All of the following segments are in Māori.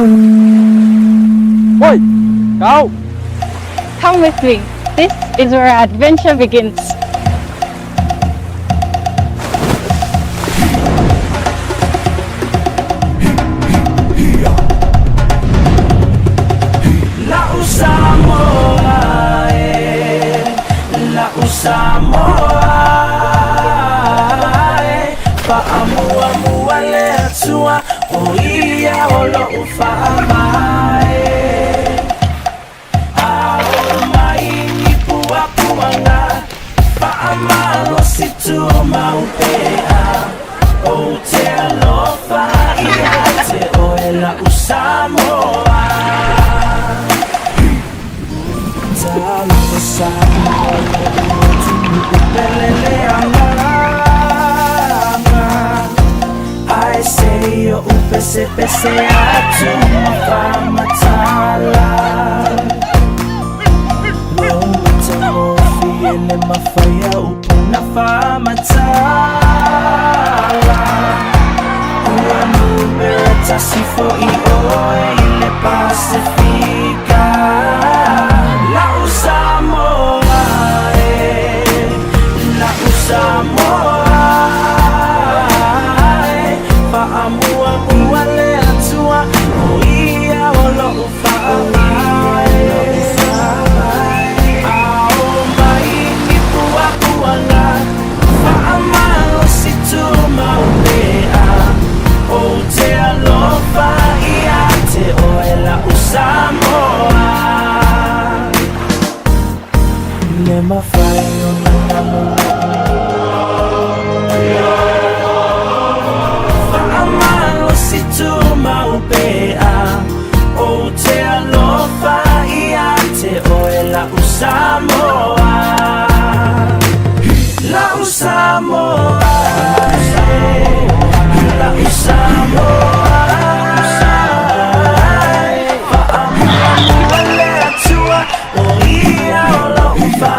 Oi, kau! Come with me. This is where our adventure begins. Pese atu mafamatala Lomatamorfi ele mafai upuna famatala Ua numera tasi fo'i oe ile Pasifika Lau Samoa Lau Samoa mafai Fa'amalo si tu maupea O te alofa ia te oe la Samoa La Samoa La Samoa Fa'amalo le atua o ia o la ufa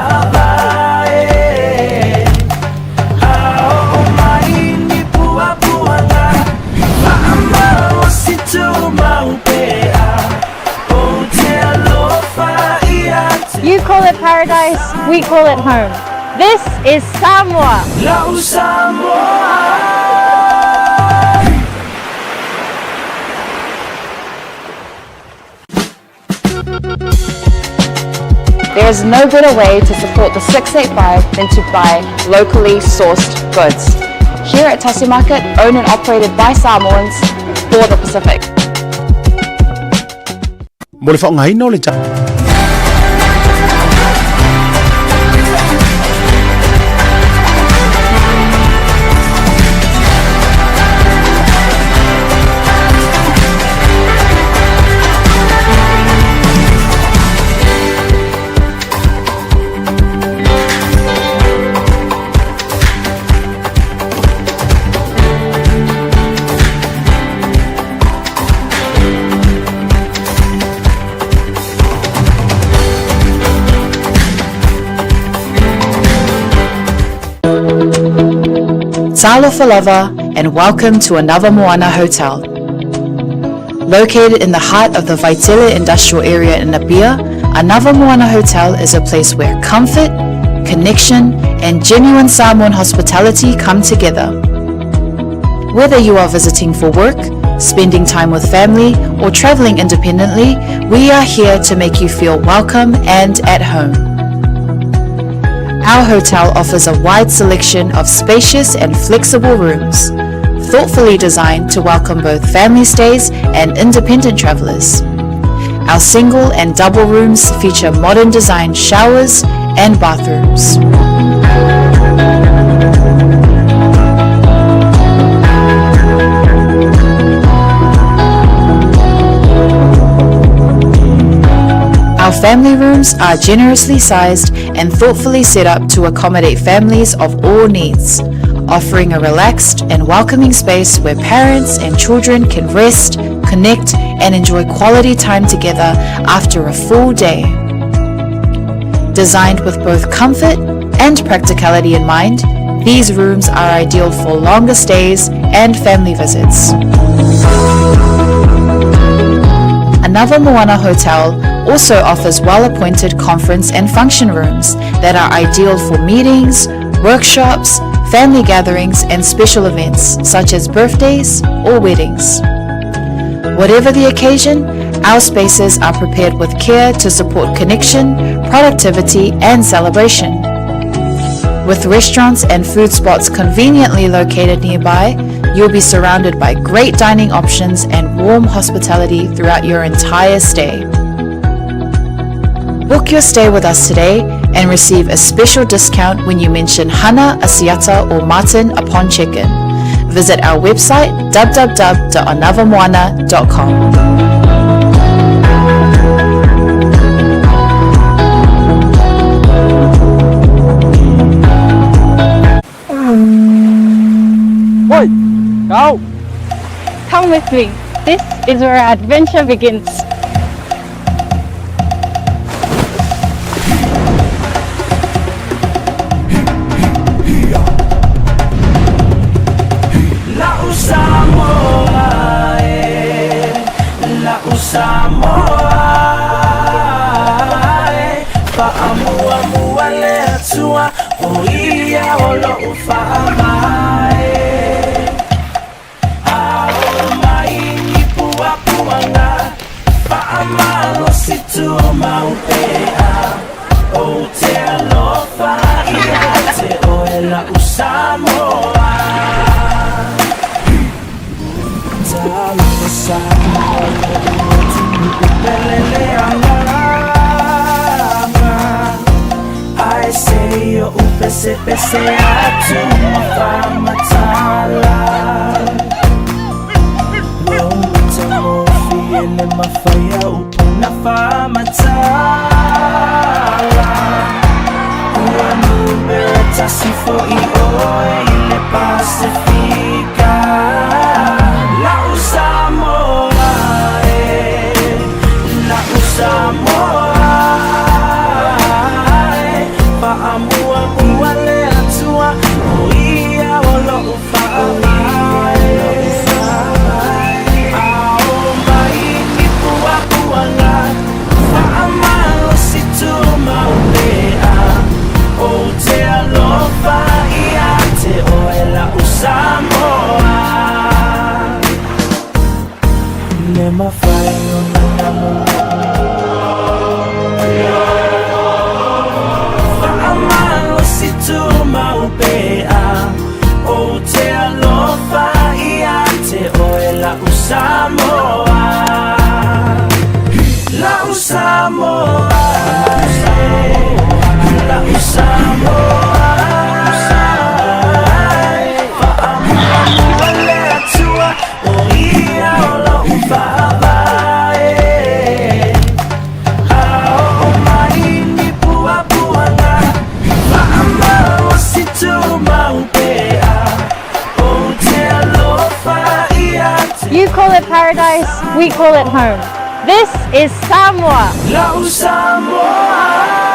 You call it paradise, we call it home. This is Samoa. Lau Samoa. There is no better way to support the 685 than to buy locally sourced goods. Here at Tasi Market, owned and operated by Samoans for the Pacific. Boleh whaongai no le ta. Tala for lover, and welcome to Anamoana Hotel. Located in the heart of the Vaitele industrial area in Nabia, Anamoana Hotel is a place where comfort, connection, and genuine Samoan hospitality come together. Whether you are visiting for work, spending time with family, or traveling independently, we are here to make you feel welcome and at home. Our hotel offers a wide selection of spacious and flexible rooms, thoughtfully designed to welcome both family stays and independent travelers. Our single and double rooms feature modern designed showers and bathrooms. Our family rooms are generously sized and thoughtfully set up to accommodate families of all needs, offering a relaxed and welcoming space where parents and children can rest, connect, and enjoy quality time together after a full day. Designed with both comfort and practicality in mind, these rooms are ideal for longer stays and family visits. Anamoana Hotel also offers well-appointed conference and function rooms that are ideal for meetings, workshops, family gatherings, and special events such as birthdays or weddings. Whatever the occasion, our spaces are prepared with care to support connection, productivity, and celebration. With restaurants and food spots conveniently located nearby, you'll be surrounded by great dining options and warm hospitality throughout your entire stay. Book your stay with us today and receive a special discount when you mention Hana, Asiata, or Martin upon check-in. Visit our website www.anavamoana.com. Oi, kau. Come with me. This is where our adventure begins. Pese atu mafamatala Lomutamo fiele mafaya upuna famatala Uanu beretasi fo ioe ile Pacifica La Usamoa La Usamoa Paamua muale atua Oia olo ufaamai Ao mai kipua puanga Faamalo situ maulea O te alofa iate oela Usamoa Le mafai o Anamoana Maupea o te alofa ia te oe la Usamoa La Usamoa La Usamoa Fa'amua le atua o ia o la ufaavae Ao mai ni pua puanga You call it paradise, we call it home. This is Samoa. La Samoa.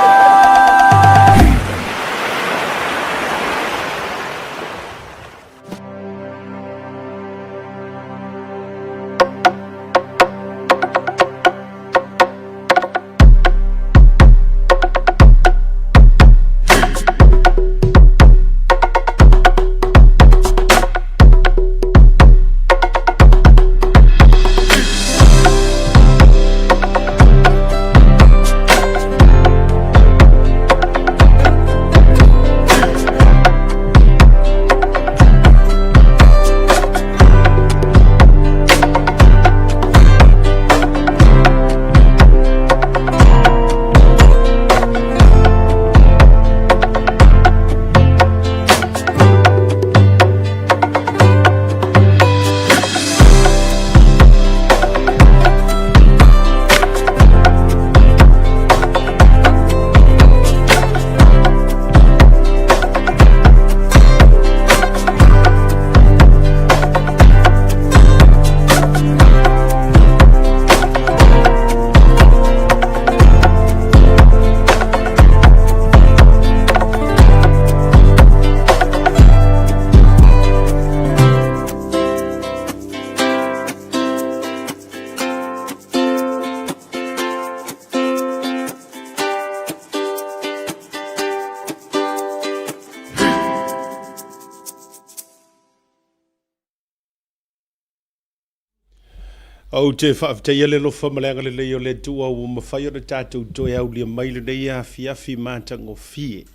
Au te whaafteia le lofa malanga le leo le tua o mawhai o na tātou toi au lia maile nei a fiafi mātang o fie.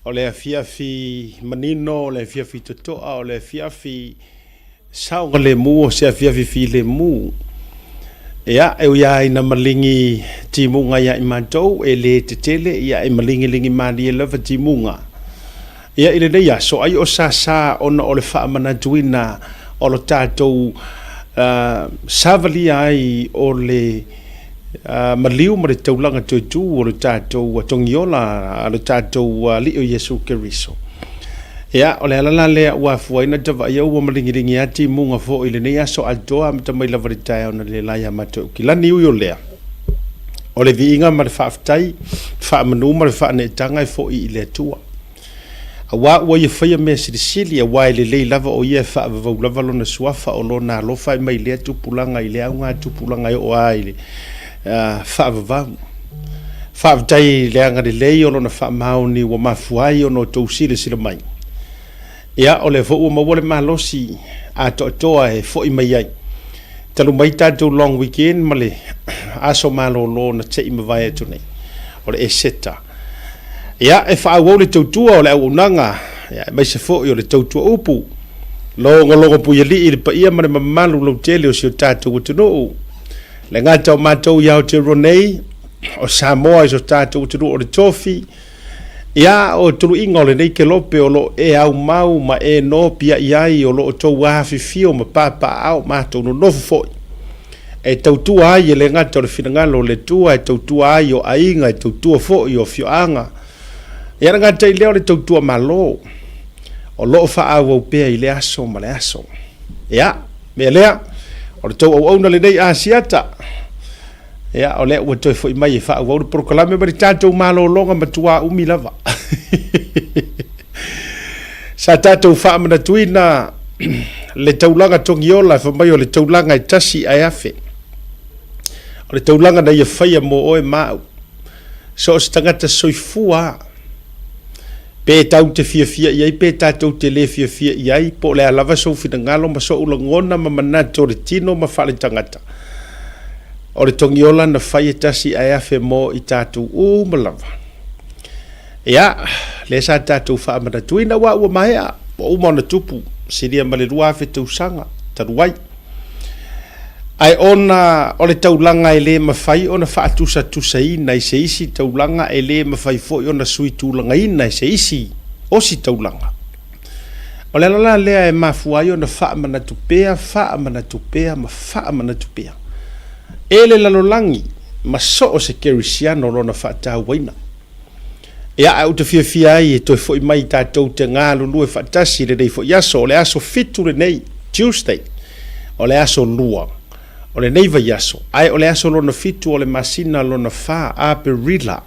O le a fiafi manino, o le a fiafi totoa, o le a fiafi saunga le mu, o se a fiafi fi le mu. Ea, e ua ina malingi timunga ia i mātou, e le te tele, ia i malingi lingi māli e lava timunga. Ia i le nei aso, ai o sa ona o le wha mana tuina o lo tātou savali ai o le maliu ma le taulanga tuitu o le tātou tongiola a le tātou li o Yesu Keriso. Ia, o le alala lea ua fuaina tawa ia ua malingiringi ati munga fo i le nei aso altoa ma tamai lavaritai ona le laia matou. Ki lani ui o lea. O le viinga ma le whaaftai, whaamanu ma le whaanetanga e fo i le tua. Awa ua ia whaia mea sirisili a wai le lei lava o ia whaavavau lava lona suafa o lona alofa i mai lea tupulanga i lea unga tupulanga i o ai le whaavavau. Whaavatai leanga le lei o lona whaamaoni wa mafuai o no tausile sila mai. Ia o le fo ua mawale malosi a toa e fo i mai ai. Talu mai tātou long weekend ma le aso malo lo na te imawai atu nei. O le e seta. Ia e whaawau le tautua o le au unanga. Ia mai se fo i o le tautua upu. Longo puia li i le paia ma le mamalu lau tele o si o tātou utunu. Le ngata o mātou iau te ronei o Samoa i so tātou utunu o le tofi. Ia o tulu inga o le nei ke lope o lo e au mau ma e no pia iai o lo o tau ahafi fio ma papa au mātou no nofu foi. E tautua ai e le ngata o le finangalo le tua e tautua ai o ainga e tautua foi o fioanga. Ia ngata i leo le tautua malo. O lo fa au pea i le aso ma le aso. Ia, me lea, o le tau au na le nei asiata. Ia, o lea ua toi foi mai e fa au le prokalame ma le tātou malo longa ma tua umi lava. Sa tātou fa amana tuina le taulanga tongiola fa mai o le taulanga i Tasi A'e. O le taulanga na ia whaia mo oe mau. So o se tangata soifua. Pe tau te fia iai, pe tātou te le fia iai, po le alava so fina ngalo ma so ulangona ma manato le tino ma whale tangata. O le tongiola na whai e Tasi A'e mo i tātou malava. Ia, le sa tātou wha amana tuina wa ua mahea, o umana tupu, siria ma le rua awhi tausanga, taruai. Ai ona o le taulanga e le mawhai ona whaatusa ina i se isi taulanga e le mawhai foi ona sui tūlanga ina i se isi o si taulanga. O le lala lea e mafuai ona whaamana tupea ma whaamana tupea. E le lalolangi ma so o se kerisiano lona whaatau waina. Ia au te fia ai e toi foi mai tātou te ngā lulu e whaatasi le nei foi aso o le aso fitu le nei Tuesday o le aso lua. O le neiva yaso, ai o le aso lona fitu o le masina lona wha a perila.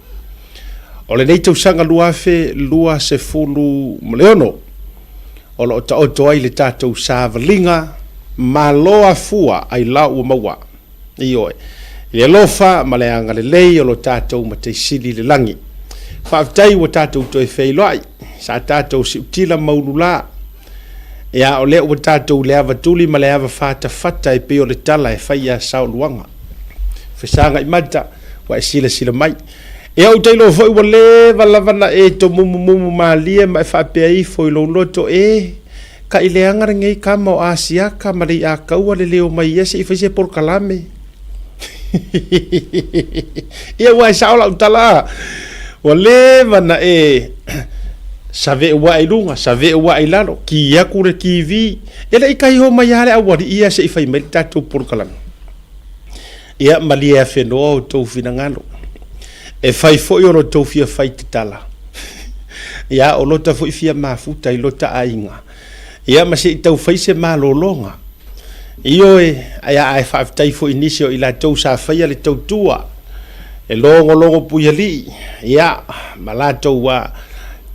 O le nei tausanga luafe lua se fulu maleono. O lo ta oto ai le tātou sāvalinga, ma loa fua ai lau maua. Ioe, le lofa ma le anga le lei o lo tātou ma te sili le langi. Whaaftai wa tātou toi whailoai, sa tātou si utila maulula. Ia o lea ua tātou le awa tuli ma le awa whata e peo le tala e whaia sao luanga. Whesanga i mata, wa e sila mai. Ia o teilo foi wa le walavana e to mumu maalia ma e whapea i foi lo loto e ka i le angara ngei kama o Asiaka ma le a kaua le leo mai ese i whaise por kalame. Ia wa e sao lau tala. Wa le wana e save wa ilunga save wa ilalo ki yakure ki vi ele ikai ho mai hale awari ia se ifai mai tatu porkalan ia malia feno to finangalo e fai fo yo to fia fai tala ia o lota fo fia mafuta i lota ainga ia ma se tau fai se malolonga io e ia ai fa tai fo inisio ila to sa fai le to tua e longo puyali ia malato wa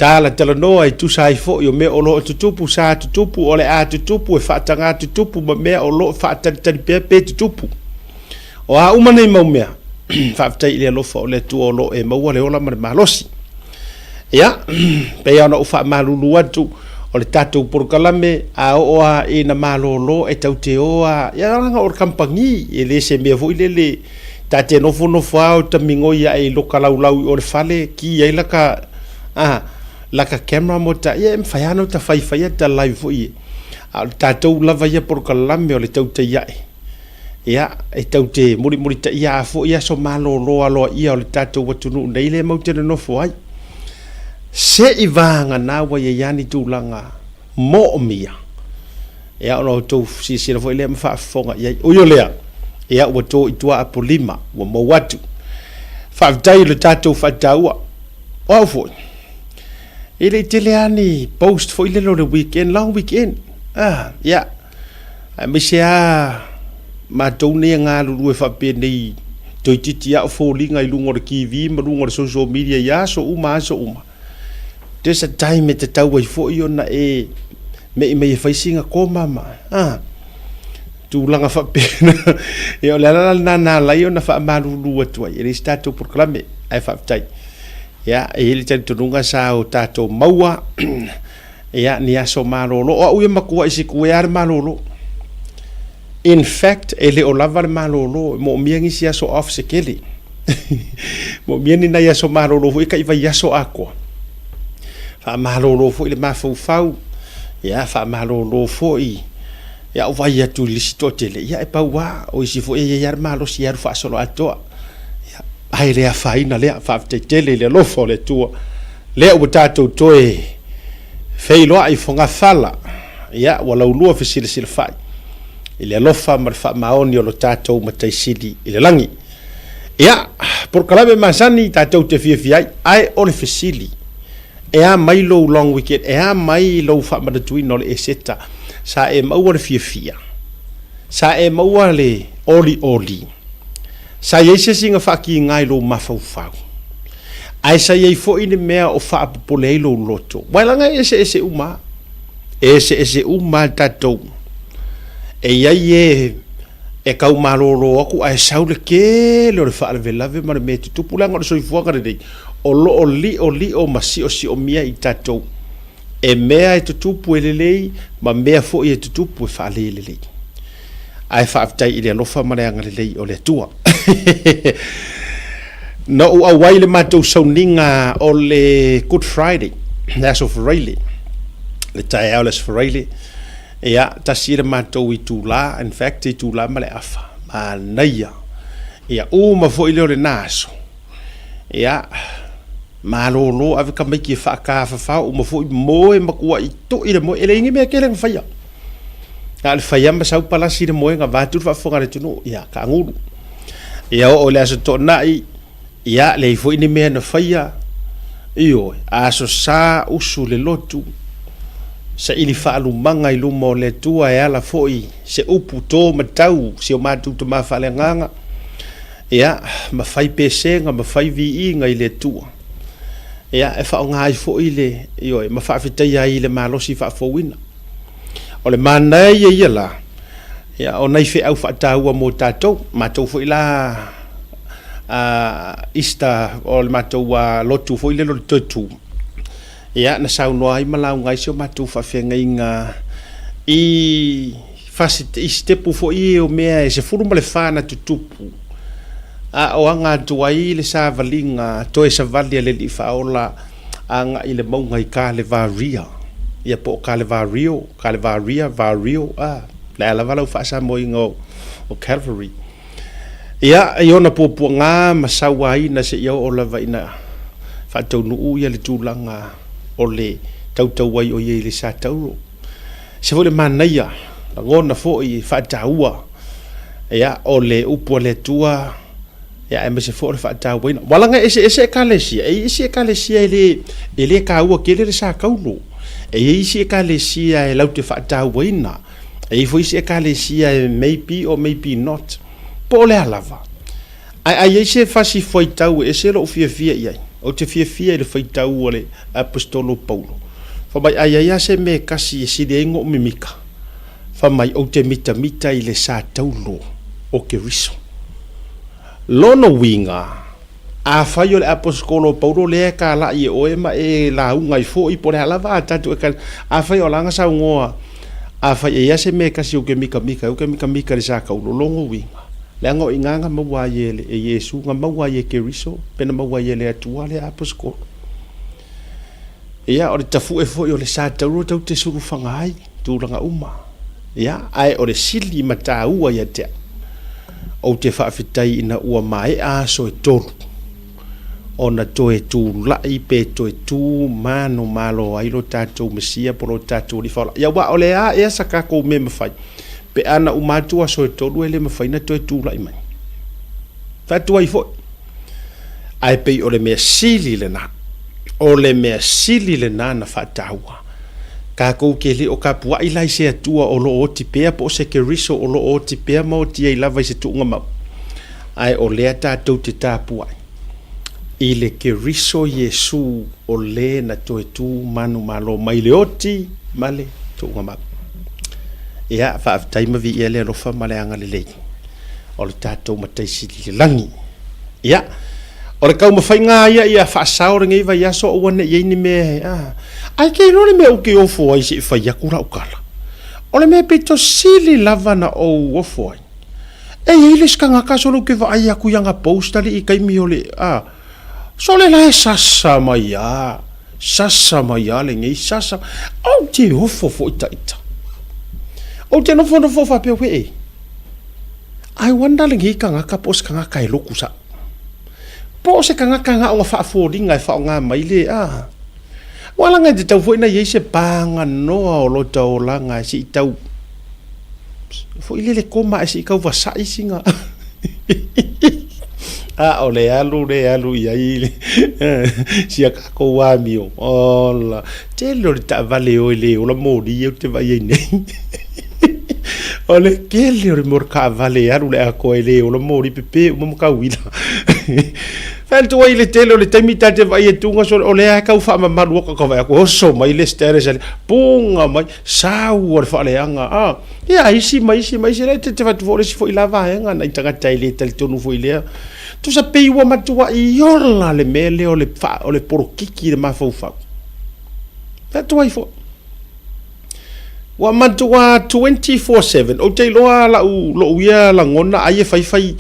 tala noa i tusa i fo yo me o lo tutupu sa tutupu o le a tutupu e whaatanga tutupu ma mea o lo whaatari pe tutupu. O a umane mau mea, whaatai le alofa o le tua o lo e maua le ola ma le malosi. Ia, pe ana o wha malulu atu o le tatou porokalame a oa e na malolo e tau te oa ia ranga o kampangi e le se mea foi le tate nofo au tamingo ia e loka laulau o le fale ki ai laka camera mo ta ia mwhaiano ta whaiwhaia ta live foi a le tatou lava ia porokalame o le Tautai A'e ia e tau te muri ta ia a fo ia so malolo aloa ia o le tatou watunu nei le mautena nofo ai se i vanga na wa ye yani tūlanga mo mia ia ono tō si foi le mawhaafonga ia uyo lea ia ua tō i tua apolima ua mo watu whaaftai le tātou whaataua o foi ile tele ani post foi le lo le weekend long weekend ia me se a ma tau ne ngā lulu e whape nei toi titi a fōlinga i lungo le kiwi ma lungo le social media ia so uma there's a time e te tau ai fo i ona e me e whaisinga ko mama tūlanga whapena e o lera na lai ona wha marulu atu ai e re stato proklame ai whaptai ia e hele tani tonunga sa o tato maua ia ni aso malolo o ue makua isi kue are malolo in fact e le o lava le malolo mo miangi si aso off se kele mo miani na aso malolo fu e ka iwa aso akwa fa malolo fo ile mafau ya fa malolo fo ya o vai atu listotele ya e paua o isi fo e ya malo si ar fa solo ato ya ai le fa ina le fa tele le lofo le tua le o tatou toe feilo ai fonga fala ya wala ulua fe sil fai ile lofa mar fa maoni o lo tatou matai sidi ile langi ya por kalabe masani tatou te fia ai o le fesili e a mai lo long weekend e a mai lo fa ma de no le eseta sa e maua le fia sa e maua le oli sa ye se singa fa ki ngai lo mafau ai sa ye fo ine mea o fa popole lo loto wala nga ese uma tatou e ye e kau malolo aku ai saule ke le fa le velave ma me tu pulanga o soifua ka dei o li o masi o si o mia i tatou e mea e tutupu elelei ma mea fo i e tutupu e fa lelelei ai fa aftai i le alofa mareanga lelei o le tua no u awai le matou sauninga o le Good Friday that's of Rayleigh le tai aules for Rayleigh ia tasi le matou i tula in fact i tula ma le afa ma naia ia uma fo i le naso ia malolo ave ka meki fa ka fa o mo fo mo e makua i to i le mo ele ngi me ke le faia al faia ma sau pala si le mo nga va tu fa fo ngare tu ia ka ngulu ia o le aso to nai ia le fo ni me na faia io aso sa usu le lotu sa ili fa lu manga i lu mo le tua e ala foi se upu to matau se o matu to ma fa le nganga ia ma fai pese nga ma fai vi nga i le tua ia e fa ngai fo ile io ma fa fita ia ile malo si fa fo wina o le mana ia la ia o nai fe au fa taua mo tatou ma tou fo ila ista o le matou lotu fo ile lo tutu ia na sau no ai malau ngai so matou fa fenga inga i fasit i stepu fo i o mea se furu ma le fana tutupu o anga tuai le sa valinga to sa valia le li faola anga ile maunga i ka le varia ia po ka le vario la la vala fa sa moingo o Calvary ia iona po nga masawa ina se ia o la vaina fa to nu ia le tulanga o le tautau ai o ye le sa tau se vole manaia ngona fo i fa taua ia o le upo le tua ya e se for fa ta bueno wala nga ese kalesia ele ka u ke le sa ka u ese kalesia e laute fa ta bueno e foi se kalesia maybe or maybe not pole alava ai ese fa si foi tau ese lo fia ia o te fia le foi tau le apostolo paulo fa mai ai se me kasi si de ngo mimika fa mai o te mita ile sa tau lo o ke riso lono winga a fai o le aposkolo paulo le ka la i o e ma e la unga I fo I po le alava tatu e ka a fai o langa sa ngoa a fai e ase me kasi o ke mika le sa ka ulolongo winga le anga o inganga maua ye le e Yesu nga maua ye ke riso pena maua ye le atua le aposkolo ia o le tafu e fo o le sa tauro tau te suru fangai tūranga uma ia ai o le sili mata ua ia te o te whaafitai ina ua mai a so e toru o na toe tū lai pe toe tū mano malo ai lo tātou mesia po lo tātou li whala ia wa o le a ea saka kou me mawhai pe ana umatua so e toru ele mawhai na toe tū lai mai tātua I fo ai pei o le mea sili le na o le mea sili le na na whaataua ka kou ke le o ka pua I lai se atua o lo o tipea po se ke riso o lo o tipea mau tia I lava I se tuunga mau ai o lea tātou te tāpua I le ke riso Yesu o le na toe tū manu malo mai le oti male tuunga mau ia whaafitai mavi ia le alofa male anga le lei o le tātou mataisi le langi ia o le kau mawhai ngā ia whaasao ringa iwa ia so o wane iei ni mea ai kei no le mea uke ofo ai si whai akura ukala o le mea peito sili lava na o ofo ai e iei ska ngaka so luke wa ai aku yanga postali I kaimi o le so le lae sasa mai le ngei sasa au te ofo fo ita o te nofo whapea we ai wanda le ngei ka ngaka pos ka ngaka e loku sa po se ka ngaka nga o nga whaaforinga e whao ngā mai le wala ngai te tau fo ina iei se panga noa o lo tau langa e si I tau fo ile le koma e si I kau wasai singa o le alu ia ile si a kako wami o ola te lo le ta vale o le o la mori e te vai nei o le kele o le morka vale alu le ako e le o la mori pepe o mo ka wila Faltu wa ile tele o le taimita te vai e tunga so o le a kau wha mamaru ka vai ako oso mai le stere sale punga mai sau o le wha le anga ia isi mai se le te watu fo le si fo I lava henga na itanga taile tali tonu fo ilea tu sa pei wa matua I ola le mele o le porokiki le mafau Faltu wa ifo wa matua 24/7 o te loa la lo ia la ngona ai fai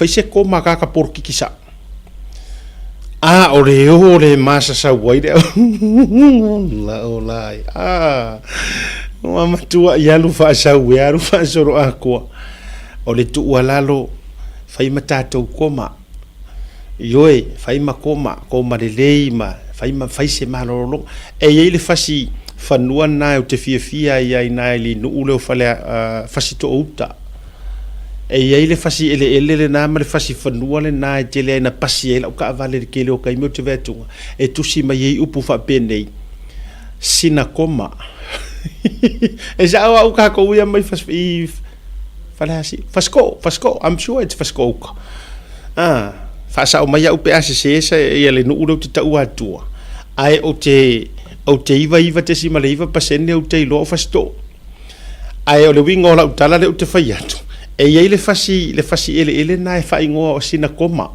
se ko makaka por kikisa ore masa sa wai de la olai wa matua ia lu fa sa we aru fa soro ako o le tu walalo fai matato koma yoe fai makoma koma le leima fai se malolo e ile fasi fanua na o te fia ia ina ili no ule o fale fasi to uta e ia le fasi ele na ma le fasi fanua le na te le na pasi ele o ka vale le kele o kai mo te vetunga e tusi mai ei upu fa penei sina koma e ja o ka ko ia mai fasi falasi fasco I'm sure it's fasco fa sa o mai upe asese ia le no ule te tau atua ai o te iwa te si male iwa pasene o te ilo fasto ai o le winga o la utala le o te fai atu e iei le fasi ele na e fai ngoa o sina koma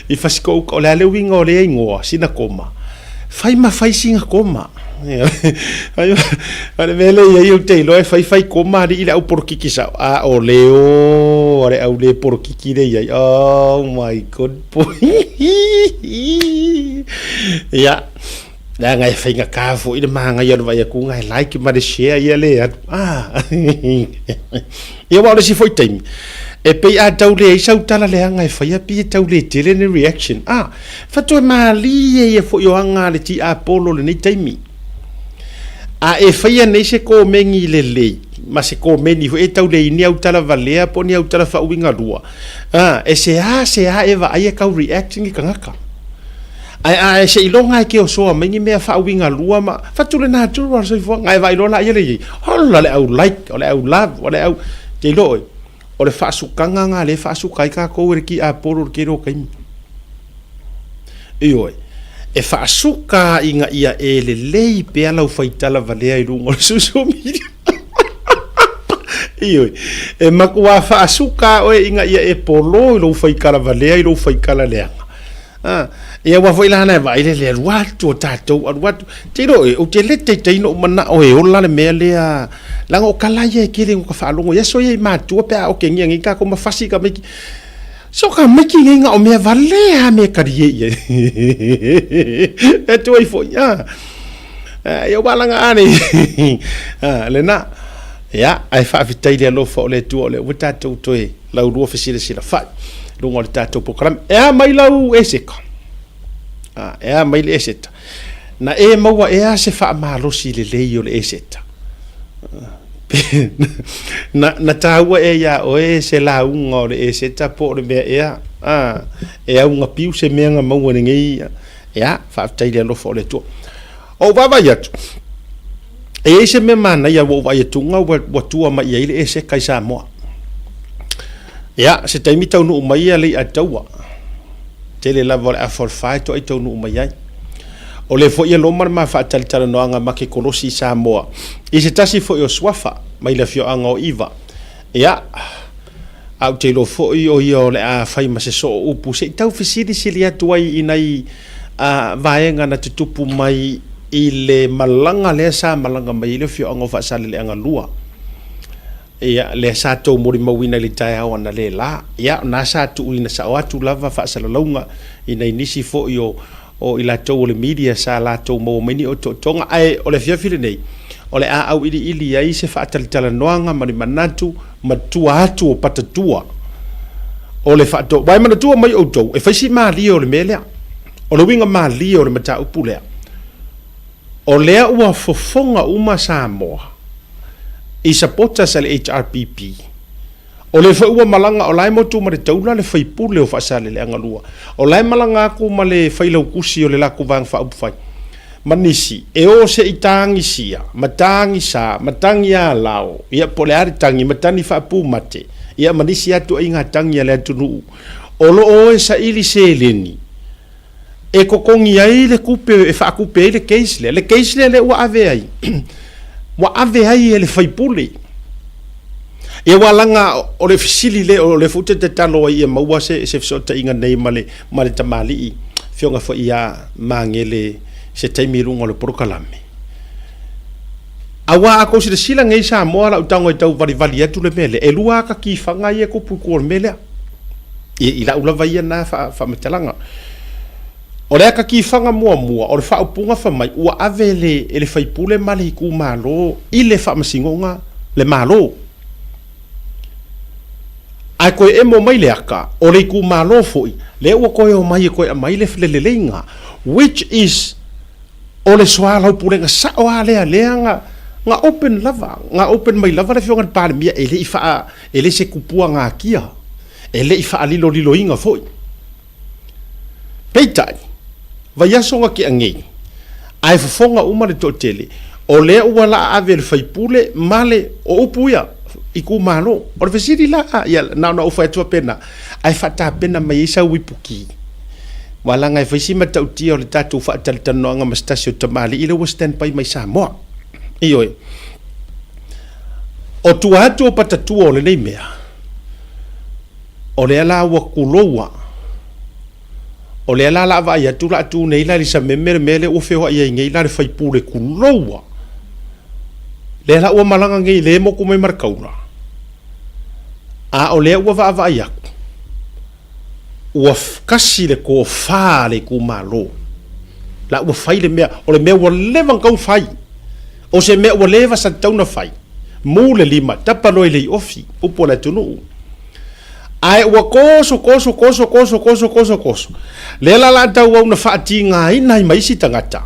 I fasi ko o le winga o le ingoa sina koma fai mafai singa koma ale mele iei o te ilo e fai koma li ila au porokiki sa o leo ale au le porokiki le iei oh my god boy ya la ngai fainga ka fo I manga ia vai ku ngai like ma de share ia le ia wa le si foi time e pe a tau le sa tala le ngai fai pi tau le tele ne reaction fa to mali e fo yo anga le ti apollo le ni time e fai nei se ko mengi le ma se ko meni e tau le ni au tala valea po ni au tala fa winga rua e se a e va ai ka reacting ka ngaka ai se ilonga ke o so mengi me fa winga lua ma fa tu le na tu wa so fo ngai vai lona ia le hola le au like o le au love o le au te loi o le fa su kanga nga le fa su kai ka ko ki a poro ke ro kai oi e fa su ka inga ia e le lei pe ala fai tala valea I lungo su mi Iyo e makua faʻasuka oe inga ia e polo I lou faikala valea I lou faikala leanga ia ua foi lana e vaile le alu atu o tatou alu atu te ro o te lete teino o mana o e ola le mea lea langa o kala ia e kele o ka whaalongo ia so ia I mātua pe a o ke ngia ngika ko mawhasi ka meki so ka meki nginga o mea valea mea karie ia e tu ai foi ia walanga ane le na ia ai whaafitai le alofa o le tua o le ua tatou toe lau rua whesira sira whai lunga o le tatou pokaram ea mai lau e seka ea mai le e seta na e maua ea se wha malosi le lei o le e seta na taua e ia o e se la unga o le e seta po o le mea ea ea unga piu se mea nga maua ni ngai ea whaafitai le alofa o le tua o wawa yatu e se me mana ia wo vai tunga wa tua mai ile e se kai Samoa ia se taimi tau no mai ile a taua tele la vol a for fight to itu no mai ai o le fo ia lo mar ma fa tal tal no anga ma ke kolosi Samoa i se tasi fo yo swafa mai la fio anga o iva ia au te lo fo yo le a fai ma se so upu se tau fisidi silia tuai inai a vaenga na tutupu mai ile malanga le sa malanga mai le fio anga fa sale le anga lua ia le sa to mori mawina le tai au na le la ia na sa tu ina sa watu lava fa sala longa ina inisi fo yo o ila to le media sa la to mo meni o to tonga ai o le fia fili nei o le a au ili ai se fa tal tal noanga mari manatu matua atu o patatua o le fa to vai manatua mai o to e fa si ma li o le mele o le winga ma li o le mata upulea o lea ua fofonga uma Samoa I sapota sa le HRPP o le fa ua malanga o lai motu ma le taula le faipule o faasale le angalua o lai malanga aku ma le failau kusi o le laku vang fa upfai manisi e o se itangi sia matangi sa matangi a lao ia pole ari tangi matani fa apu mate ia manisi atu inga tangi le atunu o lo o e sa ili se leni e kokongi ai le kupe e fa kupe le case le ua ave ai wa ave ai le faipule e walanga o le fisili le o le fute te talo ai e maua se sota inga nei male tamali fionga fo ia mangele se taimilunga le prokalame awa ako se sila ngai sa mo la utango e tau vali atu le mele e lua ka ki fanga ia ko pu ko mele ila ula vai na fa metalanga o le ka ki fanga mua o le fa upunga fa mai ua avele ele faipule male ku malo ile fa masingonga le malo ai ko e mo mai le aka o le ku malo foi le ua ko e mai ko e mai le leleinga which is o le swala pulenga sa o ale nga open lava nga open mai lava le fionga pale mia ele ifa ele se kupua nga kia ele ifa alilo inga foi peitai vai aso nga ki angi ai fofonga uma le totele o le ua la ave le faipule male o upuia iku malo o le fesiri la ya na ufa etua pena ai fata pena mai isa wipuki wala ngai faisi matauti o le tatu fa taltano anga mastasio tamali ile wa stand by mai Samoa iyo o tuatu o patatu o le nei mea o le ala wa kuloa o le ala va ya tu la tu nei la sa mele o feo ia ngai la fai pule kuloa le ala o malanga ngai le mo ku mai markauna a o le wa va ya ua kasi le ko fa le ku malo la ua fai le mea o le mea ua leva ngau fai o se mea ua leva sa tauna fai mu le lima tapalo le ofi upo la tunu ai ua koso le la tau au na faati ngai nai mai si tangata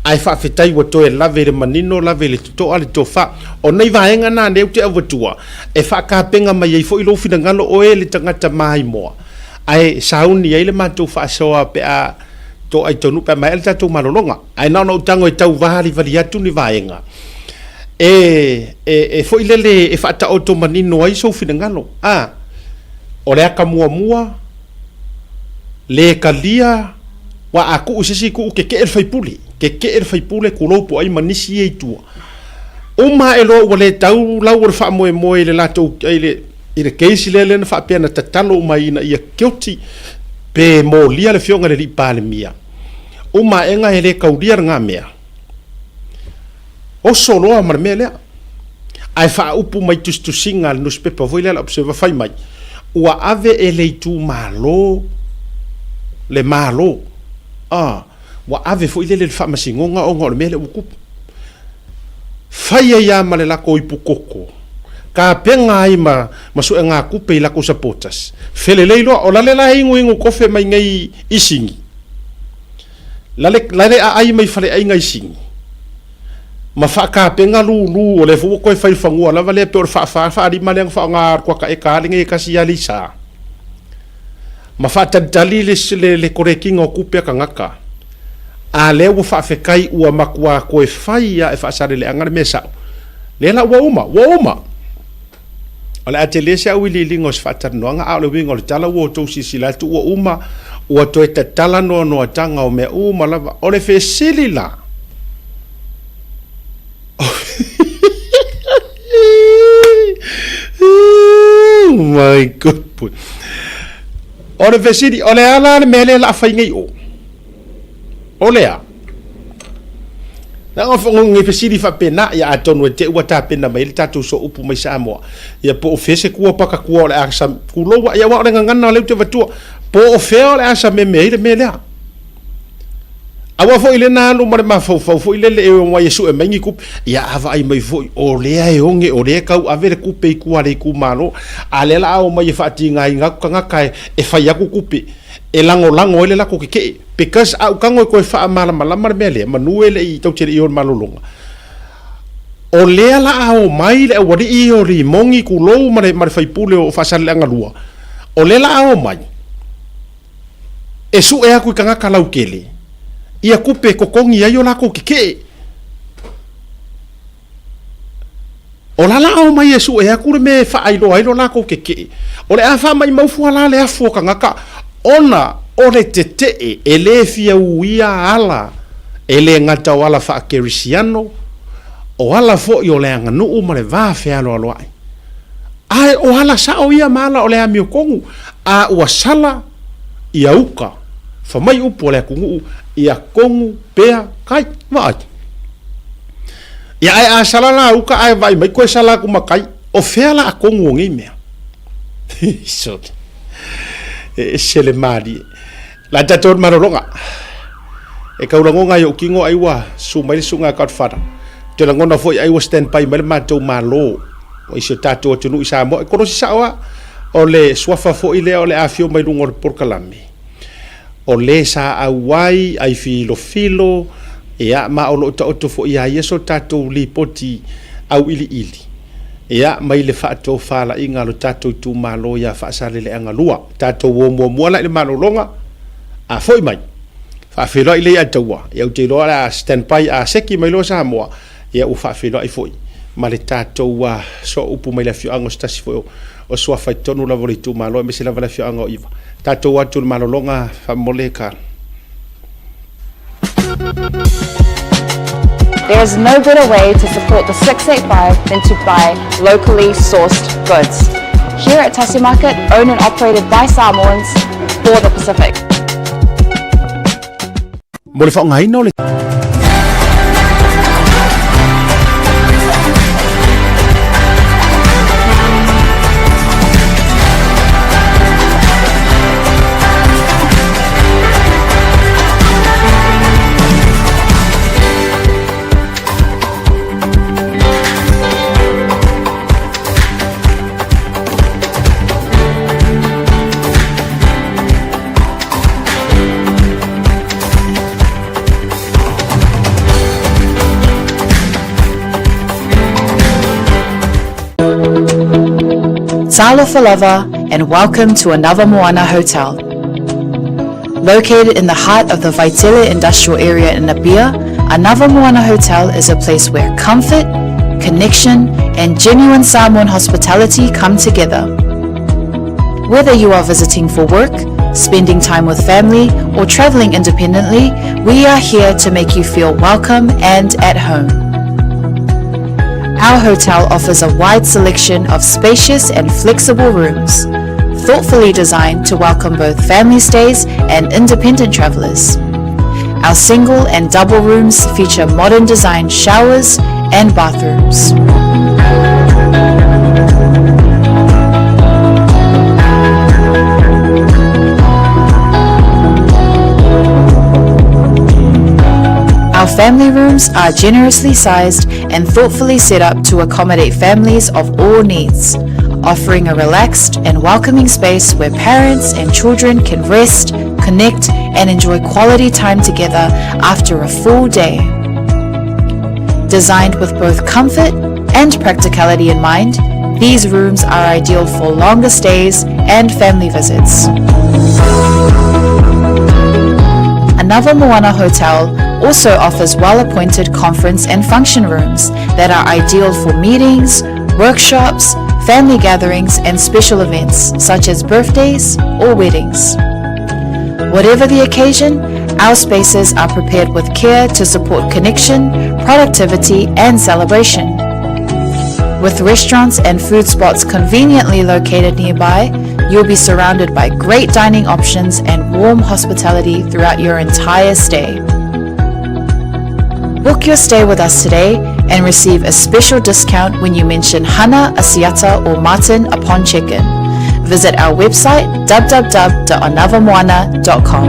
ai fa fetai wa to e lave le manino lave le to ale to fa o nei vaenga na ne te avatua e fa ka penga mai ai fo ilo fina ngalo o e le tangata mai moa ai sauni ai le matou faʻasoa pe a to ai tonu pe mai le tatou malolonga ai na no tango e tau vali atu ni vaenga e foi lele e fata auto manino ai so fina ngalo o le aka mua le kalia wa aku usisi ku ke el faipuli ke el faipule ku lopo ai manisi e tua Uma e lo wale tau lau ora wha moe moe le lato i le keisi le na wha pia na tatalo mai na ia kioti pe molia le fionga le ripa le mia. Uma e ngai le kauria ngā mea. O soloa mara mea lea. Ai wha upu mai tustusinga le newspaper voi le la observa whai mai. Ua ave e le tu malo le malo. Ua ave fo i le wha masingonga o ngā le mea le ukupu. Faya ya ma le lako i pukoko. Ka penga ai ma su e ngā kupe i lako supporters. Fele leilo o lale la ingu kofe mai ngai isingi. Lale a ai mai fale ai ngai isingi. Ma fa ka penga lu o le fu ko fai fangua la vale pe fa di maleng fa nga kwa ka e ka le ngai kasi ya lisa. Ma fa tadali le koreking o kupe ka ngaka. A le ua whaafekai ua makua koe whai a e whaasare le angare mesa. Le la ua uma. O le ate le se au ili lingos whaatanoanga a le wingo le tala ua tau sisi la tu ua uma ua toe te tala no tanga o mea uma lava. O le whesili la. Oh my god boy. O le whesili, o le ala le mele la whaingai o. Olea. Na ngofo ngi fesiri fa pena ya atonu te ua ta pena mai le tatu so upu mai Samoa. Ya po ofese kua paka kua le asa kulo wa ya wa ngana le te vatua. Po ofeo le asa me le melea. Awa fo ile na lu mare ma fo ile le wa yesu e mangi kup ya ava ai mai fo o le ai onge o le kau ave le kupe i kua le ku malo. Ale la o mai fa tinga inga kanga kai e fa ya ku kupe. E lango ele la ko ke because au kango ko fa mala mele manuele I tautere I on malolonga o le la au mai le wadi I o ri mongi ku lo mare fai pule o fa sale anga lua o le la au mai e su e aku kanga kalau kele ia kupe kokongi ayo la ko ke o la au mai e su e aku me fa ai lo la ko ke o le afa mai mau fu ala le afu kanga ka ona ore te e le fia uia ala e le ngata wala fa kerisiano o ala fo I o le anga nuu ma le va fe alo alo ai o ala sa o ia mala o le amio kongu a ua sala ia uka fa mai upo le kungu ia kongu pea kai vai ia ai a sala la uka ai vai mai koe sala kumakai o fe ala a kongu ngi mea so sele mari la tatou marolonga e kaulangonga yo kingo aiwa su mai sunga ka fara te la ngona foi aiwa stand by mai matou malo o iso tatou tunu isa mo ko si sawa o le swafa foi le o le afio mai lungo por kalami o le sa awai ai filo ya ma o lo to foi ya yeso tatou lipoti au ili ya mai le fato fala inga lo tatou tu malo ya fa sale le anga lua tatou mo la le malolonga a foi mai fa filo ile ya tawa ya te lo la stand by a seki mai lo Samoa ya u fa filo ai foi ma le tatou wa so upu mai la fio anga stasi foi o so fa tonu la voli tu malo me se la vala fio anga iva tatou wa tu malolonga fa moleka. There is no better way to support the 685 than to buy locally sourced goods. Here at Tasi Market, owned and operated by Samoans for the Pacific. Mo le whaongai no le Talo for lover, and welcome to Anamoana Hotel. Located in the heart of the Vaitele industrial area in Nabia, Anamoana Hotel is a place where comfort, connection, and genuine Samoan hospitality come together. Whether you are visiting for work, spending time with family, or traveling independently, we are here to make you feel welcome and at home. Our hotel offers a wide selection of spacious and flexible rooms, thoughtfully designed to welcome both family stays and independent travelers. Our single and double rooms feature modern design showers and bathrooms. Our family rooms are generously sized and thoughtfully set up to accommodate families of all needs, offering a relaxed and welcoming space where parents and children can rest, connect, and enjoy quality time together after a full day. Designed with both comfort and practicality in mind, these rooms are ideal for longer stays and family visits. Anamoana Hotel also offers well-appointed conference and function rooms that are ideal for meetings, workshops, family gatherings, and special events such as birthdays or weddings. Whatever the occasion, our spaces are prepared with care to support connection, productivity, and celebration. With restaurants and food spots conveniently located nearby, you'll be surrounded by great dining options and warm hospitality throughout your entire stay. Book your stay with us today and receive a special discount when you mention Hana, Asiata, or Martin upon check-in. Visit our website www.anamoana.com.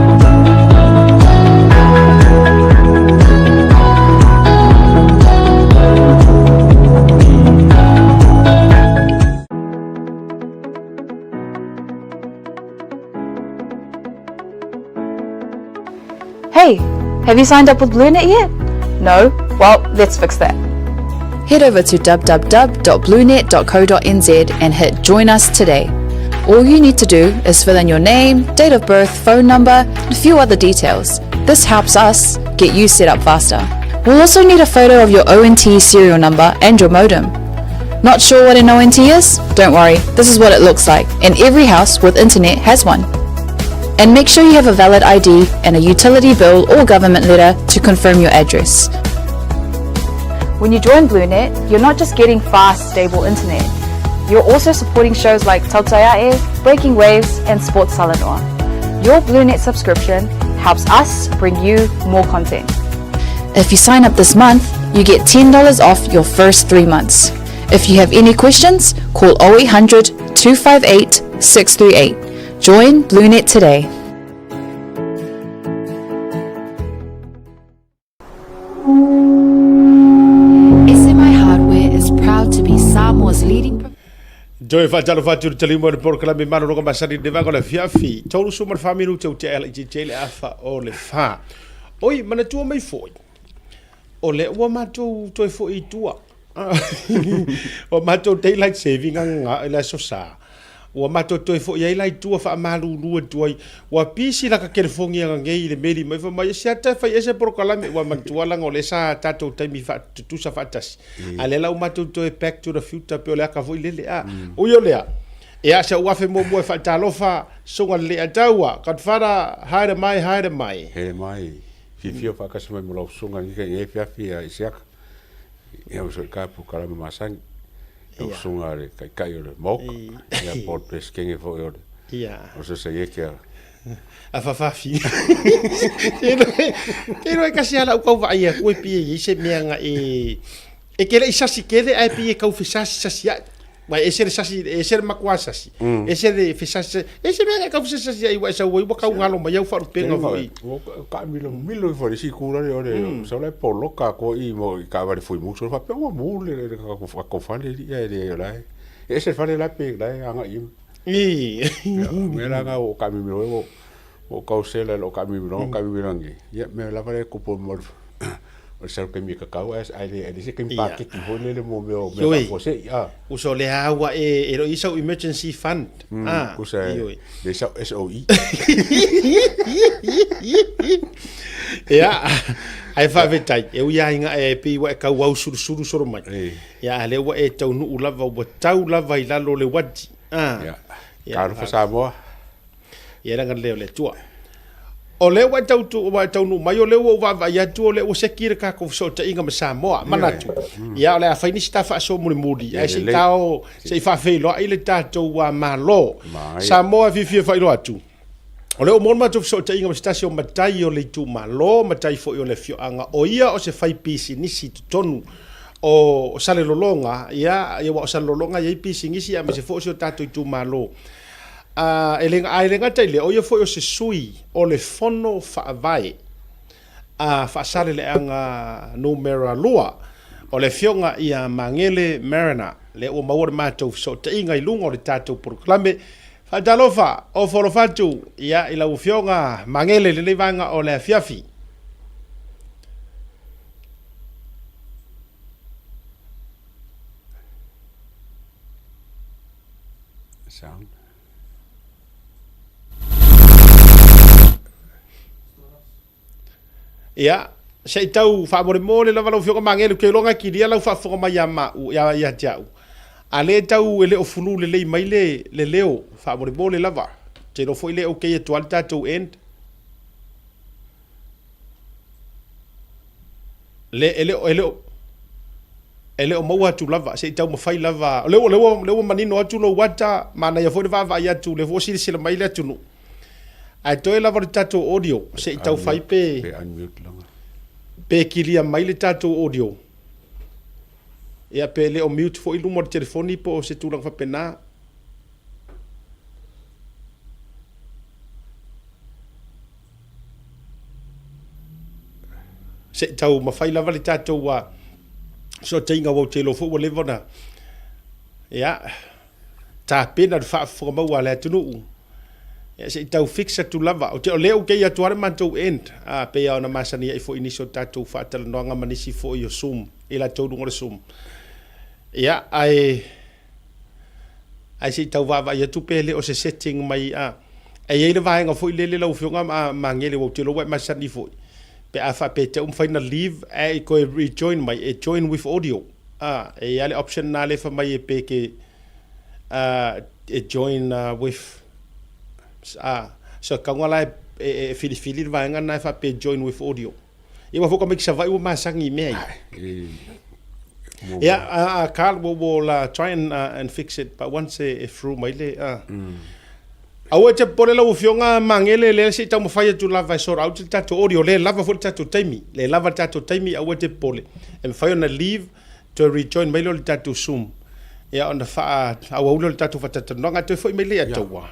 Hey, have you signed up with Blunet yet? No? Well, let's fix that. Head over to www.blunet.co.nz and hit Join Us today. All you need to do is fill in your name, date of birth, phone number, and a few other details. This helps us get you set up faster. We'll also need a photo of your ONT serial number and your modem. Not sure what an ONT is? Don't worry, this is what it looks like, and every house with internet has one. And make sure you have a valid ID and a utility bill or government letter to confirm your address. When you join Blunet, you're not just getting fast, stable internet. You're also supporting shows like Tautai A'e, Breaking Waves, and Sports Talanoa. Your Blunet subscription helps us bring you more content. If you sign up this month, you get $10 off your first 3 months. If you have any questions, call 0800 258 638. Join Blunet today. SMI Hardware is proud to be Samoa's leading. Joy Fajalo Fatu Talimo de Porclame Mano Masari de Vagola Fiafi, Tolu Summer Family to Jale Alpha or Le Fa. Oi, Manatua may foi. Ole Wamato to for Itua. O Mato daylight saving and La Sosa. Wa mato toi fo ia lai tua fa malu lua tuai wa pisi la ka kerfongi nga ngei le meri mai fa mai sia ta fa ese prokalame wa mantua la ngole sa tatou taimi fa tu sa fatas ale la mato toi back to the future pe le ka vo ile a o yo le a e a sa wa fe mo fa talo fa so nga le atawa ka fara haere mai he mai fifio fa ka so mo lo so nga nge e fia isia e o so ka prokalame masang o sungare kai o le mok ia port pesking fo o ia o se sei que a fafafi e no ka sia la ko va ia ko pi i se mianga e ke le sasi ke le ai pi ka ufisasi sasi wa ese sasi ese makwasasi ese de fisasi ese mianga ka ufisasi ai wa sa wo ka ngalo ma ia fa ru penga foi ka milo fo si kura le o so le polo ka ko i mo ka va foi mucho fa pe mo le ka fa le ia de la ese fa le la pe la anga i me la ga o ka mi lo o ka o se le lo ka mi lo ngi ia me la va ko po mo o se ke mi ka ka wa ai se ke mi pa ke ti ho le mo me ko se o so le hawa e ro iso emergency fund o se le SOE ya ai fa vetai e uia inga e pi wa ka wa suru soro mai ya le wa e tau nu lava wa tau lava i lalo le wati ya ka fa Samoa ya ranga le tua o le wa tau nu mai o le wa va ya tu o le o se kire ka ko so te inga ma Samoa manatu ya le a faini sta fa so muri ai se tao se fa fe lo ai le tatou wa malo Samoa fi fa lo atu o le o mon ma tu so te inga ma stasio matai o le tu malo matai fo o le fio anga o ia o se fai pisi nisi tonu o sale lolonga ya wa sale lolonga ya pisi nisi a me se fo so tatou tu malo elenga taile o ia foi o se sui o le fono faʻavae faasale le anga numera lua o le fionga ia mangele marina le ua maua le matou fesootaʻiga i luga o le tatou poroklame faatalofa o folofatu ia i lau fionga mangele lelei vaga o le afiafi sound. Ia, sei tau whaamore lava lau whioka mangelu ke longa ki lia lau whaafonga mai a mau, ia tiau. A le tau e leo fulu le lei mai le leo, whaamore lava. Te no foi le o kei e tuali tatou end. E leo maua atu lava, sei tau mawhai lava. Leo manino atu no wata, mana ia foi le vava i atu, le vosi le sila mai le atu no. Ai toi lava le tatou audio, sei tau whai pe kilia mai le tatou audio. Ia pe le o mute fo ilu mo le telefoni po se tulang whapena. Se tau mawhai lava le tatou wa so teinga wau te lo fo wa levona. Ia, ta pena le whaafwhamau a le atunu. Ya se tau fixa tu lava o te o leo ke ya tuare mantou end a pe ya na masani ai fo inicio tatou fa tala no nga manisi fo yo sum ila tau ngore sum ya ai se tau va ya tu pele o se setting mai a ai le va nga fo le lo fionga ma ngele wo te lo wa masani fo pe a fa pe te final leave ai ko rejoin mai e join with audio e ya le option na le fa mai pe ke e join with so kangwala fili vai ngana fa pe join with audio e wa foka mixa vai uma sangi me yeah Carl will try and fix it but once through my le awe te pole lo fionga mangele le se ta mo fai tu lava so out ta to audio le lava fo ta to taimi le lava ta to taimi awe te pole and fai on leave to rejoin my lo ta to zoom ya on the fa awa ulo tatu fa tatu nga to foi mele atoa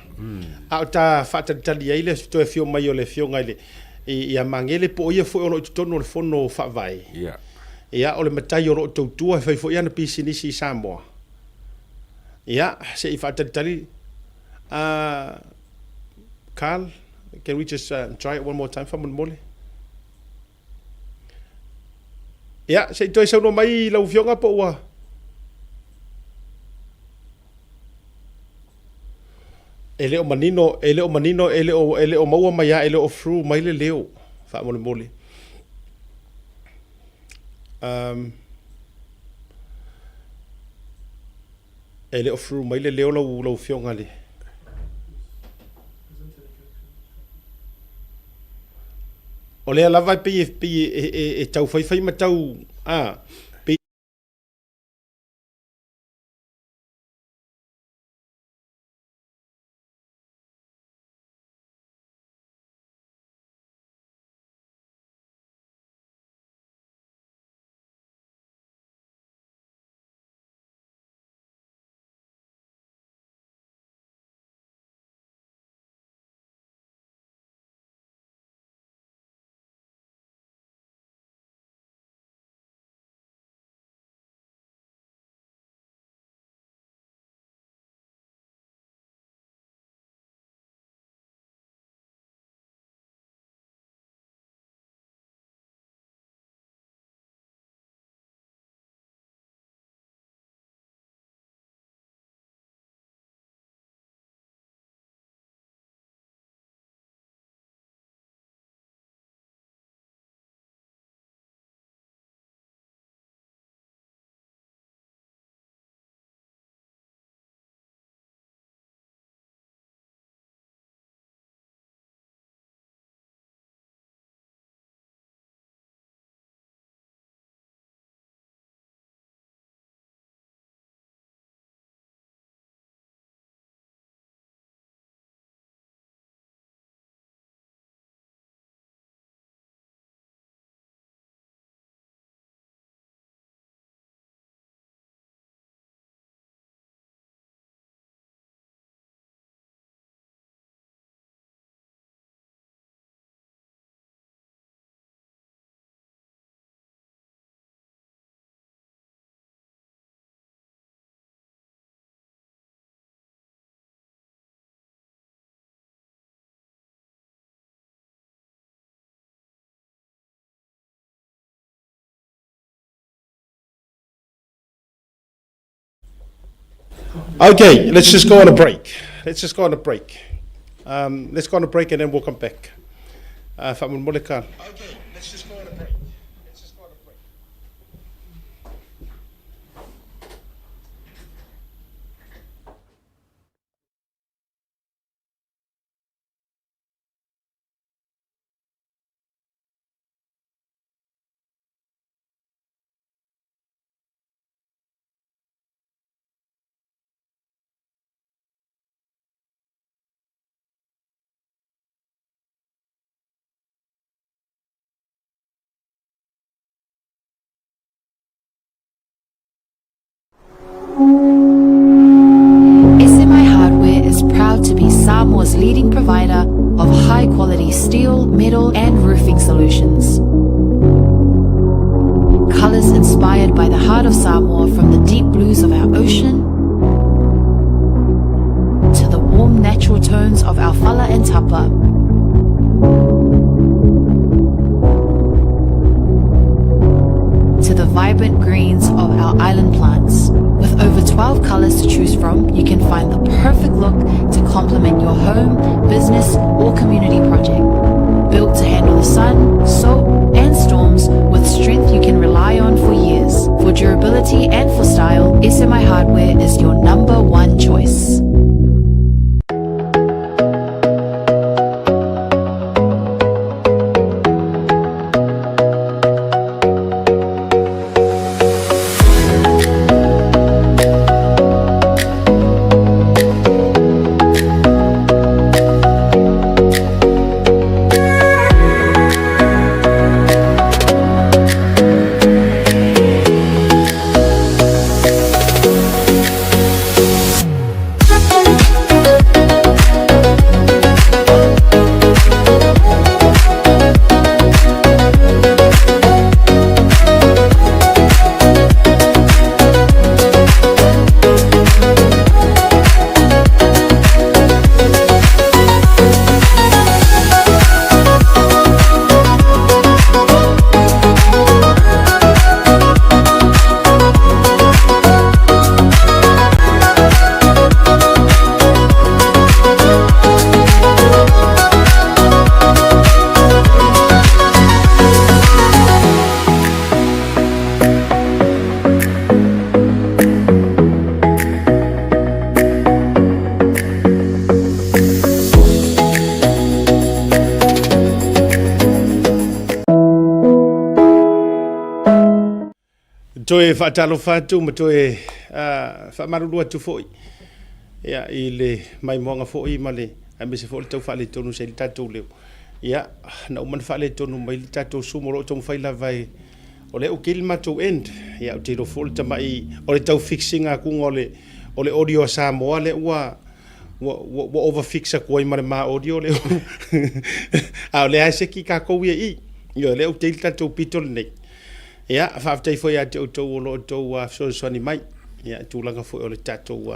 a ta fa tali ile to e fio mai ole fio ngale ia mangele po ia foi ono tono le fono fa vai ya ole matai ro to tua fa foi ana pisini si Samoa ya se fa tali Carl, can we just try it one more time for mole ya se to e no mai lau fio nga po wa ele o manino ele o maua mai ele o fru mai le leo fa mole ele o fru mai le leo lo fionga le o le lava pe e tau fai matau Okay, let's just go on a break. Let's go on a break and then we'll come back. Whamun Molekan. Okay, let's just go on a break. SMI Hardware is proud to be Samoa's leading provider of high-quality steel, metal, and roofing solutions. Colors inspired by the heart of Samoa, from the deep blues of our ocean to the warm natural tones of our fala and tapa. To the vibrant greens of our island plants. With over 12 colors to choose from, you can find the perfect look to complement your home, business, or community project. Built to handle the sun, soap, and storms with strength you can rely on for years. For durability and for style, SMI Hardware is your #1 choice. Toe whaatalo whātu ma toe whaamarurua tu fōi. Ia I le mai moanga fōi ma le a me se fōi tau whaale tonu se li tātou leo. Ia na umana whaale tonu mai li tātou sumoro tōng whaila vai o le ukili mātou end. Ia o te ro fōi tamai o le tau fixing a kunga o le audio a Samoa le ua overfixa kua I mare maa audio le a o le aiseki ka kouia I. Ia le ukili tātou pitol nei. Ia whaafitai foi a te o tau o lo tau soani mai. Ia tūlanga foi o le tātou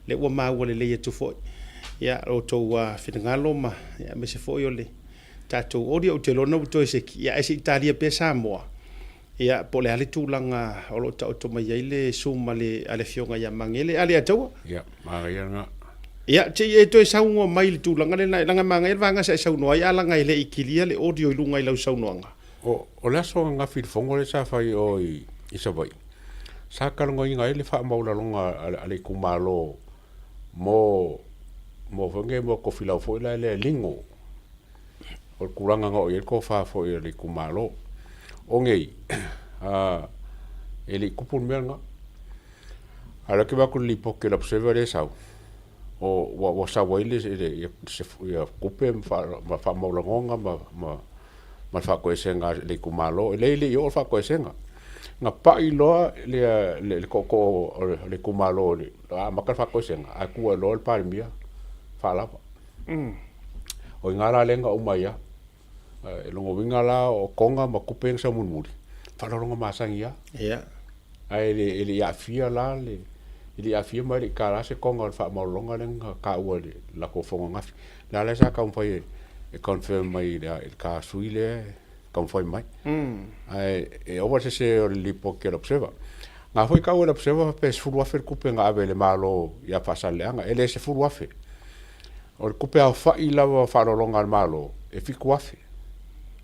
le ua māua le leia tu foi. Ia o tau whinangalo ma. Ia me se foi o le tātou ori o te lona o toi seki. Ia esi Italia pe Samoa. Ia po le ale tūlanga o lo tau to mai le suma le ale fionga ia mangele ale ataua. Ia, māgaianga. Ia te e toi saunga mai le tūlanga le nai langa mangele vanga sa saunua. Ia langa I le ikilia le audio I lunga I lau saunuanga. O le aso ngā whirwhongo le sa whai o I Savai. Sa karonga I ngai le wha maula longa ale kumalo mo whange mo ko whilau fo ila le lingo. O kuranga ngā o i ko wha fo I le kumalo. O ngei, e le kupun mea ngā. Ala ke wako li poke la psewa le sau. O sa waile se kupe ma wha maula ngonga ma whakoesenga le kumalo, le I o whakoesenga. Ngā pai loa le koko le kumalo, a maka whakoesenga, a kua loa le pari mia, whalapa. O I ngā la lenga o maia, e longo winga la o konga ma kupeng sa munmuri. Whalaronga masangi ia. Ia. Ai le iafia la, le iafia mai le karase konga le whaamaulonga lenga ka ua le lako whonga ngafi. La le sa kaumwhai e confirm mai le ka suile kaumwhai mai. Ai e owa se o le lipo ke la psewa. ngā foi kau la psewa pe se fulu afe kupe ngā ave le malo ia whasaleanga, ele se fulu afe. O le kupe au whai lawa whalolonga al malo, e fiku afe.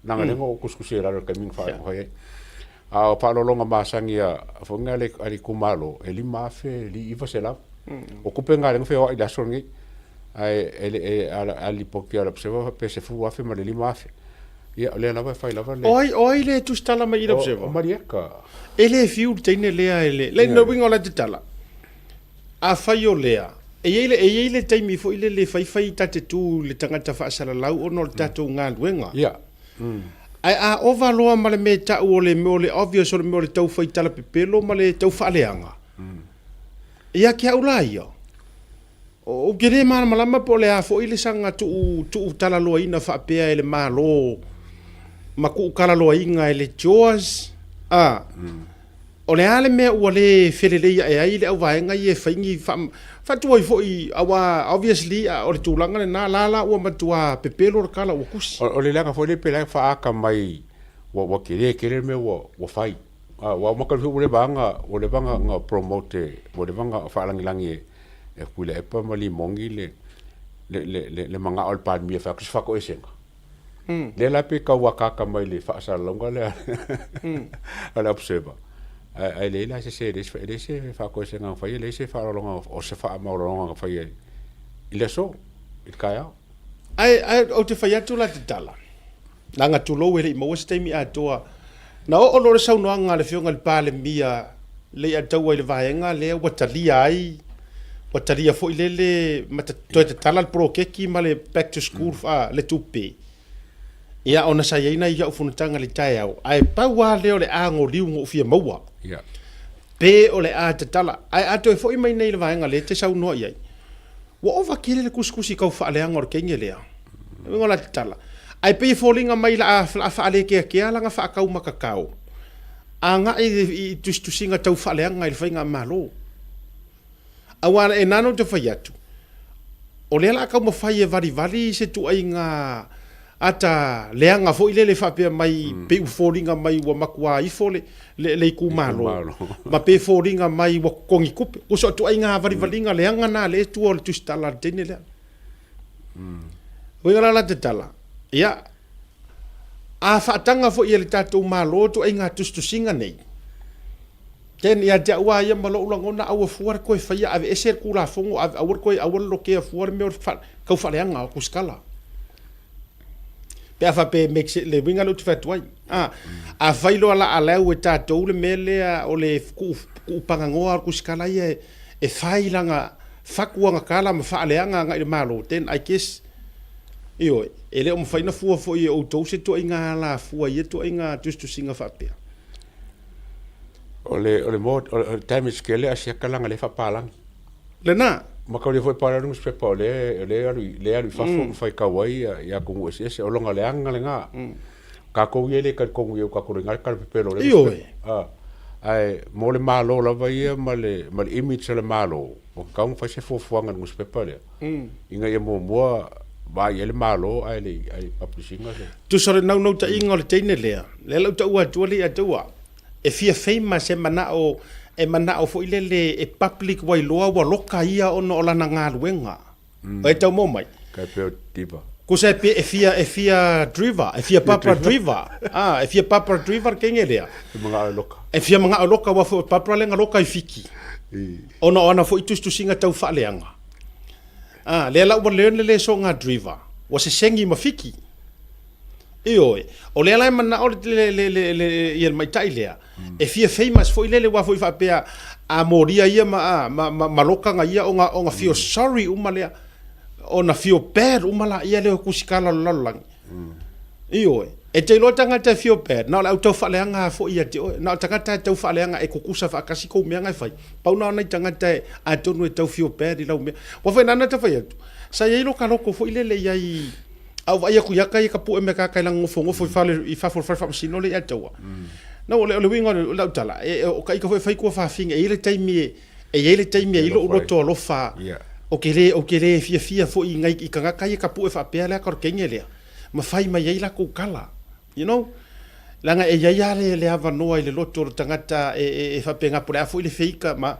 Nanga lengo o kuskusi e raro kaming whai. A whalolonga masangi a whonga ali kumalo, e lima afe, li iwa se lau. O kupe ngā lengo whea o i lasongi, ali poki ala psewa pe se fulu afe ma le lima afe. Ia, le lava whai lava le. Oi le tustala mai ira psewa. O marieka. Ele fiu teine lea ele. Le no wingo la te tala. A whai o lea. E ele taimi fo ile le whai tate tū le tangata whaasala lau ono le tatou ngā luenga. Ia. Ai a ovaloa ma le me tau o le meo le obvious o le meo le tau whai tala pepelo ma le tau whaaleanga. Ia kia ula ia. O gere mana malama po le a fo ile sanga tu tala loa ina whaapea ele malo. Ma ku kala loa inga ele George. O le ale mea ua le whelelei e ai le au vaenga i e whaingi whatua i foi awa obviously o le tūlanga le nā lala ua matua pepelo le kala ua kusi. O le langa foi le pelai whaaka mai wa kere me wa whai. Wa makal hu le banga nga promote o le banga whaalangilangi e kuile e pa mali mongi le manga o le pād mia whako e senga. Le la pe ka wakaka mai le whaasalonga le ala observa. Ai le la se whako e senga whai le se whaalonga o se whaamaulonga whai i le so, i kai au. Ai o te whai atu la te tala. Nanga tulou e le i maua se teimi atoa. Na o lore sau noanga le whionga le pāle mia le ataua i le vaenga le watalia ai. Watalia fo i le toi te tala le prokeki ma le back to school le tupe. Ia ona sa yeina ia ufunutanga le tai au. Ai paua leo le ango liu ngo fia maua. Ia. Pe o le a te tala. Ai ato e fo i mai nei le vaenga le te sau noa iai. Wa ova kele le kuskusi kau whaaleanga o kenge lea. Wingo la te tala. Ai pe folinga mai la whaale kea langa whaakau makakau. A nga i tustusinga tau whaaleanga i le whainga malo. Awana e nano te whai atu. O lea la kau mawhai e vari se tu ai ngā ata leanga fo ile le whapea mai pe uforinga mai wa makua ifo le iku malo. Ma pe foringa mai wa kongi kupe. Uso tu ai ngā vari leanga na le tu o le tustala tene lea. Winga la te tala. Ia. A whaatanga fo i le tatou malo tu ai ngā tustusinga nei. Ken ia te ua ia malo ulangona au fuar koe whaia ave eser kula fongo awar koe awar loke fuar meo kau whaleanga o kuskala. Pe afa pe mexe le winga lo te whatuai. A whailo ala alau e tatou le mele o le kupangangoa o kuskala ia e whailanga whakuanga kala ma whaaleanga ngai le malo. Then I guess io ele o mawhaina fua fo i o tau se to inga la fua i to inga tustusinga whapea. Ole mo time scale a sia kalanga le fapalang. Le na Maka le foi para nung spepa le alu fafo fai kawai ya ko se o longa le anga le nga. Ka ko yele ka ko yo ka ko ringa ka pepelo le. Io ai mo le malo la vai mal image le malo. O ka un fai se fofuanga nung spepa le. Inga ye mo ba yele malo ai publishing le. Tu sore nau ta inga le tene lea. Le lau ta ua tuali atua. E fia famous e mana o fo ile e public wai loa wa loka ia ono o lana ngā luenga. O e tau mo mai. Ka peo tiba. Ko se pe e fia driver, e fia papa driver. E fia papa driver kenge lea. Mga loka. E fia mga loka wa fo papa lenga loka I fiki. Ono ona fo itustu singa tau whaaleanga. Le lau wa leone le so ngā driver. Wa se sengi ma fiki. Ioe. O le alai mana o le ia mai tai lea. E fia famous fo ile le wa fo I whapea a molia ia ma lokanga ia o nga feel sorry umalea. O na feel bad umala ia le kusikala lalang. Ioe. E te lo tangata feel bad. Na le auto whaleanga fo ia te na tangata tau whaleanga e kukusa whakasi kou mea ngai whai. Pau na nei tangata a tonu e tau feel bad I lau mea. Wa whai nana ta whai atu. Sa iei ka loko fo ile le iai au vai ku yaka ka pu me ka lang ngofo I fa for sino le atawa na ole winga le tala o ka fai ku fa finga ile taimi I lo to lo fa o kele fia fo I ngai I ka pu fa pe le ka kengele ma fai mai la ku kala you know langa e ia le ava noa I le loto o tangata e whapenga pole afo I le feika ma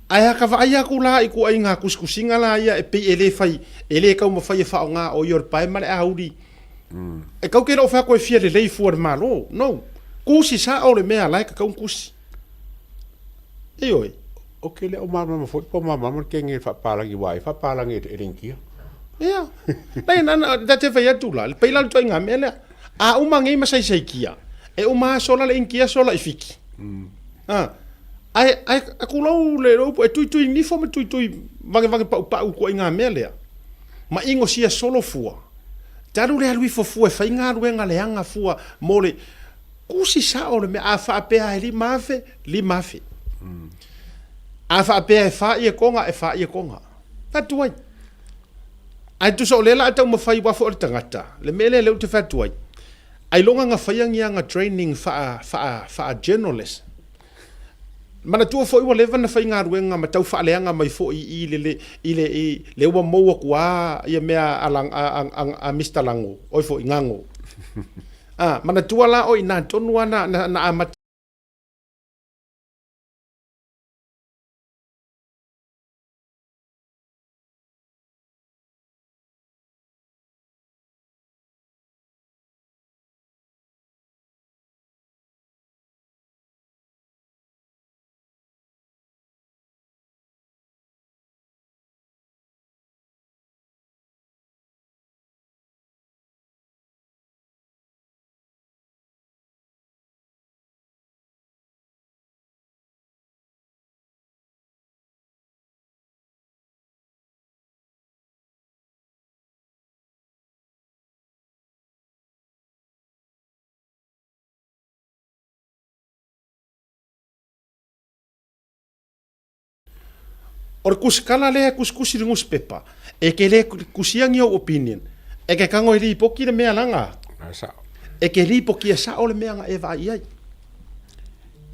ai ka vai aku la I ku ai ngā kuskusinga la ia e pe ele fai ele kau mafai e whao ngā o yor pai male auri e kau kera o whako e fia le lei fuar malo no kusi sa o le mea lai ka kau kusi e oi o ke le o mama foi po mama ke ngi whapalangi wai whapalangi e ringia ia nei nana da te vai atu la le peila le toinga mele a uma ngai masai sai kia e uma sola le inkia sola I fiki ai aku lau le ro e tui ni fo me tui vange pa ko inga mele ma ingo sia solo fua taru le alui fo fu e fa inga ruenga le anga fua mole kusi sa o le me a fa pe a li mafe a fa pe e fa e konga tatuai ai tu so le la tau ma fai wa fo le tangata le mele le te fatuai ai longa nga faiangi nga training fa journalist mana tu fo I level na fai nga ruenga ma tau fa leanga mai fo I le wa mo kwa ia mea alang a Mr Lango oi fo ingango mana tu la oi na tonu na amat or kuskala le kuskusi ringus pepa e ke le kusiangi o opinion e ke kango I poki le mea langa sa e ke li poki sa o le mea nga e vai ai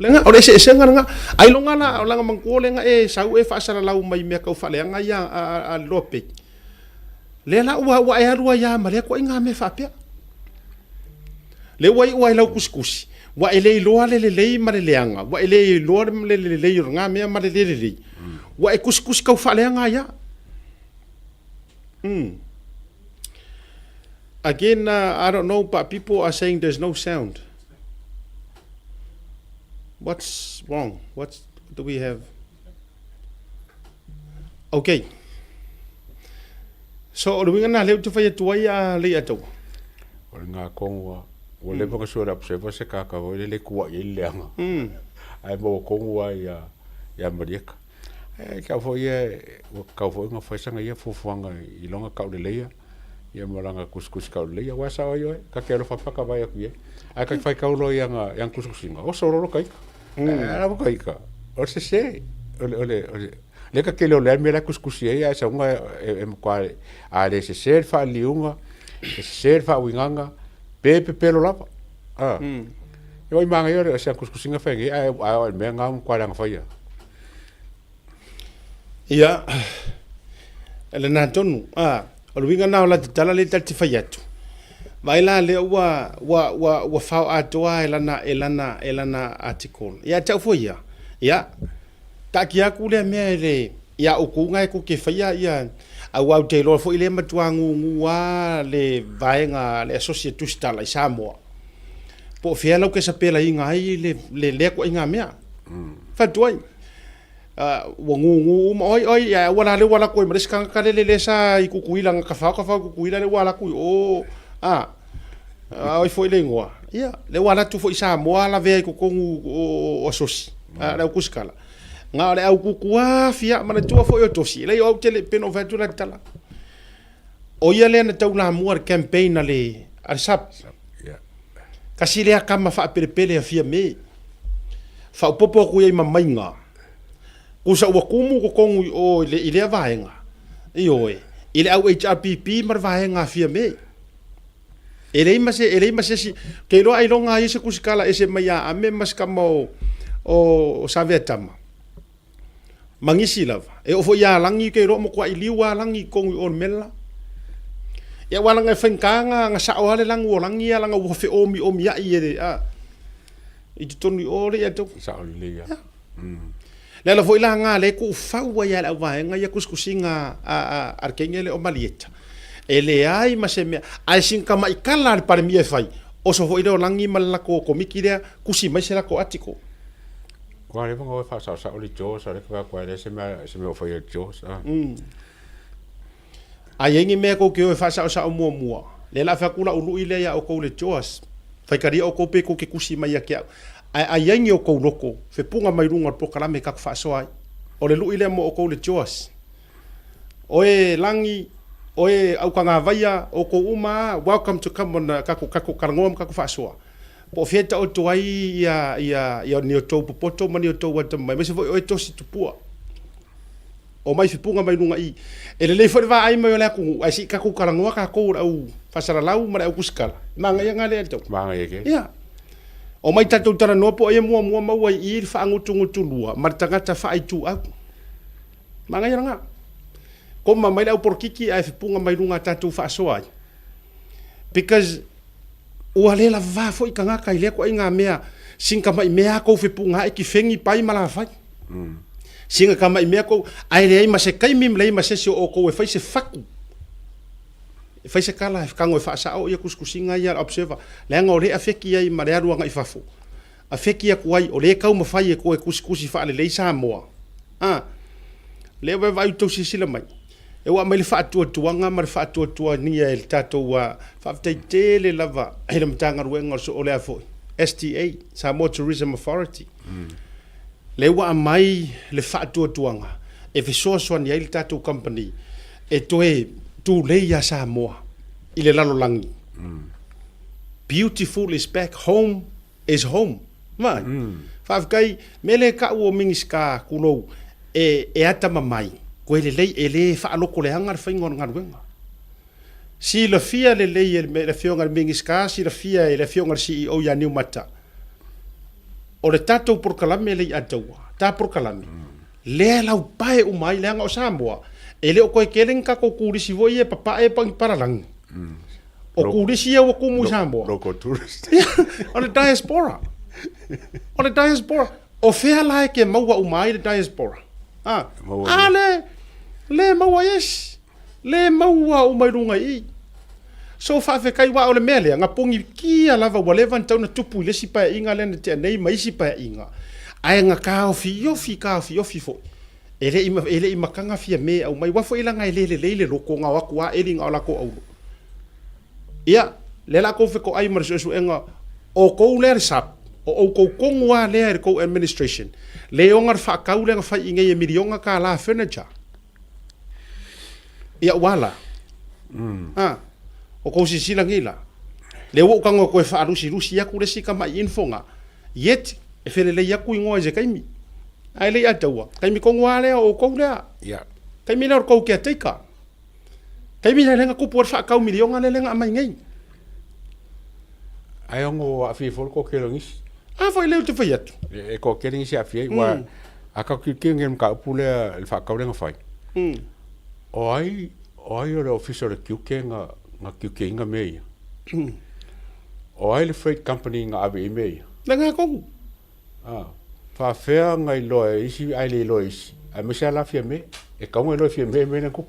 lenga o le se nga ai longa na o langa mangko lenga e sau e fa sala lau mai mea kau fa lenga ia a lope le la wa e arua ia ma le ko inga me fa pia le wa lau kuskusi wa ele loa le ma le leanga wa ele loa le nga mea ma le wa e kuskus kau fa leanga ia again I don't know but people are saying there's no sound. What's wrong? What do we have? Okay. So o winga na leo te fai tuai a le ato. o ngā kongo o le paka sura pse va se kaka o le kuwa I leanga ai mo kongo ia marieka ka fo nga faisanga ia fofanga I longa ka le leia ia malanga kuskus ka le leia wa sa yo ka ke lo fa ka vai aku ai ka fai ka lo ia nga kuskusinga o so ro kai era mo kai ka o se le ka ke lo le me la kuskusia ia sa nga e mo kwa a le se fa liunga se fa winganga pepe pelo lapa eu manga yo se kuskusinga fa ngi ai me nga mo kwa nga fa ia ia ele na tonu o winga na la tala le tati fa yatu vai la le wa fa atoa elana article ia tau fo ia ta ki aku le me le ia o ku ngai ku ke fa ia a wa te lo fo ile matuangu wa le vaenga le associate stala I Samoa po fia lo ke sa pela inga ai le ko inga mea fa tuai wa ngu oi ya wala ko me ska ka le sa I kukuila ka fa kukuila le wala ku oi foi le ngoa ia le wala tu foi Samoa la ve ko o sosi la kuskala nga le au kukua fia mana tua foi o tosi le au tele peno vatura tala o ia le na tauna muar campaign ale al sap kasi le kama fa perepele fia me fa popo ku ia mamainga usa wa kumu ko kongu o le ile vaenga ioe ile au HRPP mar vaenga fia me ele mase si ke lo ai longa ise kuskala SMI Hardware mas kamo o savetama mangisi lava e o fo ia langi ke ro mo kwa iliwa langi kongu on mela ya wala nga fenkanga nga sa o le langu langi ya langa wo fe omi ya ide I te tonu o le ato. Sa o le ia. Le la foi la nga le ku faua ia la vaenga ia kuskusinga a arkenge le o malieta. Ele ai ma se me ai sin kama I kala le para mie fai. O so foi do langi mal ko komiki le kusi mai se la ko atiko. Kwa le ngo fa sa o le jo sa le kwa le se me o foi jo sa. Ai ngi me ko ke o fa sa o mua. Le la fa kula ulu ile ya o ko le joas. Fai kari o ko pe ko ke kusi mai ya ai ngi o ko loko fe punga mai runga po kala me ka faʻasoa. O le lu ile mo o ko le joas. Oe langi oe au kanga vaia o ko uma welcome to come on kako karangom kako faʻasoa. Po feta o to ai ia ni o to poto mani o to wata mai me se foi o to si tupua. O mai fipunga mai runga I. Ele le foi va ai mai ole ku ai si kako karangoa ka ko au fasara lau mara au kuskala. Manga ia ngale to. Manga ia ke. Ia. O mai tatou tara no po e mua mau ai I fa ngutu lua. Mar tangata fa ai tu au. Manga ia nga. Ko mai au porkiki ai fipunga mai runga tatou faʻasoa. Because ua le la va foi kanga kai le ko inga mea singa mai mea ko fipunga ki fengi pai mala fai. Singa kama I mea ko ai le ma se kai mim le ma se o ko e fai se faku. E fai se kala e kango e fa sa o ia kuskusinga ia observer. Le nga o le afeki ai ma le aru nga I fafo. Afeki ia kuai o le kau ma fai e ko e kuskusi fa le Samoa. Le vai to sila mai. E wa mai le fa tuanga ma le fa tua ni e le tatou wa fa te le lava e le mtanga ruenga so o le afo. STA Samoa Tourism Authority. Le wa mai le fa tuanga e fe so ni le tatou company e toe tu le ya Samoa I le lalo langi. Beautiful is back, home is home. Mai. Fa kai mele ka o mingiska kulo e ata mai. Ko le fa aloko le hanga fa ingon ngaruenga. Si la fia le me fionga mingiska si la fia le fionga CEO ya New Mata. O le tatou por kalame le ataua. Ta por kalame. Le lau pae o mai le anga o Samoa. E le o koe keleng ka ko kurisi voi e papa e pang paralang. O kurisi e o kumu Samoa. Local tourist. O le diaspora. O le diaspora. O fea lai ke maua o mai le diaspora. Le maua yes. Le maua o mai runga I. So fa fe kai wa o le mele nga pongi kia lava wa levan tau na tupu le si pa inga le te nei mai si pa inga. Ai nga ka o fi fo. Ele ima kanga fia me au mai wafo ila ngai le loko nga waku wa eli nga lako au. Ia, le la ko fe ko ai mar so enga o ko le sap o ko kongwa le ko administration. Le ongar fa kau le nga fa inga e milionga ka la furniture. Ia wala. O ko si sila ngila. Le wo kanga ko fa rusi ya ku le sika mai infonga. Yet e fele le ya ku ingoa je kaimi. Ai le ataua. Kaimi kongwa le o ko le. Ia. Kaimi le ko ke teika. Kaimi le nga ku por fa kau milionga le nga mai ngai. Ai ongo a fi fol ko ke longis. Foi le te fai atu. E ko ke ringi se a fi wa aka ki ngem ka pule le fa kau le nga fai. O ai o le official le QK nga QK nga mei. O ai le freight company nga ave mei. La nga ko. Fa fea ngai loe isi ai le loe isi. A me se la fia me e ka ngai loe fia me na ku.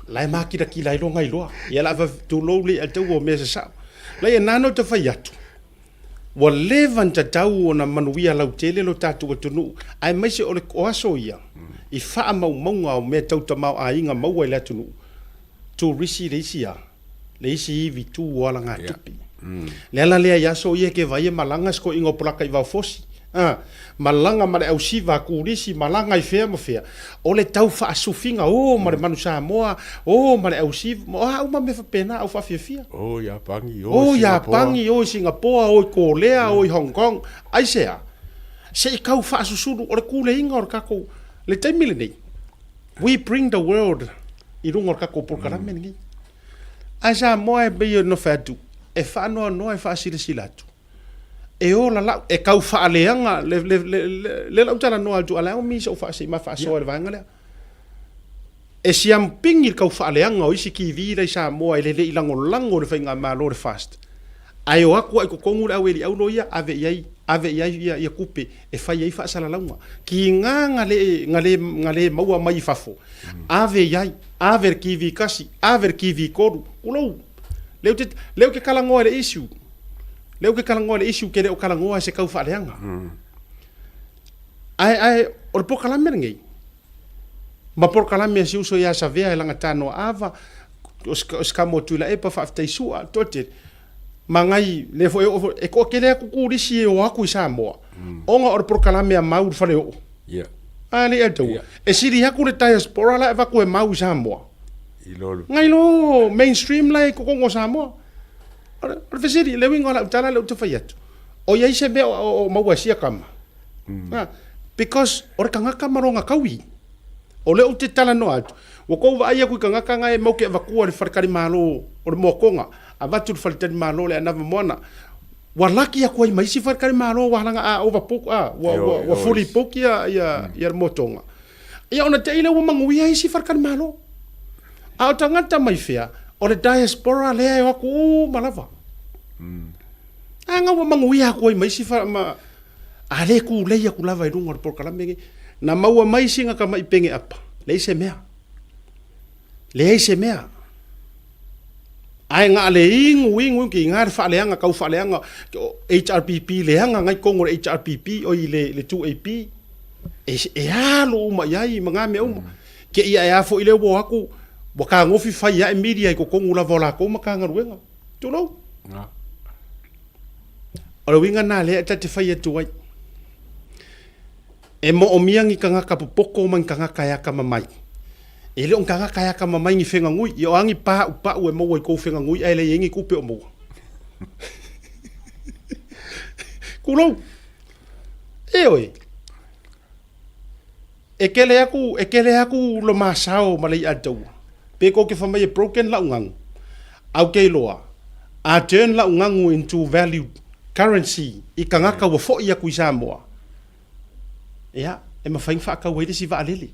Lai makira ki lai lo ngai loa. Ia la va tu lo le atu o me se sa. Lai nano te fai atu. Wa levan tatau o na manuia lau tele lo tatu atunu. Ai mai se o le koaso ia. I faa maunga o mea tauta mau a inga maua i atunu. Tu risi le isi a. Le isi i vitu o ala ngā tupi. Le ala lea yaso ia ke vai e malanga sko ingo polaka I vau fosi. Malanga mare au siva ku risi malanga I fea ma fea. O le tau faa sufinga o mare manu Samoa. O mare au siva. O au ma me fa pena au fa fia. O ya pangi o ya pangi o Singapore o Korea o Hong Kong. Ai sea. Se I kau faa susuru o le kule inga o kako. Le taimile nei. We bring the world I runga o kako por karame nei. Ai Samoa e beio no fatu. E fa no e fa sila tu. E o la e kau fa aleanga le la utala no altu ala o mi so fa se ma fa so le vanga le. E siam pingi kau fa aleanga o isi ki vira I Samoa I le lango le fainga ma lo le fast. Ai o aku ai ko kongu au eli au loia ave iai ave ia kupe e fai ai faasalalanga ki ngale maua mai fafo ave iai ave ki vi kasi ave ki vi koru ulo leu ke kalangoa le issue ke le o kalangoa se kau faaleanga ai o po kalame ngai ma por kalame si uso ia savea langa tano ava os kamo tu la e pa fa taisua tote mangai le fo e ko kele ku ku disi o aku Samoa onga or por kalame a mau fale o ali ato e siri haku le diaspora la va ku e mau Samoa ngai lo mainstream la ko ngo Samoa or fesiri le winga la tala le to fayat o ia se be o mau asia kama because or kanga kamaronga kawi o le o te tala no atu o ko va ia ku kanga kanga e mo ke va ku le farkari malo o mo konga a vatu faltani malo le Anamoana wa laki ya ko mai si farkari malo wa langa a over pok wa fully pok ya motonga ia ona te ile wo manguia si farkari malo a tangata mai fea o le diaspora le wa ku malava anga wo manguia ko mai si far ma ale ku le ya ku lava i runga por kala mege na maua mai singa ka mai penge apa le se mea ai nga le ingu ki nga fa leanga kau fa leanga HRPP leanga ngai kongo HRPP o le 2AP e halo uma yai manga me uma ke ia fo ile wo aku wa ka ngofi fa ya media ko kongo la vola ko maka nga ruenga tulo o winga na le ta te fa ya tuai e mo omiangi kanga ka poko man kanga kaya ka mamai ele on kanga kaya ka mamai ngi fenga ngui yo angi pa u mo ko fenga ngui ele yengi kupe o mo kulo oi e kele aku lo masao malai atu pe ko ke famai broken la ungang au ke loa a turn la ungangu into value currency I kanga ka wo fo ia ku Samoa ia e mafai fa ka wele si va alele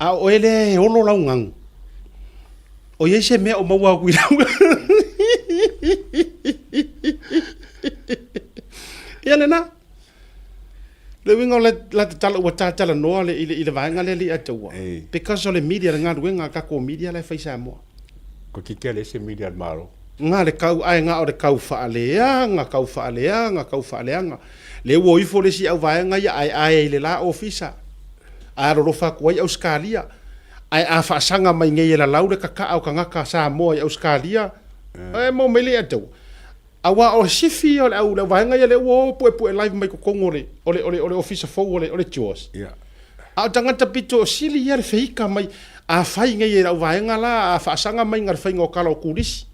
a o ele ono la ungang o ye se me o maua ku ia nena le winga la tala wa tala no le ile vanga le atua because ole media nga wenga ka ko media le fa Samoa ko ki kele se media malo nga le kau ai nga o le kau fa alea nga le wo ifo le si au vai nga ia ai le la ofisa a ro fa ko ai Australia ai a fa sanga mai ngai la laure ka au ka ngaka Samoa i Australia e mo mele ato awa o sifi o le au le vai nga le wo pu live mai ko kongore ole ofisa fo ole chos a tangata pito sili ia le feika mai a fai ngai la vai nga la a fa sanga mai ngar fai ngo kala o kulisi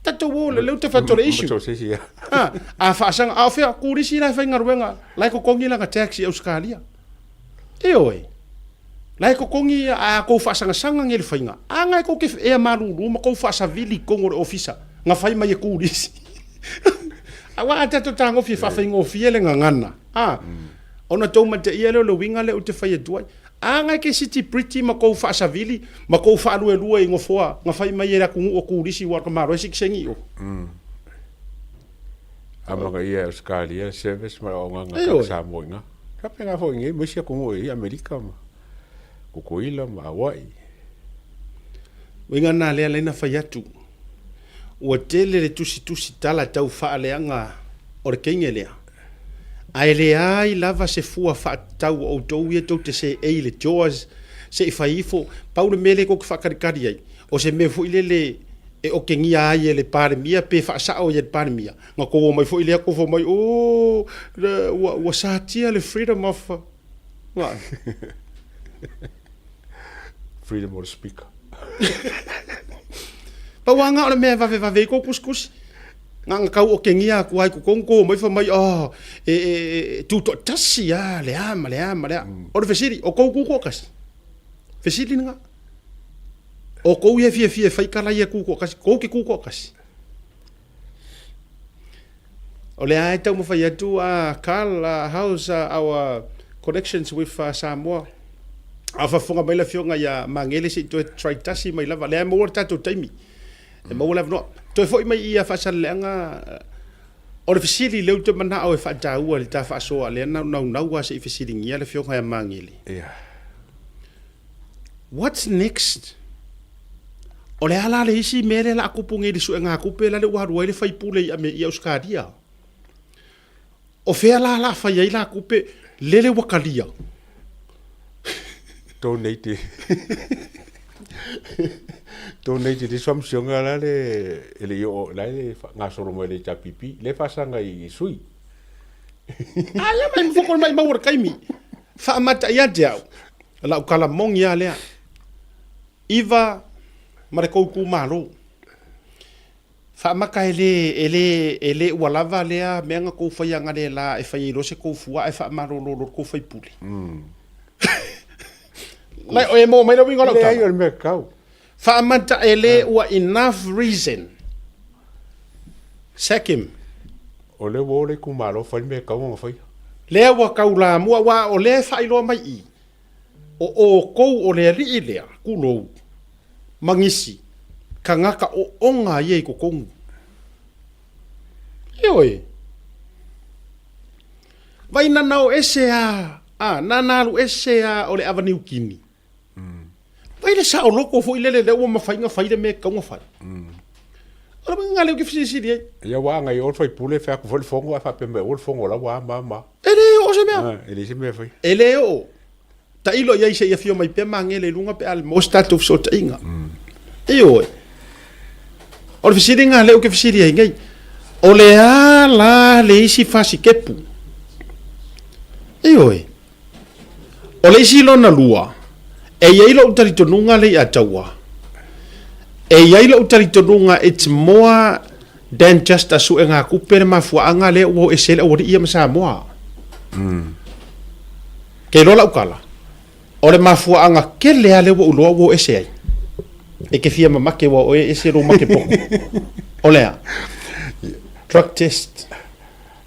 tatou wo le te fatore issue a fa sanga a fa kulisi la fai ngar wenga lai ko kongi la taxi Australia oi lai ko kongi a ko fa sanga ngel fai nga a ngai ko ke e maru ma ko fa sa vili kongore ofisa nga fai mai kulisi awa tatou tango fi fa fai ngo fiele nga ngana ona tau mate ia le winga le o te fai duai anga ke city pretty ma ko fa savili ma ko fa lue ngo foa nga fai mai era ku o kulisi wa ka maro siksengi o amanga ia Australia service ma o nga ka Samoa nga ka penga fo ngi mo sia ku i America ma ko ila ma Hawaii winga na le na fai atu o tele le tusi tala tau fa aleanga o kengelea ai lava se fua fa tau o tou ia tau te se le joas se faifo paulo mele ko fa karikari ai o se me fu ile e o kengia ai le pare mia pe fa sa o ye pare mia nga ko mai fu ile ko fo mai o wa sa tia le freedom of freedom of speaker pa wanga o me va ko kuskus nga kau o kengia ku ai ku kongo mai fa mai tu to tasi le ama o fesiri o ku kas fesiri nga o ko ye fie fai kala ye ku kas ko ki ku kas o le ai tau mo fai atu kala how's our connections with Samoa afa fonga mai la fionga ya mangele si to try tasi mai lava le mo tatou taimi e mo la no to foi mai ia fa saleanga o le fisili leu te mana o e whaataua le ta faʻasoa le nau a se i fisilingia le fionga e mangili. Yeah. What's next? O le ala le isi mele la akupungi le suenga akupe la le waruai le faipule i ame i auskadia. O fea la fai ai la akupe lele wakalia. Donate. Donate di som sionga la le yo la le nga soro mo le chapipi le pasanga i sui. Aya mai mfoko mai mawar kaimi. Fa mata ya jao. La ukala mongi ya lea. Iva mareko ku malo. Fa maka ele walava lea menga ko fa yanga le la e fa yelo se ko fua e fa maro lo ko fa puli. Lai o e mo mai no winga lo ta. Le ai me kau. Fa mata ele wa enough reason. Sakim. O le wo le ku malo fa me kau mo fa. Le wa kaula mua wa o le fa ilo mai i. O kou o le ri ilea ku lo. Mangisi. Kangaka o onga ye ko kongu. Eoi. Vai nanao esea. Nanalu esea o le avenue kini. Vai le sa o loko fo ile le o mafainga faile me kaunga fai. Ora nga le ke fisi dia. Ya wa nga yo fai pule fa ko fongo fa pe me o fongo la wa mama. Ele o se mea. Ele se me fai. Ele o. Ta ilo ia se ia fio mai pe mangele lunga pe al most of so tainga. Eoi. O fisi nga le o ke fisi dia ngai. O le ala le isi fasi kepu. Eoi. O le isi lona lua. E iai lo utaritonunga le ataua. E iai lo utaritonunga it's more than just a suenga kupere mafuanga le o esele o ia Samoa. Ke lola ukala. O le mafuanga ke le ale o lo o esele. E ke fia mamake o ese ro make poko. O lea. Drug test.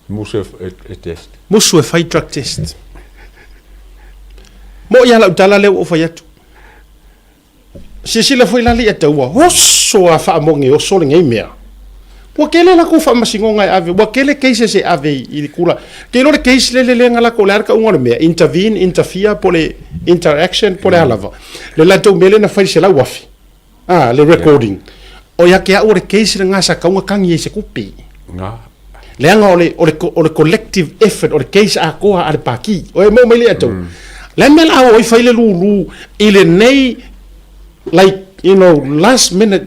Musu test. Musu e fai drug test. Mo ia la utala le o fai atu. Sisila foi la li ataua. Hoso a fa monge o sole ngai mea. Wa kele la ko fa masingonga ave, wa kele case se ave i kula. Ke lo le case le ngala ko la ka unga mea. Interfere pole interaction pole alava. Le la to mele na fai se la wafi. Le recording. O ya ke a o le case le ngasa ka unga kangi se kupi. Nga. Le anga o le collective effort o le case a ko a le paki. O mo mele atu. Le mela o fai le lulu ile nei like you know last minute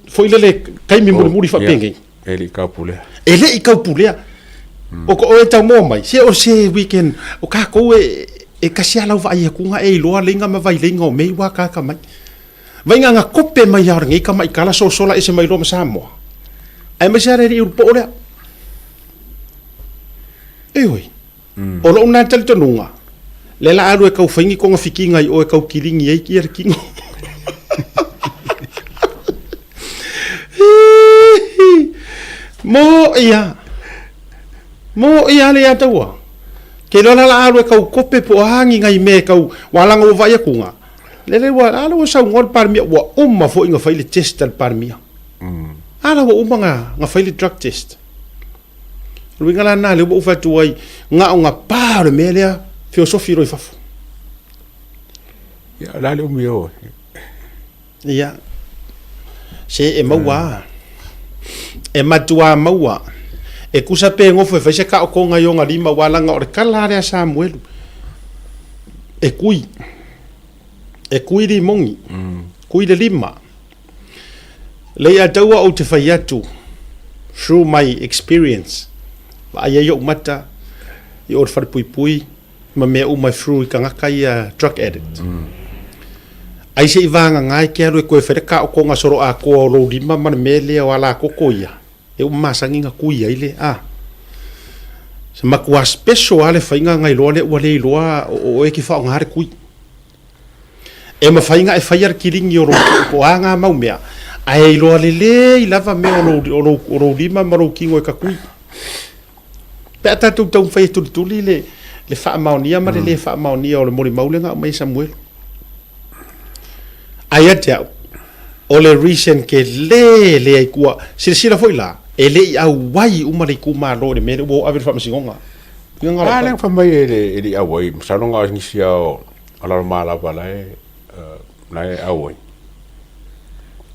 foi le kai mi muri fa pengi ele ka pule i ka pule o ko e ta mo mai se o se weekend o ka ko e ka sia lau vai ku nga e lo lenga ma vai lenga o mei wa ka mai vai nga kope mai ar ngi ka mai kala so sola ese mai lo Samoa ai ma sare ri po le e oi o lo na tel tonunga le la alu e kau whaingi konga whikinga i o e kau kiringi ei ki er kingo. Mo ia le ataua. Ke lola la alu e kau kope po hangi ngai me kau walanga o vai akunga. Lele wa alu o sa ngol parmia wa umma fo inga whaile test al parmia. Ala wa umma nga whaile drug test. Ruinga la na le wa ufatu ai nga o nga pāre me lea filosofi roi fafu. Ya la le umio. Ya. Se e maua. E matua maua. E kusa pe ngofo e faise ka o konga yonga lima walanga o re kalare a Samuelu. E kui. E kui di mongi. Kui de lima. Lei ataua o te whaiatu. Through my experience. Wa aia yo mata. I o te wharepui ma mea umai through I ka ngaka I a drug addict. Ai se I vanga ngai ke alu e koe whereka o konga soro a koa o lo lima mana me lea o ala koko ia. E umasangi nga kuia ile Se makua special ale whainga ngai loa le ua le loa o e ki whao ngare kui. E ma whainga e whaiar kiringi o anga mau mea. Ai loa le I lava mea o lo lima ma lo kingo e ka kui. Pe ata tu tau whai tuli le wha maonia ma le wha maonia o le mori maulenga o mai Samuel. Ai ate au. O le recent ke le ai kua. Sila foi la. e le i au wai uma le kumalo le mele wo ave whamasingonga. Ah, le whamai e le awai. Sanonga nisi au ala mala pala na e awai.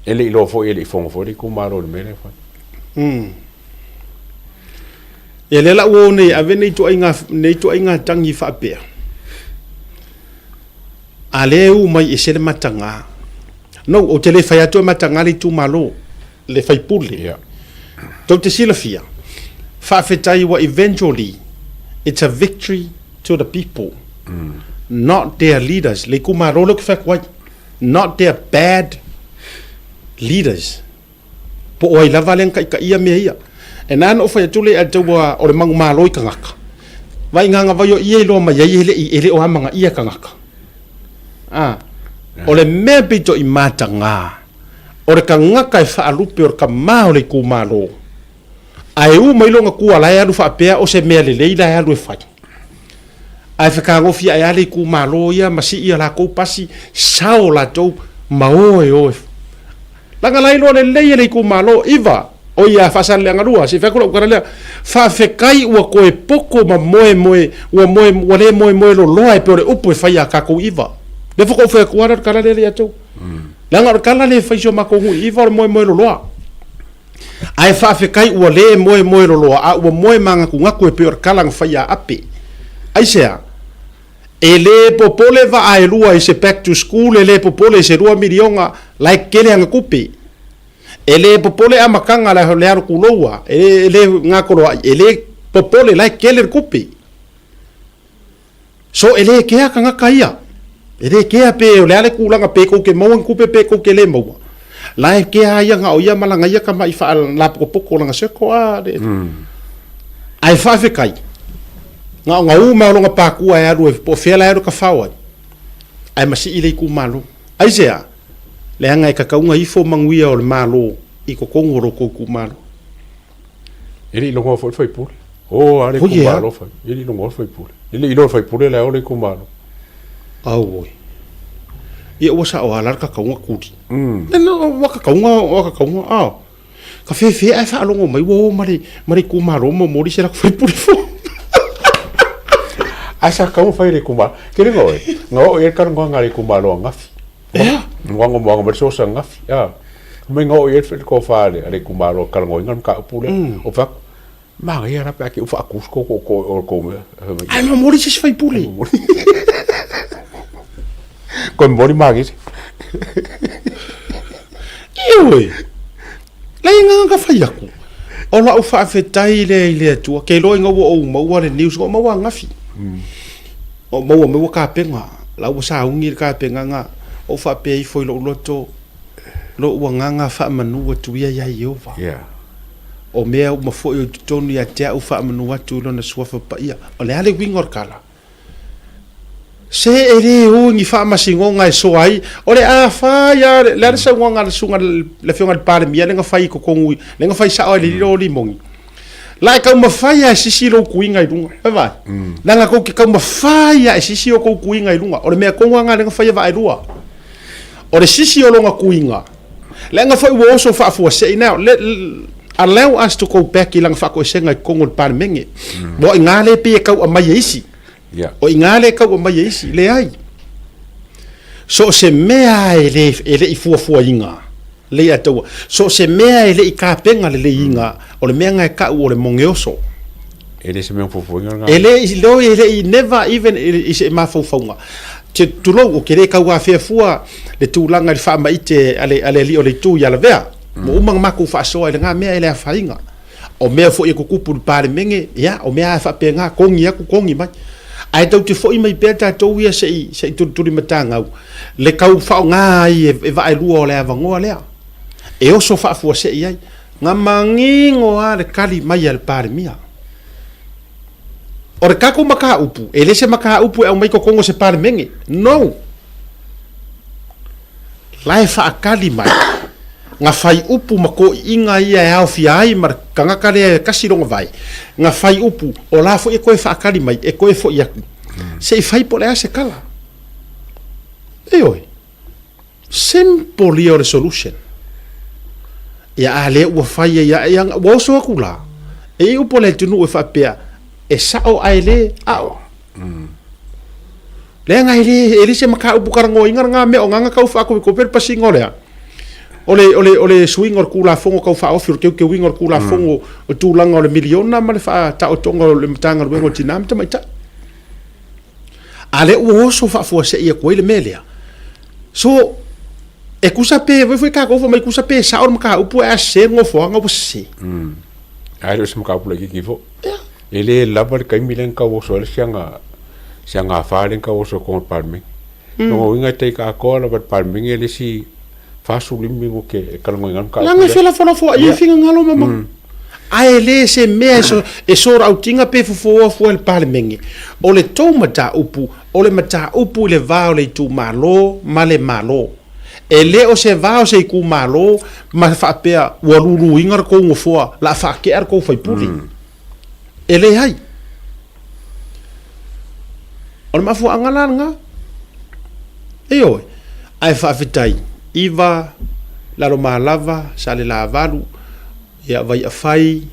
E le ilo fo e le fonga fo le kumalo le mele whai. E le la wo nei ave nei to inga tangi whaapea. A le u mai e sele matanga. No, o te le whai atu matanga le tu malo. Le whai pule. Yeah. Tau te silafia. Whaafetai wa eventually, it's a victory to the people. Not their leaders. Le kumaro le kwhai. Not their bad leaders. Po oi lava len ka ia mea ia. E nana o whai atu le ataua o le mangu malo I ka ngaka. Vai nganga vai o ia ilo mai ele o amanga ia ka ngaka. O le mea pito I mata ngā. O le ka ngaka e whaalupe o le ka mao le kumalo. Ai u mai longa kua lai alu whaapea o se mea le leila e alu e whai. Ai whakangofia e ale kumalo ia masi ia la kou pasi sao la tau maoe oe. Langa lai loa le leia le kumalo iwa o ia whasale angarua. Se whakula ukara lea whawhekai ua koe poko ma ua le moe lo loa e pe o le upu e whai a kakou iwa. Le whako whekuara kala le lea tau. Langa kala le whaisio mako hui iwa o le moe lo loa. Ai whawhekai ua le moe lo loa a ua moe manga ku ngaku e pe o kala ngwhai a ape. Ai sea e le popole va ai lua I se back to school e le popole se rua milionga lai kele anga kupe. E le popole a makanga la le aru kuloa e le ngakoro e le popole lai kele kupe. So e le kea ka ngaka ia. E le kea pe o le ale kulanga pe ko ke mau kupe pe ko ke le mau. Lai kea ia nga o ia malanga ia ka mai fa la poko langa se ko a de. Ai fa fe kai. Nga uma longa pakua e aru e po fela e aru ka whaua. Ai masi I le ku malo. Ai sea, le anga e kakaunga ifo manguia o le malo I ko kongoro ko ku malo. Ili longa fo fai pule. Oh, ale ku malo fai. Ili longa fai pule. Ili ilo fai pule le ole ku malo. Au oi. Ia ua sa o alar kakaunga kuri. Nena waka kaunga au. Ka fe ai fa longo mai wo mari ku malo mo mori se la fai pule fo. Asa kau fai le kumalo. Kere ngoi. Ngau e kar ngā le kumalo ngafi. Ngwango mwanga merso sa ngafi. Mai ngau e fai ko fale le kumalo kar ngoi ngam ka pule. O fak. Ma ia ra pa ke ufa kusko ko me. Ai ma mori se fai pule. Ko mori magis. Ioi. Lai nga fai aku. O la ufa fetai le tua. Ke loi ngau o mau le news ko mau ngafi. O mau me ka penga la o sa ungi ka penga nga o fa pe I foi lo loto lo wanga fa manu tu ia Yehova o me o ma foi tonu ya te o fa manu tu lo na swafa pa ia o le ale wingor kala se ere o ni fa masingonga e so ai o le a fa ya le sa wanga le sunga le fionga le pare mia le nga fai ko kongu le nga fai sa o le lo limongi lai ka mafai a sisi lo kuinga I lunga. Vai. Langa ko ke ka mafai a sisi o ko kuinga I lunga. O le mea konga nga lenga fai va ai lua. O le sisi o longa kuinga. Lenga fai wo so fa fu se now. Allow us to go back I langa fa ko senga kongo le par menge. Bo ngale pe ka o mai isi. O ngale ka o mai isi le ai. So se mea ele I fu inga. Le atua so se mea ele I ka penga le inga o le mea ngai ka o le mongeoso ele se mea fofoinga ele I never even I se mafofonga te tulo o kere ka wa fefua le tulanga le fa maite ale li o le tu ya la vea mo umang maku faʻasoa I le nga mea ele afainga o mea fo I ko kupu pare menge ya o mea fa penga kongi aku kongi mai ai tau te fo I mai peta tau ia se turi matanga le kau fa nga I e va ai lua o le avangoa lea e oso fa fu se ia nga mangingo a le kali mai al par mia o re kako maka upu ele se maka upu e o mai ko kongo se par menge no lai fa kali mai nga fai upu mako inga ia e au fiai mar kanga kale kasi longa vai nga fai upu o lafo e koe fa kali mai e koe fo ia se fai po le se kala e oi simple resolution ia ale ua fai ia ia wo so kula e upo le tunu e fa pea e sao ai le ao le ngai le ele se maka upu karango inga nga me o nga kau fa ko per pasingo le ole swing or kula fongo kau fa offer ke wing or kula fongo o tulanga o le miliona ma le fa ta o tongo le mtanga wengo tinam te maita ale o so fa fo se ia ko le melia so e kusa pe foi ka ko fo mai kusa pe sa or maka upu a se ngo fo nga se ai le se maka upu le ki fo ele lava le kai milen ka o so le sianga fa le ka o so ko palme no inga te ka ko la palme ele si fasu limbi mo ke kalongo ngan ka langa fela fola fo ia finga ngalo mama ai le se me so e so rautinga pe fo el palmengi o le tomata upu o le mata upu le va le tu malo male malo e le o se va o se ku malo ma fa pe wa lulu inga ko ngo fo la fa ke ar ko fai puli e le hai o ma fo angala nga e oi ai fa fitai iva la lo malava sale la valu ya vai afai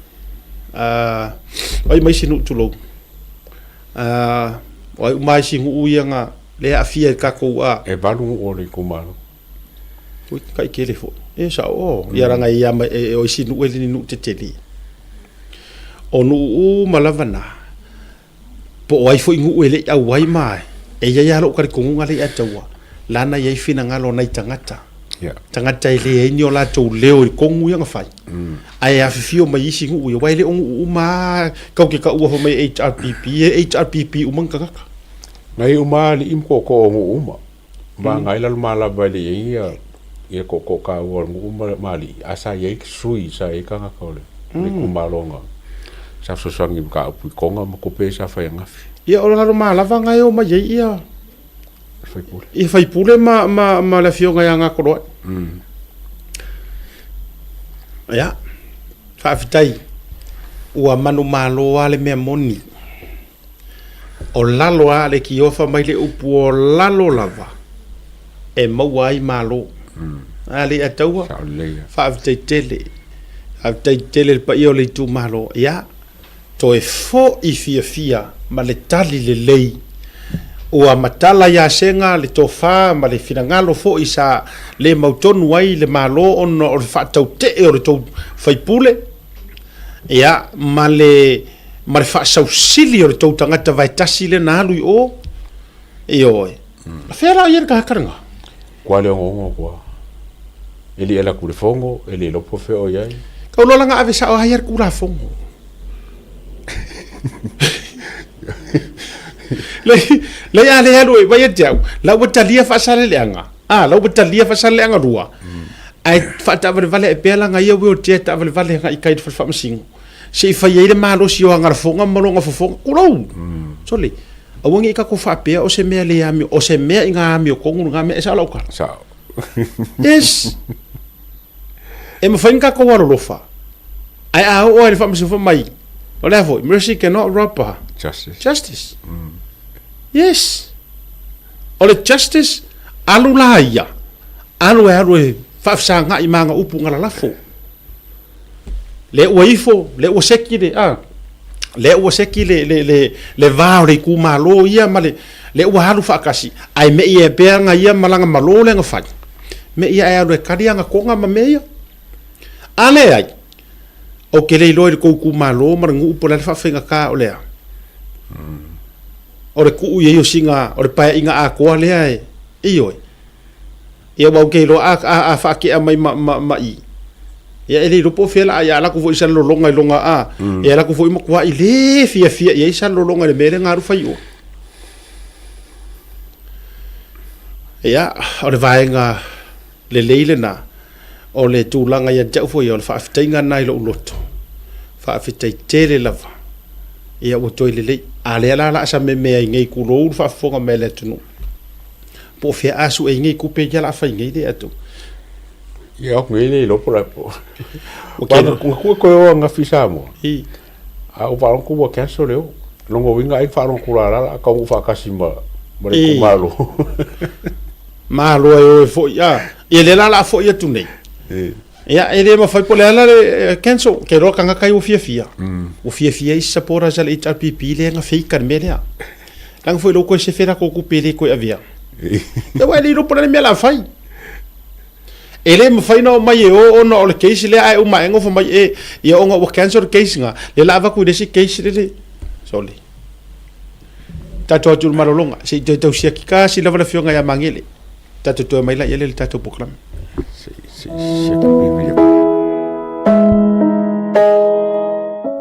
ai mai sinu tulo ai mai singu uianga le afia ka ko a e valu o le kumalo ui kai kele fo e sa o ya ranga ia mai o sinu ele ni te teli o nu u malavana po ai fo ingu ele au wai mai e ya lo ka ko ngale atawa lana ye fina ngalo nai tangata tangata ile ni ola to leo I kongu yang fai ai a fifio mai isi ngu wai le o ma ka ke ka u fo mai HRPP u man ka ngai u ma li im ko u ma ngai la ma la ba le ia ko ka u ma li asa ye sui sa e ka ka le ku ma longa sa so sangi ka pu konga mo ko pe sa fa nga ia ola ma la va ngai o ma ye ia fai pule ma la fionga yanga ko ya fa fitai ua manu malo ale me moni o lalo ale ki ofa mai le upu o lalo lava e mauai malo ale ataua fa fitai tele pa io le tu malo ya to e fo I fia ma le tali le lei ua matala ya senga le tofa ma le finangalo fo isa le mautonu ai le malo ono o fa tau te o le tau faipule ya ma le fa sausili o le tau tangata vai tasi le na alu o e oi fera ia ka karanga kwa le ngo kwa eli ela ku le fongo eli lo po fe o yai ka lo langa ave sa o haier ku la fongo le ale alu e vai tau la botalia fa sale leanga la botalia fa sale leanga rua ai fa ta vale pela nga ia we o te ta vale nga I kai fa masingo se fa ye le malo si o nga fonga malonga fo kulo sole a wongi ka ko fa pe o se me le ami o se me nga ami ko nga me sa lauka sa yes e mo fanka ko waro lofa ai a o le fa masingo mai o lafo mercy cannot rob justice yes ole justice alu laia alu fa sanga I manga upu ngala lafo le waifo le waseki le waseki le va le ku malo ia male le walu fa kasi ai me ia peanga ia malanga malo le nga fa me ia ai le kadia nga konga ma me ale ai o ke le lo ko ku malo marangu upu le fa fenga ka ole ore ku ye yo singa ore pa inga a ko le ai io ia wa ke lo a fa ke mai mai ia ele lo po fela ia la ku vo isa lo longa ia la ku vo mo kwa ile fia ia isa lo longa le mere ngaru fa yo ia ore vaenga le leile na o le tulanga ia jau fo ia fa fitainga nai lo loto fa fitai tele lava ia o toile le ale la sa me ngai ku lo fa fonga mele tunu po fe asu e ngai ku pe ya la fa ngai de atu ia ngai le lo po la po o ko nga fisamo a o va ku bo kaso le lo ngo winga ai fa ron ku la ka u fa kasima ma le ku malo malo e fo ya e le la fo ya tu nei Ia, ele mafai po le ala le cancel, ke roa kanga kai o fia. O fia i sapora sa le HRPP le nga feika me lea. Lang foi loko se fera ko kupele ko avia. E wa le ropo le me la fai. Ele mafai no mai o no le case le ai o mai ngo fo mai e o nga o cancel case nga. Le lava ku desi case le. Soli. Tatou atu marolonga, se tatou sia kika si lava le fionga ya mangele. Tatou to mai la ele le tatou proclam.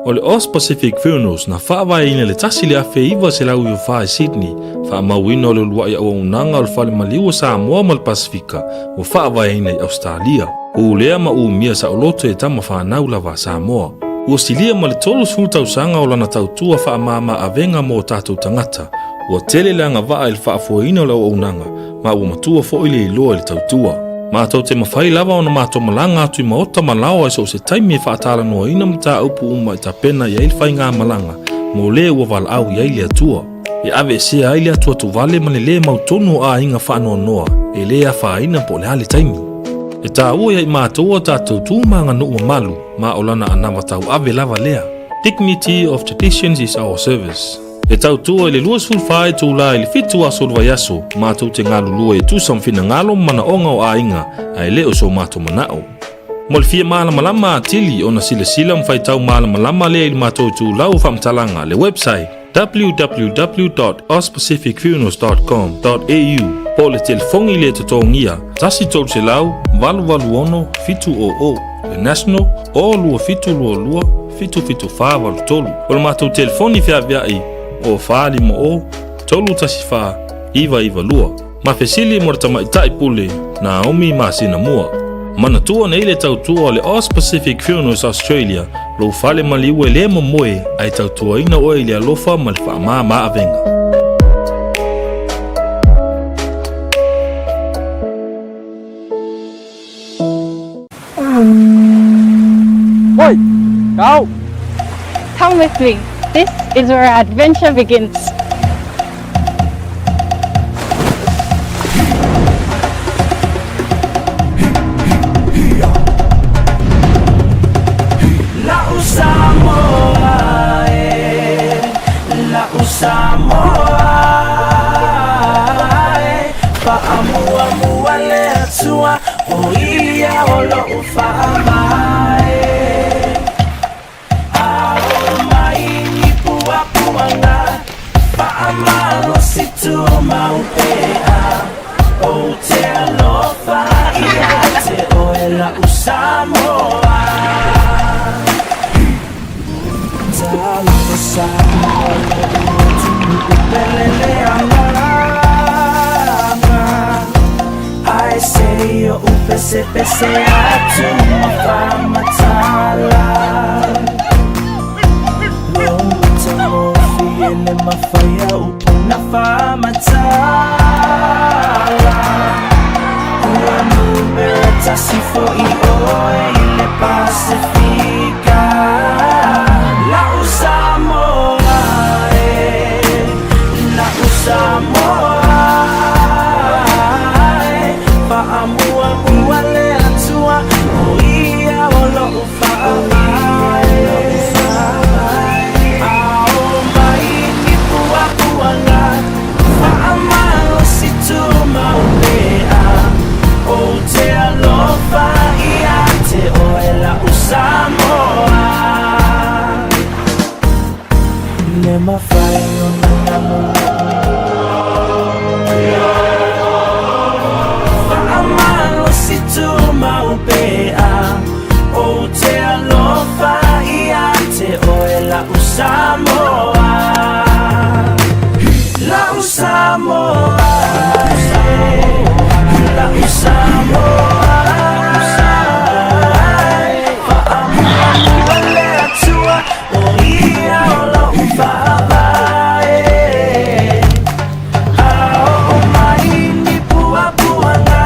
O le All Pacific Funerals na whaavaina le tasi le afe iwa se lau i wha i Sydney, whaamauina o le lua i au unanga o le whale maliu o Samoa ma le Pasifika, o whaavaina i Australia. O lea ma mia sa o loto e tama whanau lawa Samoa. Ua silia ma le tolu sanga o lana tautua whaamama avenga mo tātou tangata, ua tele leanga waa i le whaafuaina o le au unanga, ma ua matua fo i le iloa i le tautua. Mātou te mawhai lava o na mātou malanga atu i maota malawa e so se taimi e whaatala noa ina mta upu uma i ta pena i eil whai ngā malanga, mō le ua wala au i eile atua. E ave e sea eile atua tu vale mane le mautonu a inga whaanoa noa, e le a whaina po le hale taimi. E tā ua i mātou o tātou tūmanga no ua malu, ma o lana anawa tau ave lava lea. Dignity of traditions is our service. E tautua i le luas fulfai tūla i le fitu aso lwa yaso, mātou te ngā lulua e tūsam fina ngalo mana onga o ainga, ai leo so mātou manao. Mo le fia malamalama atili o na sila mwhai tau malamalama lea i le mātou tūlau whamtalanga le website www.ospacificfunerals.com.au po le telefongi le totongia, tasi tolu se lau, valu ono, fitu o, le national, o lua fitu lua, fitu wha valu tolu. O le mātou telefoni fia viai, o whaali mo o, tolu tasi wha, iwa lua. Ma fesili mo rata maitai pule, na omi masina mua. Mana tua nei le tautua o le All Pacific Funerals Australia, lo whale maliu e le moe, ai tautua ina oe le alofa ma le wha maa avenga. Oi, kau. Come with me. This is where our adventure begins. Pese atu mafamatala Lomita mofiele mafaya upuna famatala Ua numera tasifo I oe ile Pasifika La Samoa La Samoa Paamua muale atua o ia o lo ufai Ao mai ni pua puanga Faamalo si tu maupea O te alofa ia te oela Samoa Ne mafai o nanamu maupea o te alofa ia te oela Samoa La Samoa La Samoa Fa'amua le atua o ia o la ufavae Ao mai ni pua puanga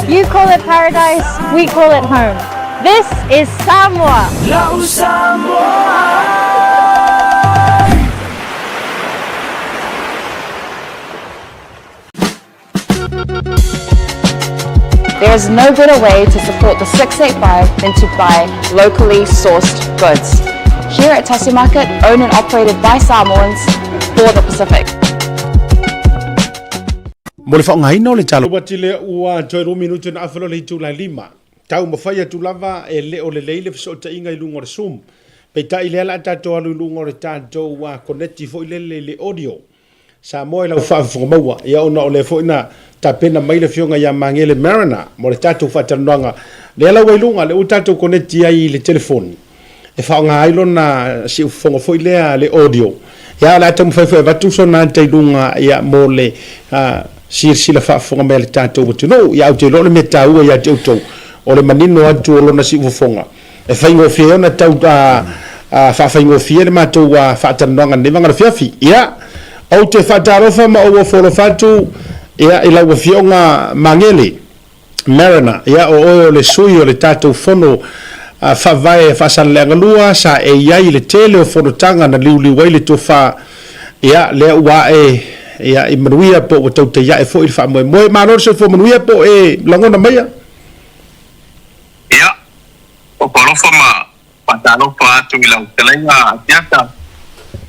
You call it paradise, we call it home. This is Samoa. There is no better way to support the 685 than to buy locally sourced goods. Here at Tasi Market, owned and operated by Samoans for the Pacific. Mo le whaongai no le talo. Wati le ua toi rumi nutu na awhalo le hitu lai lima. Tau mawhai atu lava e le o le leile fisota inga I lungo le sum. Pei ta I le ala tatou alu lungo le tatou wa koneti fo I le audio. Samoa I lau whaafunga maua. Ia ona o le fo ina ta pena mai le fionga ia mangele marina. Mo le tatou whatanuanga. Le ala wailunga le u tatou koneti ai le telefoni. E whaongai lona si ufonga fo I lea le audio. Ia la tamu whaifo e vatu so na te lunga ia mo le sila whaafonga mea le tatou watu. No, ia au te lole me taua ia te utou. O le manino atu o lona si ufonga. E whaingo fia ona tau whaingo fia le matou whaatanuanga ne wangana fiafi. Ia, au te whaatarofa ma o wholo whatu ia I lau fionga mangele. Marina, ia o le sui o le tatou fono whawai whasanleanga lua sa e iai le tele o whonotanga na liuliwai le tofa ia lea ua ia I manuia po o Tautai A'e fo I wha moe moe manor se fo manuia po e langona maia ia o korofa ma patalofa atu I lau telenga atiata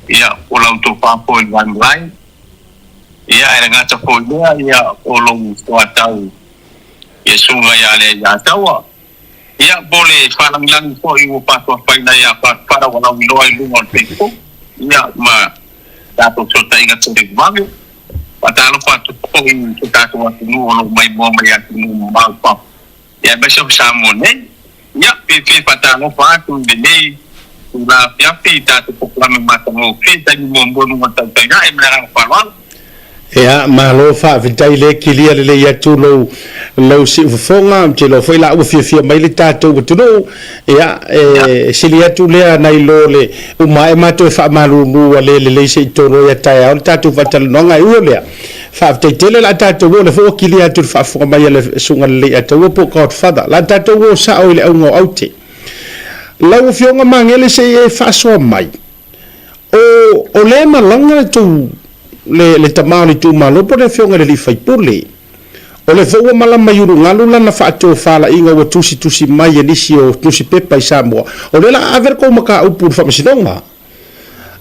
ia o lau tofa po I wanwai ia e ngata po ia o lau toatau ia sunga ia le ia taua ia bole whalangilangi po I o patua whaina ia para wala wiloa I lunga o Facebook ia ma tato sota inga tere wangi patalo patu po I tato atu nu ono mai mua mai atu nu malpa ia besok Samone ia pipi patalo patu dene la piapi tato poklame matango kita ni mombonu Tautai A'e melarang whalwang ia malo whaavitai le kilia le ia tu lau si ufonga te lo foi la u fia mai le tatou watuno ia sili atu lea nai lo le uma e mato e whaamalungu le se itono ia tae au tatou whatalonga I ua lea whaavitai tele la tatou o le fo kilia atu whaafonga mai le sunga le atou o po godfather la tatou o sa o le au ngau aute lau fionga mangele se e faʻasoa mai o le malanga tu le tamani tu malo po le fionga le li fai pule o le fo mala mai uru ngalu lana whaato whala inga wa tusi mai e nisi o tusi pepa I Samoa o le la aver ko maka upu whamasinonga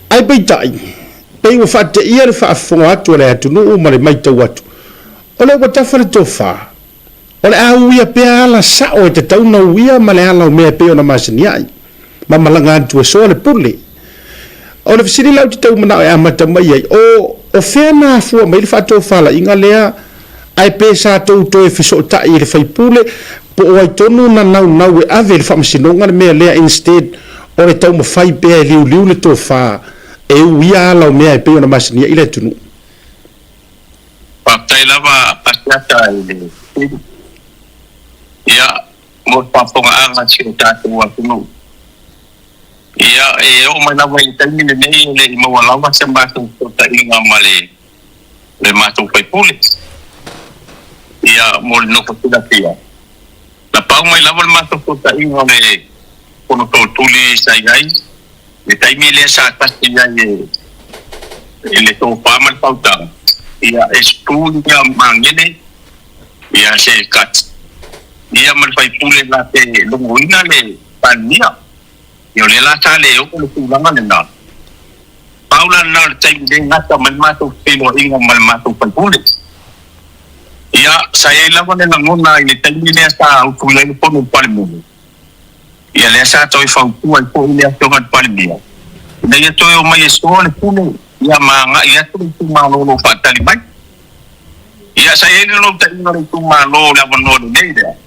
ai peitai pei wa whaate ia le whaafonga atu le atu nuu ma le mai tau atu o le watafa le tofa o le auia pea ala sa o e te tauna uia ma le ala o mea peo na masani ai ma malanga atu e soa le pule o le fisiri lau te tau mana e amata mai ai o whena fua mai le whaato whala inga lea ai pesa tau e fiso tai I le whaipule po o ai tonu na nau e ave le whamasinonga le mea lea instead o le tau mawhai pea liu le tō wha e uia ala o mea e peo na masania I le tunu Patai lava pasiata ia mo paponga anga si tatou atu ia e o mai lava I taimine nei le mawalawa se mātou ta inga male le mātou whaipule ia mo le noko tila pia na pau mai lava le mātou ta inga le kono tō tuli sai gai le taimi le sa tasi ai e le tō pāman pautanga ia e stūri ia mangene ia se kat ia mal whaipule la te longoina le pania Yo le la tale o ko le langa le na. Paula na le tai de ngata mal mato pelo inga mal mato pule. Ia saya la vale na ngona I tai ni le sa o ku le po no pale mo. Ia le sa toi fa ku ai po le to ngat pale dia. Na ia toi o mai so le pule ia manga ia tu malo no fatali mai. Ia saya ni no tai no tu malo la bono de dia.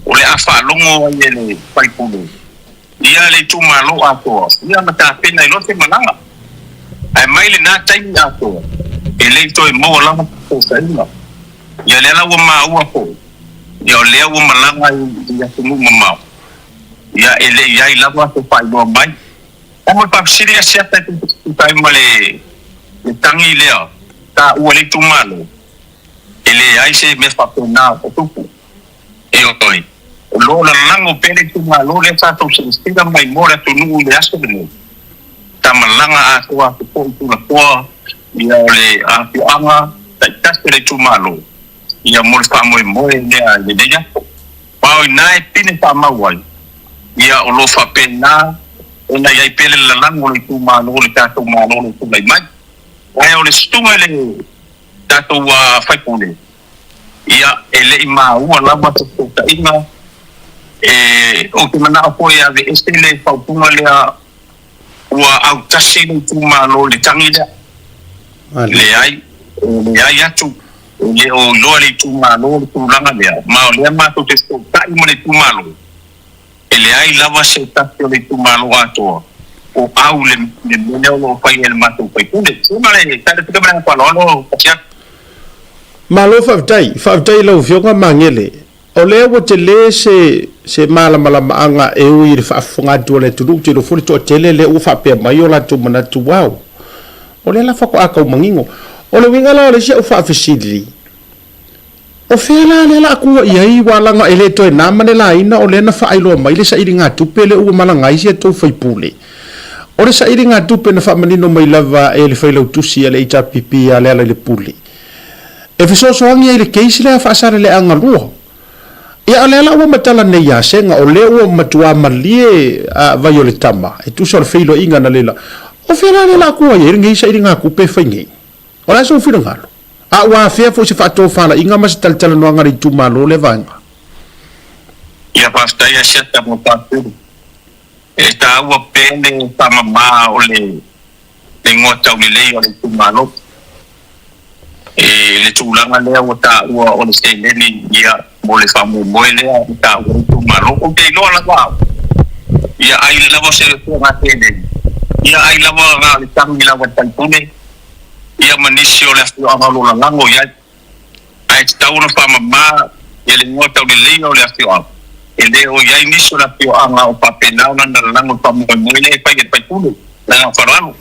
O le afa longo ia le pai pule. Ia le tu malo ato ia mata pena I lote malanga ai mai le na tai ato e le to mo la ko sai na ia le la wo ma wa ko ia le wo malanga ia tu mo ma ia ele ia I la wa to pai do mai o pa siria siata tu tai male le tangi le ta o le tu malo ele ai se me fa pena o tu e oi lo la lango pere tu malo le sa to sistema mai mora tu nu le aso de tamalanga a tu la po ia le a anga ta tasere tu malo ia mo le whamoe lea le lea. Pao i nai pine whamauai. Ia o lo whapena, o na iai pele la lango le tu malo le tatou malo le tu lai mai. Ai o le stunga le tatou whaipule. Ia ele i maua lava tatou ta inga. O te mana apo ia ve este le whaupunga lea ua au tasi le tu malo le tangi lea. Le ai atu. Le o loa le tu malo le tu langa lea. Ma o lea mato te ta ima le tu malo. Ele ai lava se tatio le tu malo atoa. O au le mene o whai ele mato whai kune. Tuma le, tada tika mana whalono, katia. Malo whawtai lau whionga mangele. O lea wa te le se malama anga e ui le whaafunga tua le tulu, te rofuri toa tele le ua whapea mai o la tu mana tu wau. O lea la whako akau mangingo. O le winga lao le sia u whaafisili. O whela le la akua iai walanga ele toi namane la ina o lena whaailoa mai le sa iri ngā tupe le ua malangai sia tau whaipule. O le sa iri ngā tupe na whaamanino mai lava e le whailau tusi a le ita pipi a le ala le pule. E fisosoangi e le keisi le a whaasare le anga lua. Ia o le ala ua matala nei a senga o le ua matua malie a vai o le tama. E tusa o le whailo inga na lela. O whela le la akua iai ringi sa iri ngā kupe whaingi. O la so whiro ngalo. A ua fea fo se whaato whala inga masi talitala noanga ri tu malo le vanga. Ia whaftai a seta mo tāturu. E tā ua pēne tamama o le ngotau ni lei o le tu malo. E le tūlanga lea o tā ua o le seileni ia mo le whamu moe lea o tā ua le tu malo. O te loa la wau. Ia ai lawa se le tua ngā tēne. Ia ai lawa ngā le tangi lawa taipune. Ia manisi o le afio angalo la lango iai. Ai te tauna whamama ia le ngotau ni lei o le afio ang. E le o iai niso le afio anga o papenauna na lango whamuai moile e pai e pai pulu. La ngā wharano.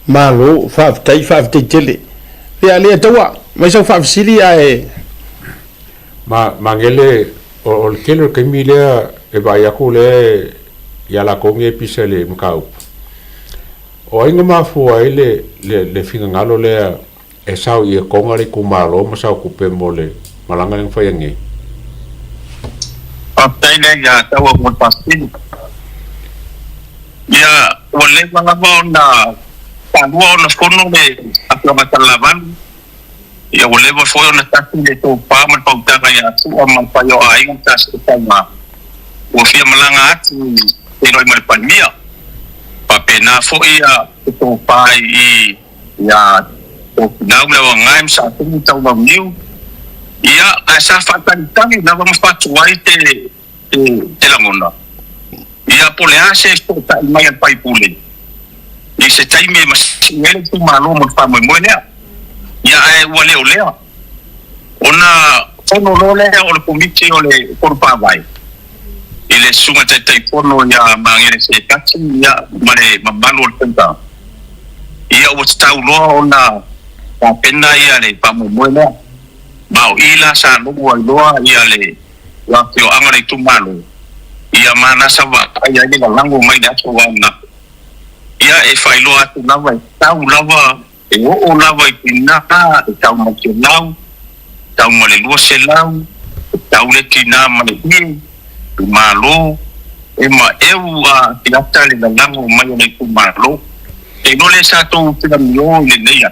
Malo, whaafitai tele. Lea lea taua, mai sau whaafisili a e. Mangele, o le kele o kaimi lea e vai aku le ia la konge pisa le mkau. O inga mafua ai le finga ngalo lea e sau i e konga le kumalo ma sau kupe mo le malanga ng whayangi. Aptai le ia taua mo pasini. Ia wale malama o na tanua o na fono le apia matalavan. Ia wale wa fono na tasi le tō pāman pautanga ia tua mafai o a inga tasi tanga. Ua fia malanga atu e roi maripania. Papena fo ia to pai I ia o nau le wangai sa tu tau ma miu ia asa fatangi na vamos patuai te la mona ia pole ase sto ta mai pai pule I se tai me masingele tu malo mo fa mo moenia ia e wale olea ona fono lole o le komiti o le korpa vai ile sunga tai fono ia mangere se katsi ia mare mabalo o tenta ia o tau loa ona a pena ia le pamu moena mau ila sa lugu ai loa ia le la tio angare tu malo ia mana sawa ia ni lango mai da so wana ia e fai loa tu lava tau lava e o lava ina e tau ma ke lau tau ma le lua se lau tau le kina ma le ni tu malo e ma eu a tirata le lango mai le tu malo e no le sa to te mio le neia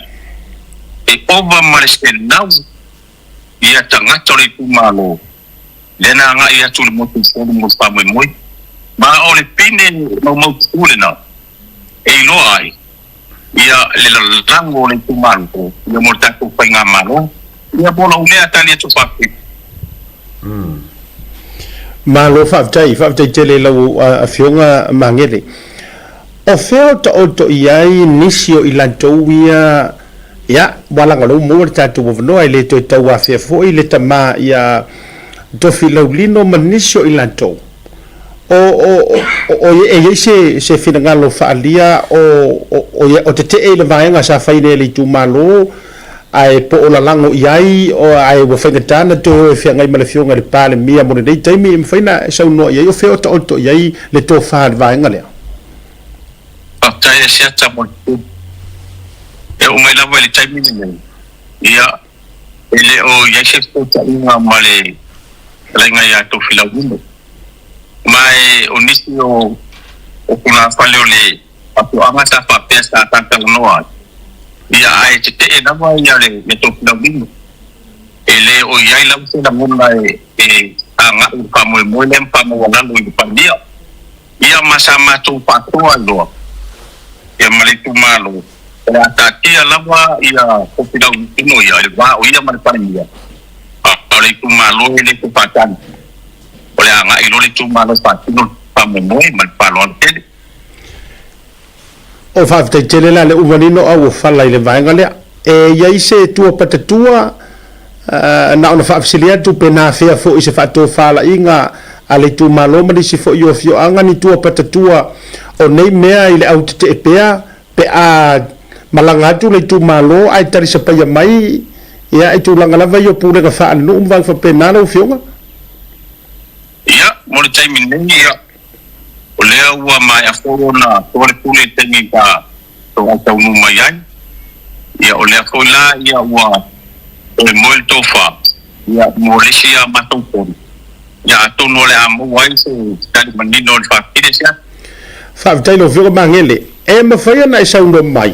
e ova mare se nau ia tanga tole tu malo le na nga ia tu le mo tu mo pa mo ma o le pine no mo tu le na e lo ai ia le lango le tu malo le mo ta tu pa nga malo ia bola une atali tu pa Malo whaafitai tele lau a whionga mangere. O wheo ta oto iai nisio I lantou ia walanga lau mua tātou wawanoa I le toi tau a whea fo I le tama ia tofi lau lino ma nisio I lantou. O e se whinangalo whaalia o te te e le vaenga sa whaine le tu malo ai po o la lango iai o ai wa whaingatana to e whiangai ma le whionga le pāle mia mo nei taimi e mwhaina sau noa iai o wheo ta oto iai le tō whaad vaenga lea. Tautai e siata mo e o mai lawa le taimi nei ia ele o yese kota inga male lenga ya to fila wino mai onisi o kuna fale ole atu amata pa pesa tanta noa ia ai te e na mai ya le to fila wino ele o yai la se na mona e anga pa mo lem pa mo wala lu pa dia ia masama tu patua lo e male tu malo ya tatia lava ia kopila ino ia le va o ia male pa dia ole tu malo ele tu patan ole anga ilo le tu malo patino pa mo mal palon tele o fa te tele la le umanino au fala ile vainga le e ia ise tu patatua na ona fa afsilia tu pena fea fo ise fa to fala inga ale tu malo ma disi fo yo fio anga ni tu patatua o nei mea ile au te pea pe a malanga tu le tu malo ai tari se pa mai ia itu langa lava yo pure ka fa no va fa pena no fionga ia mo le tai min ia o le ua mai a corona tore pule tengi ka to au no mai ai ia o le fola ia ua o mo le tofa ia mo le sia matoko ia to no le amo wai se tali manino le fa kidesia fa tai no fio mangele e ma fa ia na sa no mai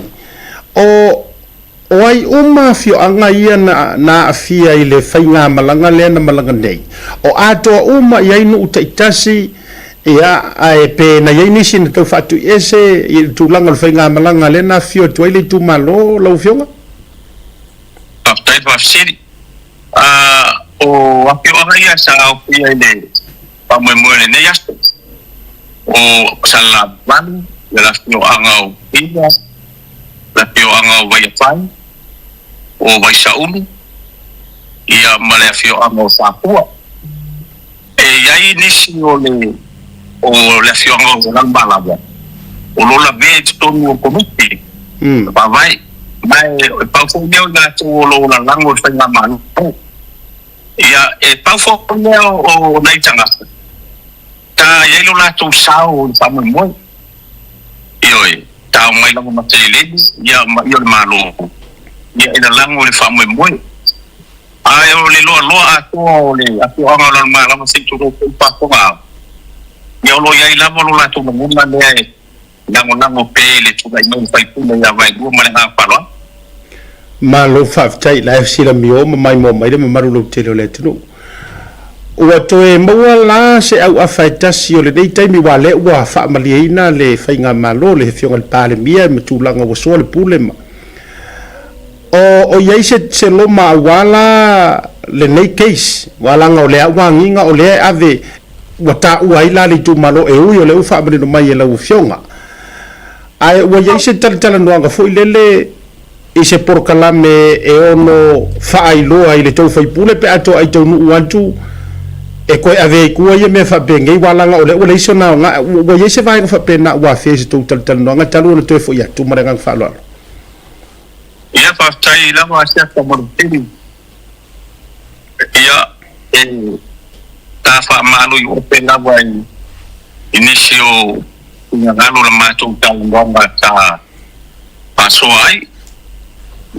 o ai uma fio anga ia na afia ile fainga malanga le na malanga nei o ato uma ia inu utaitasi ia ai pe na ia nisin to fatu ese i tu langa fainga malanga le na fio to ile tu malo lo fionga tai fa siri o apio anga ia sa o ia ile pa mo mo le ya o sala van la fio anga o ia la fio anga o vai fai o vai saumi ia male fio anga o sapua e ia nisi o le fio anga o lan balava o lo la ve to no komiti pa vai mai pa fo neo da to lo la lango fa na manu ia e pa fo neo o nei tanga ta ia lo la to sao pa mo mo io ta mai la mo tele ia io malo ia ina lango le fa mo mo ai o le lo a to le a to anga lo ma la mo se to pa ko ba ia lo ia la mo la to mo na le nango pele tu vai non fai pula ia vai dua male ha palo ma lo fa tai la sila mio mai mo mai de maru lo tele le tu o to e mo la se au afaita si o le dei tai mi wale wa fa malina le fainga malo le fionga le pale mia me tu langa wo so le pule ma o ia se lo ma wala le nei case wala nga o le wanginga o le ave wata ua ila le tu malo e ui o le ufa abri no mai e lau fionga ai ua ia se tala noanga fo ilele i se porkalame e ono whaailoa i le tau whaipule pe ato ai tau nuu antu e koe ave i kua ia mea whapengei walanga o le ua leiso nao nga ua ia se vaenga whapena ua fea se tau tala noanga talu ona toe fo ia tu marengang whaaloalo ia whaftai lama asia kamaruteri ia ta fa malu i ope lava i inisio ia ngalo la matou taulonga ta faʻasoa ai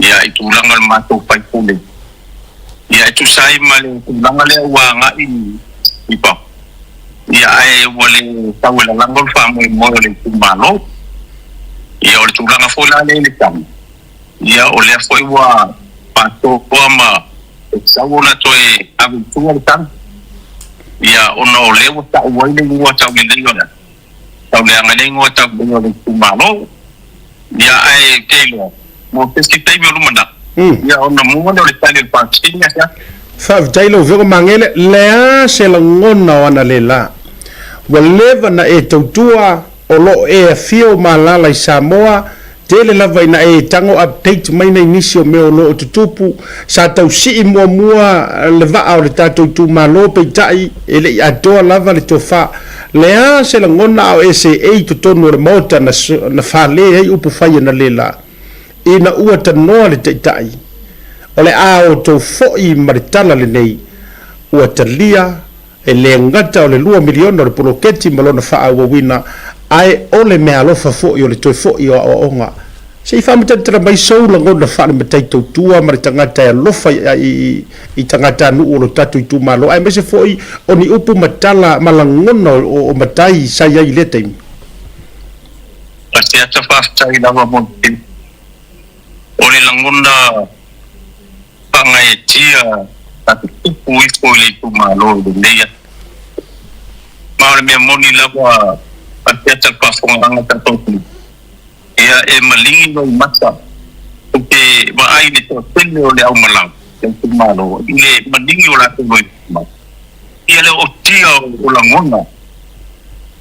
ia i tulaga le matou faipule ia e tusai ma le tulaga lea ua agaʻi i pa ia ae ua le tau e lalaga o le faamoemoe o le tumalo ia o le tulaga foi la lē le tama ia o lea foi ua patoa ma e sau ona toe avetua le tama ia ona o le ua taʻu ai le lua taulelei ona tau le anga nei ngota bunga le tumalo ia ai kelo mo peski tai me lumana ia ona mo le tali pa tinga ya fa tailo vego mangele lea se la ngona ona le la waleva na e tautua o lo e fio malala i Samoa tele lava ina e tango update mai nei nisio me o lo tutupu sa tau si mua le va o le tatou tumalo pe tai ele atoa lava le tofa lea se la ngona o ese e to tonu le mota na fale e upu fai na lela ina ua tanoa le tai o le a o to foi maritala le nei ua talia e le ngata o le 2 miliona o le poloketi malona faa wawina ai ole me alofa foi o le toi foi o onga sei fa matatra mai sou la ngona fa le matai tautua ma le tangata e lofa i tangata nu o lo tatu i tu malo ai mese foi oni upu matala malangona o matai sai ai le taimi asia ta fa tai la mo ole langona panga e tia ta upu i foi le tu malo de leia ma le moni la wa asia ta fa fonga ta totu ia e malingi no mata porque va ai le tele o le au malang en tu malo ile malingi o la tu no ia le o tia o la ngona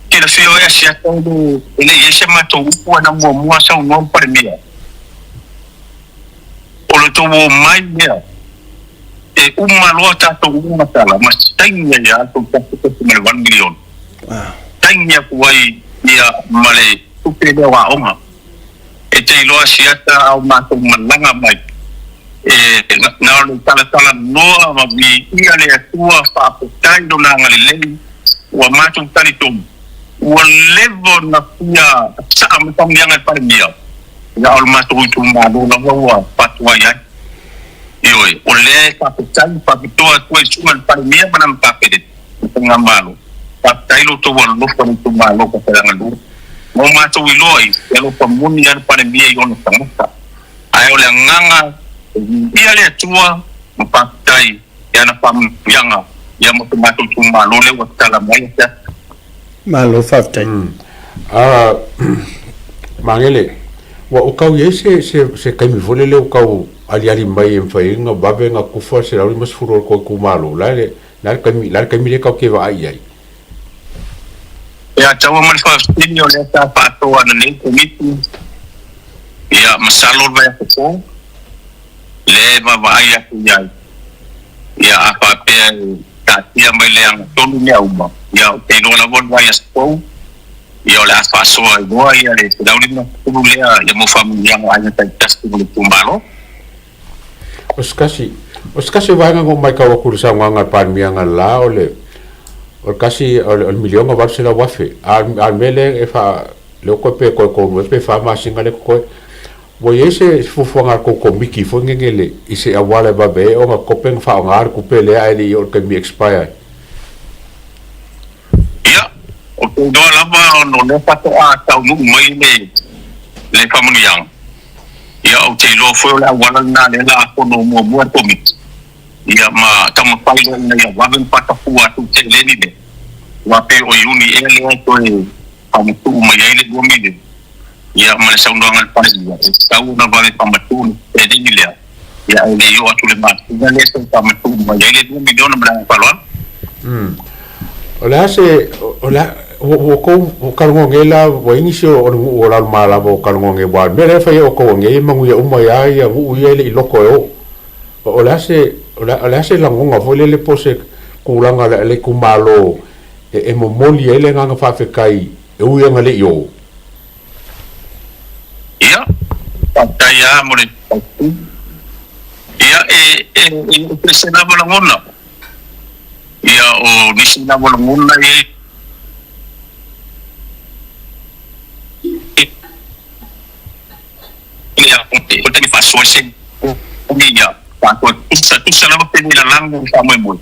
que le fio e sia todo ele ia se matou o na mo sa no para mia o le to mai mia e malo ta to uma tala mas tanya ya to ta to me 1 million tanya kuai ia male tu te wa onga e te loa siata au mātou malanga mai na o tala noa ma mi ia le atua whaapotai do na ngalilei ua mātou tali tomu ua levo na pia saa matang nianga e pare mia ia o mātou itu mātou na ua patua iai ioi o le whaapotai whaapitoa tua i sunga e pare mia mana mpapere nga malo whaapotai lo to ua lofa ni tu malo ka teranga lua mo mātou i loi, e lo pamuni ana pane mia i ona tangata. Ai o le nganga, ia le atua, mapatai, e ana pamianga, ia mo te mātou tu malo le wa tala mai te. malo whaftai. Mangele, wa o kau ye se kaimi vole le o kau ali mai e mwhainga, babe nga kufa se rauri mas furo ko ku malo. Lare kaimi le kau ke wa ai ai. Ya tawa man whaftinio le ta Tautuana nei komiti. Ia masalor vai ako le mawai aku iai. Ia apa pea tatia mai le ang tonu ni auma. Ia te nona bon vai aspo. Ia le faʻasoa igoa ia le dauli na tulu lea ia mo familia ai ta tastu le tumbalo. Oskasi vai nga mai ka wa kursa nga pan mianga la ole. O kasi o milionga va se la wafe al mele e fa le ko pe ko pe fa ma singa le ko wo yese fufuanga ko miki fo ngele ise awale ba be o nga ko pen fa ngar ku pe le ai o ke mi expire ya o do la ba no le fa to a ta mu mai le fa mu yang ya o te lo fo la wala na le la ko no mo ko mi ia ma tama pai na ia waven pata fua tu te leni le wa pe o yuni ele to e pamatu ma ile gomide ia ma le saundanga pai ia tau na vale pamatu e dini le ia ele yo atu le ma ia le so pamatu ma ile gomide ona bla palwa ola o kalngongela o inisio o la mala o kalngonge wa mere fa o ko nge mangu ya uma ya ya u ile iloko o ola se la ngonga vole le pose kulanga le kumalo e molia ele nga fa fe kai e u nga le yo ia pataya mo le ia e presena mo ngona ia o nisina mo ngona ia o te mi fa so se o ia Pato tusa na pe ni la langu sa mo.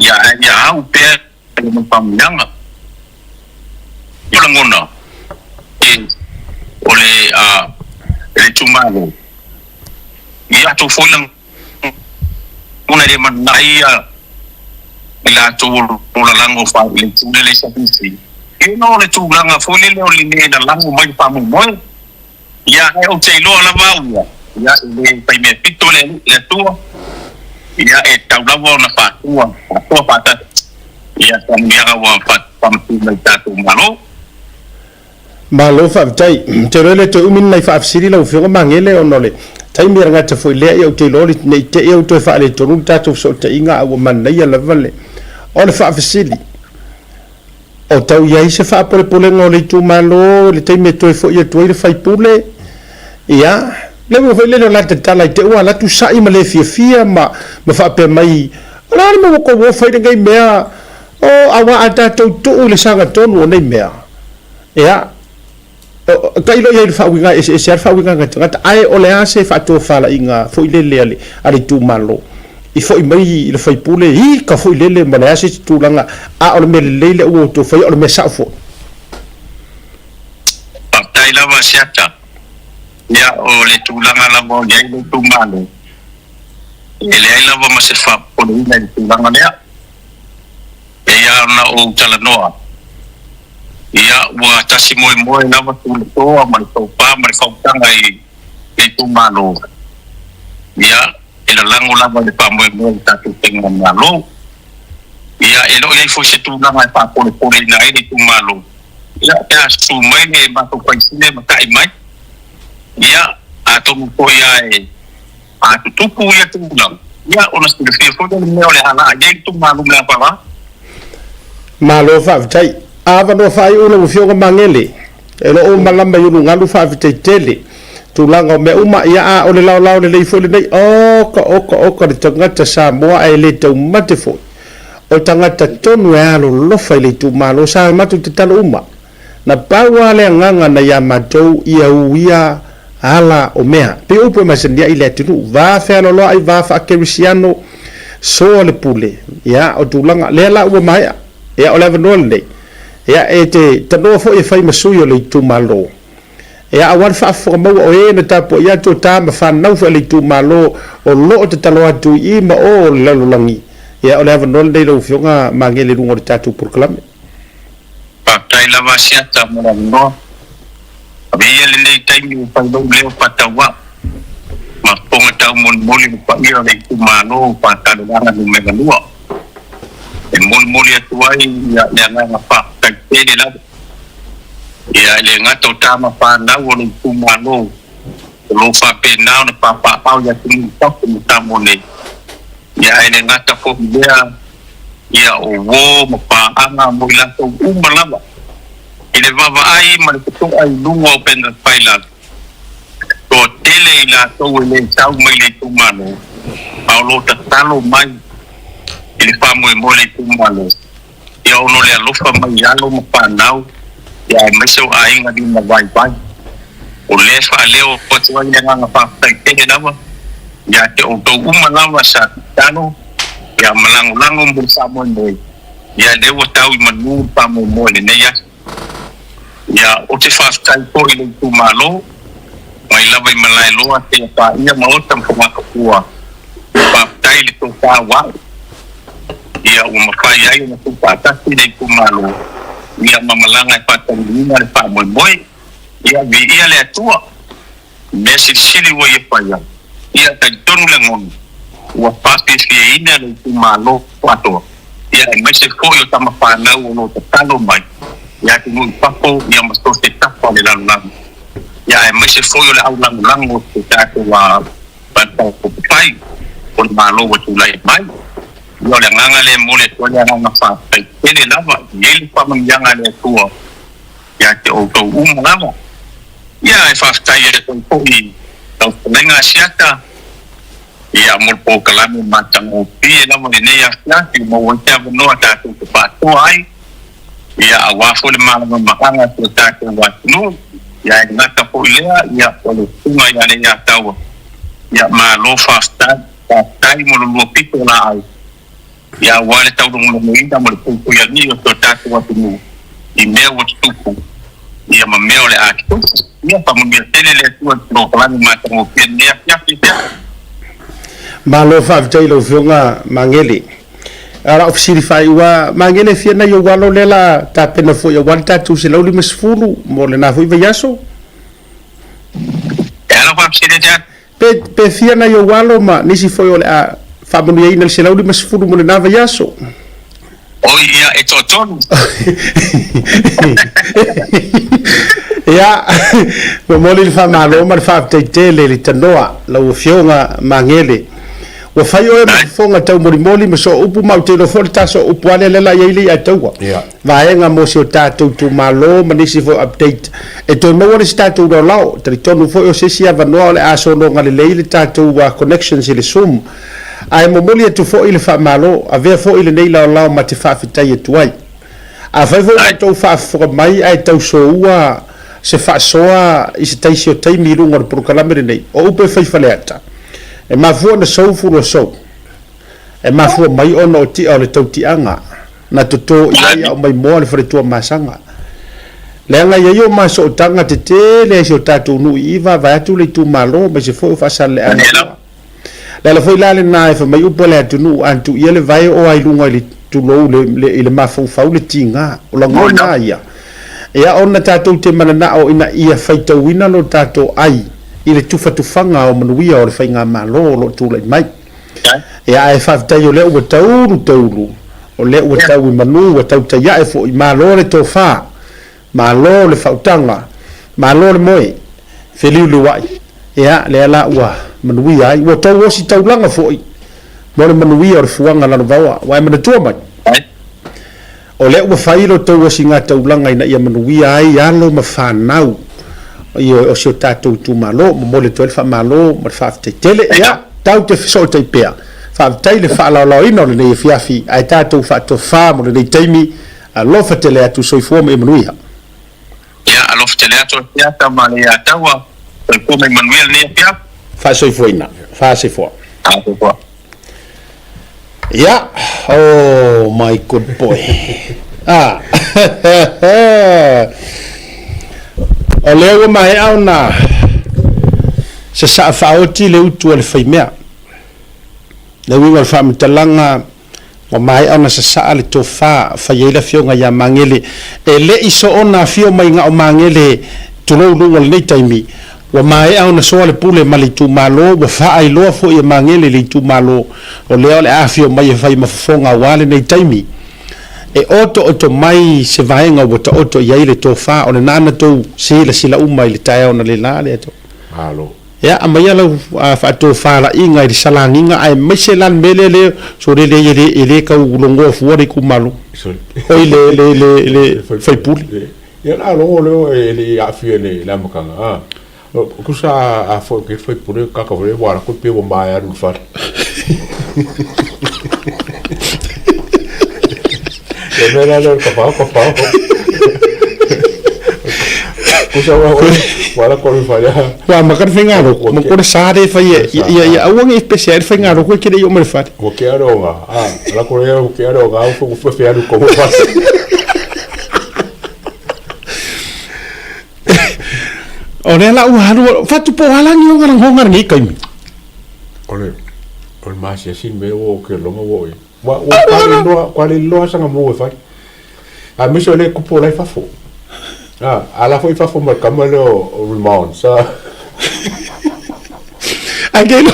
Ya au pe mo pamianga. Yo la ngona. Ole le tumalo. Ya to fo lang una de manaya la to la langu fa le tunele sa pisi. No le tu langa fo le le na langu mai pa mo. Ya o te lo la va. Ya le pai me pito le tua ya e taulavo na fatua pata ya tamia wa pamtu na tatu malo whaftai te rele te umin nei whaafsiri lau whionga mangele o nole tai mea ngata foi lea i au te lori nei te e au toi whaale tonu tatou so te inga au manai ala vale o le whaafsiri o tau iai se whaapore pole ngō le tu malo le tai mea toi fo ia tuai le whaipule ia le mo foi le la tala te ua la tu sai ma le fia ma fa pe mai la mo ko wo foi ngai mea o awa ata to le sanga tonu nei mea ia kai lo ia fa winga e se fa winga ngata ai o le ase fa to fala inga fo ile le ali tu malo I fo I mai le fai pule I ka fo ile le mana ase tu langa a o le mele le o to fai o le mesa fo tai lava siata ya o le tu langa la mo ya le tu malo ele ai lava ma se fa po le tu langa le e ya na o tala noa ia wa tasi moi lava tu toa mai to pa mai ko tanga I tu malo ia ela lango lava le pa moi ta tu tenga malo ia elo ia fo se tu langa pa po le na I tu malo ia ya su mai ne ma to pai sine ma kai mai ia a to ko ia a tu ku ia tu lang ia ona se le fo de me ole hala ia tu malo la pa malo fa tai ava no fai ulo fio mangele elo o malamba yulu ngalu fa tele tu langa me uma ia a ole lao le fo le nei o ka tangata Samoa ai le tau mate fo o tangata tonu e alo lo fai le tu malo sa matu te talo uma na paua le nganga na ya matou ia uia ala o mea pe upo masendia ile tunu va fe lo ai va fa kerisiano so le pule ya o tu langa le la u mai ya o le vanol nei ya te tano fo e fai masuyo le tu malo ya awan fa fo mo o na tapo ya to ta ma fa no fa le tu malo o lo te talo atu I ma o le langi ya o le vanol nei lo fionga mangele lungo de tatu proclame tai lava siata mo no abia le nei tai mi pa do le patawa ma ponga tau mon moli pa ia le tu malo pa ta langa no me ganua e mon moli atuai ya nga pa kai te la ya le ngato tama pa na wo le tu malo lo fa pe na na pa ya tu pa tu tamo ne ya le ngata fo ia o wo ma pa anga mo la to umalava ile vava ai ma to ai lungo open the pilot to tele la to le tau mai le tu mano paulo ta talo mai ile fa mo le tu mano ia ono le alofa mai alo ma pa nau ia mai so ai ngadi na vai o le fa leo po tu ai nga pa tele lava ia te o to umalava sa tano ya malang bersama ni ya dewa tahu manu pamu mo ni ya ya o te fa tai po ile tu malo mai lava malai lo ate pa ia mau tam ko ma ko pa tai le to ta wa ya o mafai ai na tu pa ta ile tu malo ya mamalanga pa tan ni na pa mo ya vi ia le tua mesi sili wo ye pa ya ta tonu le ngon wa pasti fi ina le tu malo pato ya mai se ko yo tama pa na no talo mai ya ki mu papo ya masto se tapa le lang ya mai se fo yo le au lang o se ta ko wa pato ko pai ko malo wa tu lai mai yo le nganga le mo le to le nganga pa pai ele lava ele pa mang yanga le tua ya te o to lava ya fa sta ye to ko I to lenga siata ia mo po kalame matang o pie la mo ne ya ki mo wonte no ata tu pa to ai ia awa fo le mala makanga tu ta ko wa no ia ngata po ile ia po le tunga ia ne ya tawa ia ma lo fasta ta tai mo lo pito la ai ia wale tau mo mo ida mo po ia ni to ta ko wa tu I me wo tu ko ia ma me ole a tu ia pa mo ia tele le tu no kalame matang o pie ne ya malo fa tai lo fionga mangele ara ofisiri fai wa mangele fiena yo walo lela ta pena fo yo wanta tu se lo limes fulu mo le na fo I yaso ela fa ofisiri ja pe fiena yo walo ma nisi fo yo le a fa mo ye ina se lo limes fulu mo le na yaso o ia e toton ya mo le fa malo ma fa tele le tanoa lo fionga mangele wa fai o fonga tau mori me so upu mau te lo fol taso upu ale lela ye ile atawa va nga mo so tatou tu malo manisi fo update e to mo wona tatou do lao te tonu fo o se sia va no le aso no ngale le tatou wa connections ile sum ai mo moli tu fo ile fa malo ave fo ile nei lao ma te fa fitai tu ai a fai fo to fa fo mai ai tau so ua se faʻasoa i se taisi o taimi luga o le polokalame lenei o upe faifaleata e mafua na sou fulu sou e mafua mai ona o tia o le tautiaga na totō i ai ao mai moa le faletua masaga le anga ia yo ma so tanga te le so tatu nu iva va tu le tu malo ma se fo fa sal le anga la foi la le na fa mai upo le tu nu antu ia le vai o ai lunga le tu lo le ma fo fa le tinga o la ngona ia ia ona tatu te mana o ina ia faita wina lo tatu ai ile tu fa tu fanga o manuia o le fainga malo lo tu le mai ia ai fa ta yo le o taulu o le o tau manu o tau ta ia e fo malo le to fa malo le fautanga malo le moe feliu le wai ia le ala ua manui ai ua tau osi taulanga foi mo le manui o le fuanga lana vaua wai mana tua mai o le ua failo tau osi ngā taulanga ina ia manui ai alo ma whanau o si o tātou tu malo mo le toel wha malo ma le whaafteitele ia tau te fiso te pea whaaftai le whaalao ina o le nei fiafi ai tātou whaatofa mo le nei taimi a lofa te le atu soifua me manui ha ya alof tele ato ya tama le atawa ko me Manuel ne pia fa soifua ina fa soifua ko yeah oh my good boy o leo mai au na se sa faoti le utu le faimea le winga fa mtalanga o mai ana sa sa le tofa fa yela fionga ya mangele e le iso ona fio mai nga o mangele tulo lunga le taimi o mai ana so le pule mali tu malo o fa ai lo fo e mangele le tu malo o le ole afio mai fa ma fonga wale nei taimi e oto mai se vaenga o to oto ya ile tofa o nana to sila umai le tae ona le la le to alo ya amaya lo fa to fa la inga i salanginga ai meselan melele so le ka ulongo fuori ku malu oi le fai pul ya la lo le afiene la makanga ku sa a fo ke foi pul ka ka vole wala ku pe bo mai ru fa le mera lo ka pa kusa wala ko falla wa makar fengaro mo ko sare fa ya awang especial fengaro ko kire yo merfa ko ke aronga la ko yo ke aronga ko fo fe anu ko fa ore la u haru fatu po ala ni ngar ngar ni kai ole on ma sia sin me o ke lo mo wa kwa lo sanga mo fa a mi so le ko po la fa fo ala foi fa fo mar kamalo remon sa agelo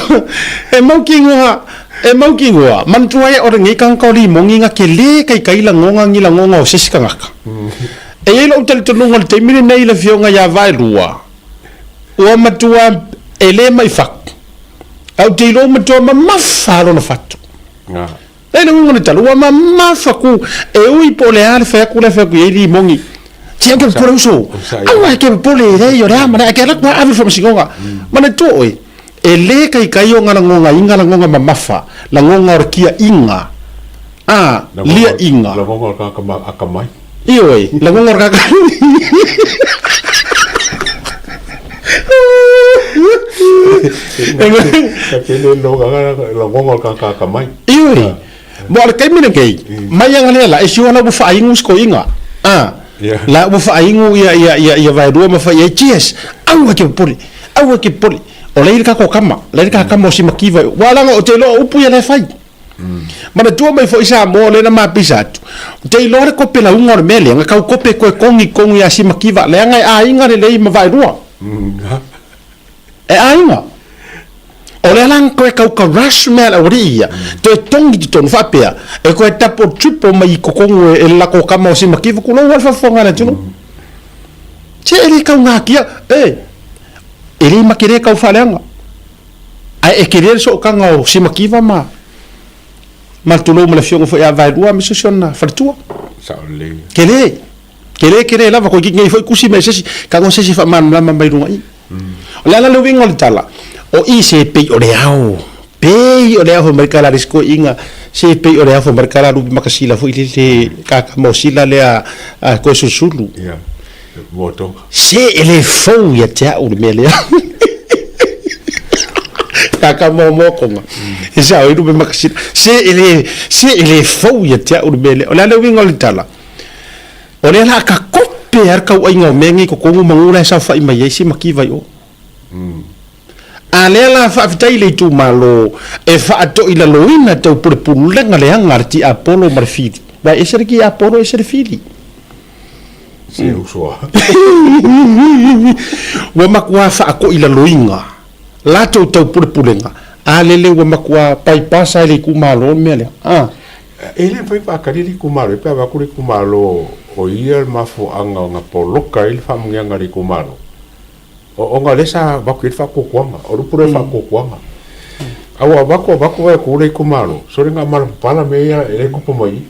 e mau kingoa man tuai o ngi kan ko li mongi nga ke le kai la ngonga o sisikanga e lo tel to ngol te mine nei la fionga ya vai rua o matua ele mai fak au te lo matua ma faro na fatu e lo ngone talu ma mafaku e ui pole al fa ku e mongi tiang ke pole uso ai ke pole re yo ra mana ke la kwa avi from singonga mana to oi ele kai o ngala ngonga mamafa la ngonga orkia inga lia inga la ngonga ka akamai ioi la ngonga ka Kene lo ngonga ka akamai ioi mo al kai mine kai mai ngale la esi ona bu fa ingus ko inga la bu fa ingu ya vai dua ma fa ya cheers au ke poli o leir ka ko kama si makiva wala ngo te lo upu ya le fai mana tua mai fo isa mo le na ma pisatu te lo ko pela unga le mele nga ko pe ko kongi ya si makiva le nga a inga le ma vai dua e a inga o le lang ko ka rush mel oria to tongi to ton fa pea e ko tapo tripo mai ko kongo e la ko kama si makiva ko lo wa fa fonga na tuno che ele ka nga kia ele makire ka ufalenga ai e kire so kanga o si makiva ma tulo ma la fiongo fo ya vai dua mi sosiona fartua sa le kele lava ko ngi fo kusi me sesi ka go sesi fa man ma mai runga i la lo wingo tala o i se pe o le au fo merkala risko inga se pe o le au fo merkala lu makasila fo ile ka mo sila le a ko susulu Moatoga. Se ele fou ia te au le mele. Kaka mo konga. Isa o iru be makasina. Se ele fou ia te au le mele. O le winga le tala. O le la ka kope ar ka uinga o mengi ko kongu mangura sa fa ima yesi makiva yo. A le la fa fitai le tu malo e fa ato ila loina tau pulenga le angarti Apollo marfidi. Ba esere ki Apollo esere fili. Se usua. Wa makua fa ako ila loinga. La tau pulenga. A lele wa makua pai pasa le ku malo mele. Ah. Ele foi pa karili ku malo, pe va kuri ku malo o ia mafo anga nga poloka il fa munga ri ku malo. O nga lesa va ku fa ko kwanga, o rupure fa ko kwanga. Awa bako e ku le ku malo. So nga mal pala me ia ele ku pomai.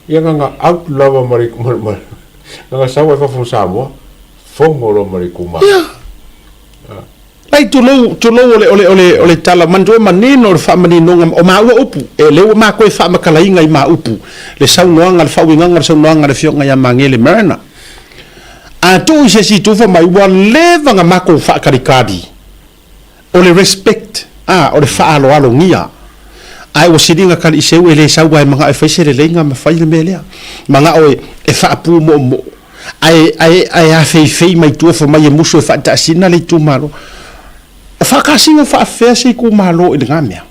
Ia nga out lava mari ku malo. Nga sawa fa fu Samoa. Fongolo mari ku malo. Lai tu lo ole tala manjoe manino le fa manino ngam o ma upu e le ma ko fa makala inga I ma upu le sau noanga le fa winga le sau noanga le fionga ya mangele merna a tu se si tu fa mai wa leva nga ma ko fa karikadi ole respect o le fa alo ngia ai o sidinga kali se we le sau wa manga e fa se le nga ma fa le mele manga o e fa pu mo ai a fei mai tu fa mai muso fa ta sina le tu malo whakasinga whaafea ku malo I le ngamea.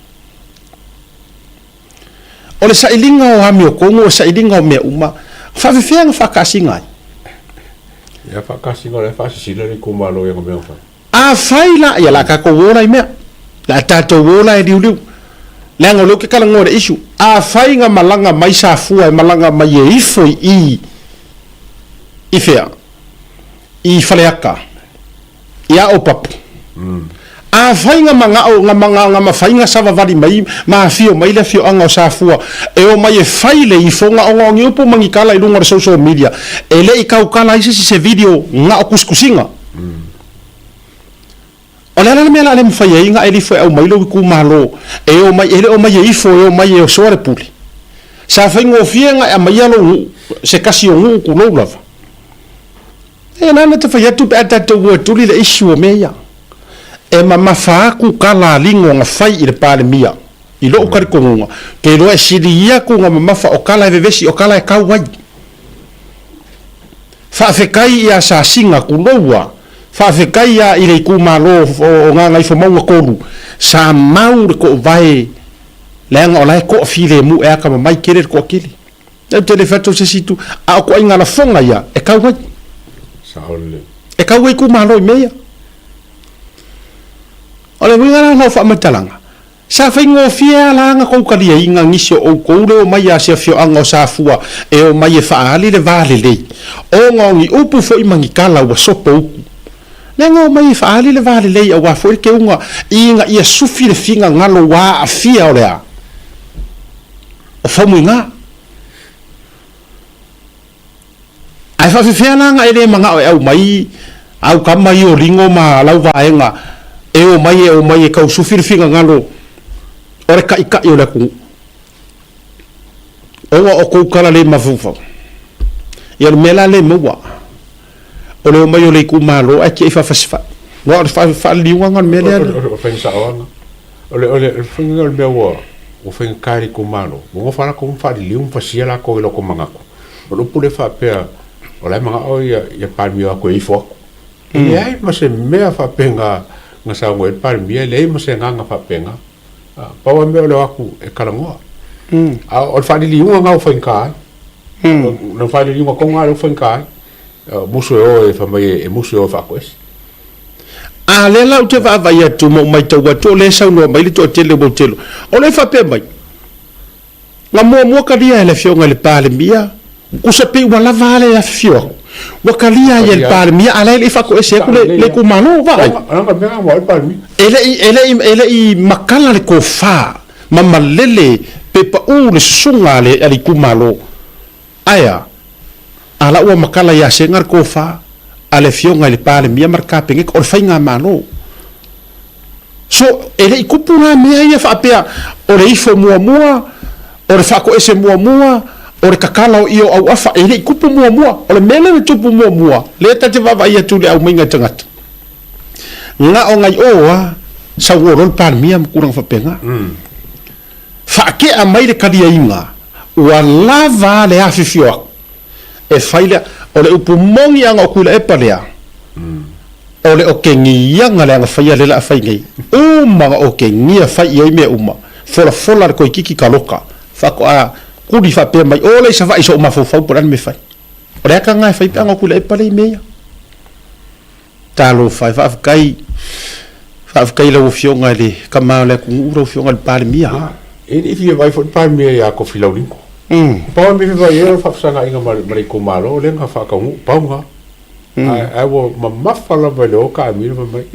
O le sailinga o hami o kongo, o sailinga o mea uma, whaafea nga whakasinga. Ia whakasinga le whaasisila le ku malo ia mea whai. A whaila, ia la kako wola I mea. La tatou wola e liu. Leanga lo ke kala ngore isu. A whainga malanga mai sa fua, malanga mai e ifo I fea. I whaleaka. Ia o papu. A fainga manga o nga mafainga sa vavali mai ma fio mai le fio anga o sa fua e o mai e faile I fonga o ngi upo mangi kala I lunga de social media e le I kau kala isi se video nga o kuskusinga o le ala mea le mawhai inga e li fo e au mai lo ku malo e o mai ele o mai e ifo e o mai e o soare puli sa fainga o fienga e mai alo se kasi o ngu ku lo lava e nana te whai atu pe atata ua tuli le isu o mea e mafai ku kala lingo nga fai I le pale mia I lo kari konga ke lo e siria ku nga mafa o kala e vevesi o kala e kau wai whaafekai ia sa singa ku loua whaafekai ia I le ku malo o nga ngai fo maunga kolu sa mau le ko vai leanga o lai ko file mu e aka mai kere ko kili e te le fato se situ a ko inga la fonga ia e kau wai e kau wai ku malo I mea ole winga na fa matalanga sa fa ngo fia la nga ko kalia inga ngisio o ko le o mai asia fio anga sa fua e o mai fa ali le vale le o ngongi upu fo I mangi kala wa sopo upu le ngo mai fa ali le vale le o wa fo ke unga inga ia sufi le finga ngalo wa afia ole a o fa muinga ai fa fia la nga ele manga o mai au kamai o ringo ma lau vaenga e o mai e kau sufir finga ngalo ore ka ika I o le ku o kou kala le mafufa ia le mela le mua o le o mai o le ku malo a ke I whawhasifa o fa liwa ngan mele o whensa oanga o le whenga le mea ua o whenga kairi ku malo o whara ko mwhari liu mwhasia la ko I loko mangako o lupu le whapea o lai manga o ia palmi o ako I fo e ai ma se mea whapenga nga sa ngoi par mia le mo se nga fa penga pa wa me lo aku e kalangoa o fa li nga o fa nkai no fa li nga ko nga o fa nkai muso o e fa mai e muso o fa kwes a le la te va vai tu mo mai to wa to le sa no mai to tele bo telo o le fa pe mai nga mo ka dia le fio nga le pa le mia ku se pe wa la vale a fio wakalia yel palmi ala le fa ko ese ko le ku mano va anga me mo palmi ele I makala le ko fa mama lele pepa u le sunga le ali ku malo aya ala o makala ya sengar ko fa ale fionga le palmi marka penge ko fainga malo so ele kupuna me ia fa pea o le ifo mua o le fa ko ese mua o le kakala o io au afa e le kupu mua o le mele le tupu mua le tate vava ia tu le au mainga tangata nga o ngai oa sa uorol pan mia kurang fapenga ke a mai le kalia inga ua lava le afifioa e faile o le upu mongi anga o kula e palea o le o ke ngianga le anga faia le la fai ngai uma o ke ngia fai ia me uma fola le koe kiki kaloka fako a kuri fa pe mai o le sa vai so mafofau por an me fai o le aka ngai fai anga o kula e pale meia talo fai fa kai le ofionga le kama le kungura ofionga le pale mia if you vai for pan me ya ko filaulingo pa me vai e fa sanga inga mari ko malo le nga fa ka mu pa nga ai wo mafala vale o ka mi mai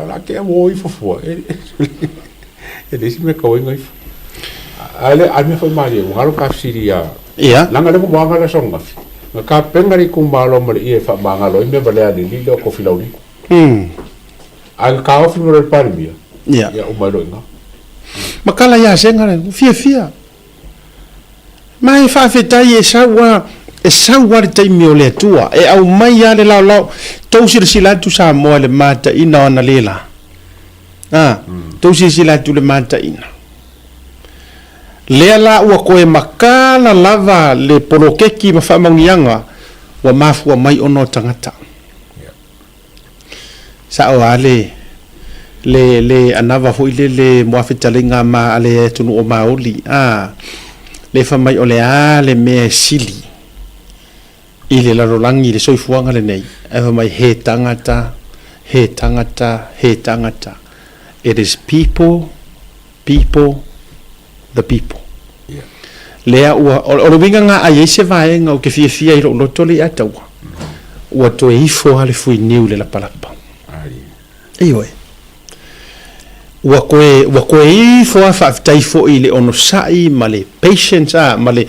la ke wo i fo e desi me ko inga ale a me fa mari o halo ka siria langa le mo nga la songa ka pengari ko malo mari e fa manga lo me vale ani li lo ko filaulingo al ka o fino le palmia ya o malo nga makala ya senga fia mai fa fetai e sawa le taimi o le tua e au mai ale lao tau sila tu Samoa le mata ina ona lela tau sila tu le mata ina lela ua koe makala lava le polokeki ma whamaungianga wa mafua mai ono tangata sa o ale le anava foi le moafetalinga ma ale tunu o maoli le fa mai ole ale me sili ile la rolangi le soifuanga le nei e fa mai he tangata it is people the people le o le winga nga ai se vai nga o ke fia i lo tole atawa o to e fo ale fui niu le la palapa ioi wa koe i fo a whaafitai fo i le ono sai ma le patience ma le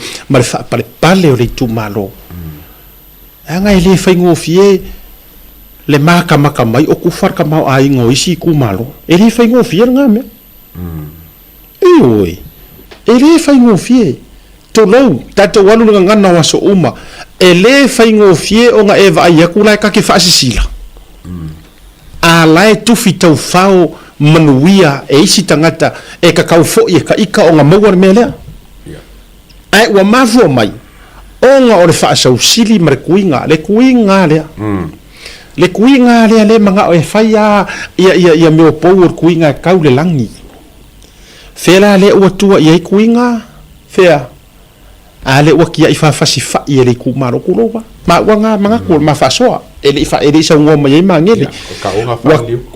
pale o le tu malo anga i le whaingo fie le maka mai o kufar ka mau a ingo isi ku malo e le whaingo fie nga me ioi e le whaingo fie to lau tato walu nga ngana waso uma e le whaingo fie o nga eva ai akula e kake whaasisila a lae tufi tau whao manuia e isi tangata e kakau fo i ka ika o nga maua me lea ai ua mafua mai o nga o le whaasau sili ma le kuinga lea le kuinga lea le manga o e whaia ia meo pou o kuinga e kau le langi whela le ua tua i ei kuinga whea a le ua kia i whawhasi whai e le kumaro kurowa ma ua ngā manga kua ma faʻasoa e le isa ngoma ye mangele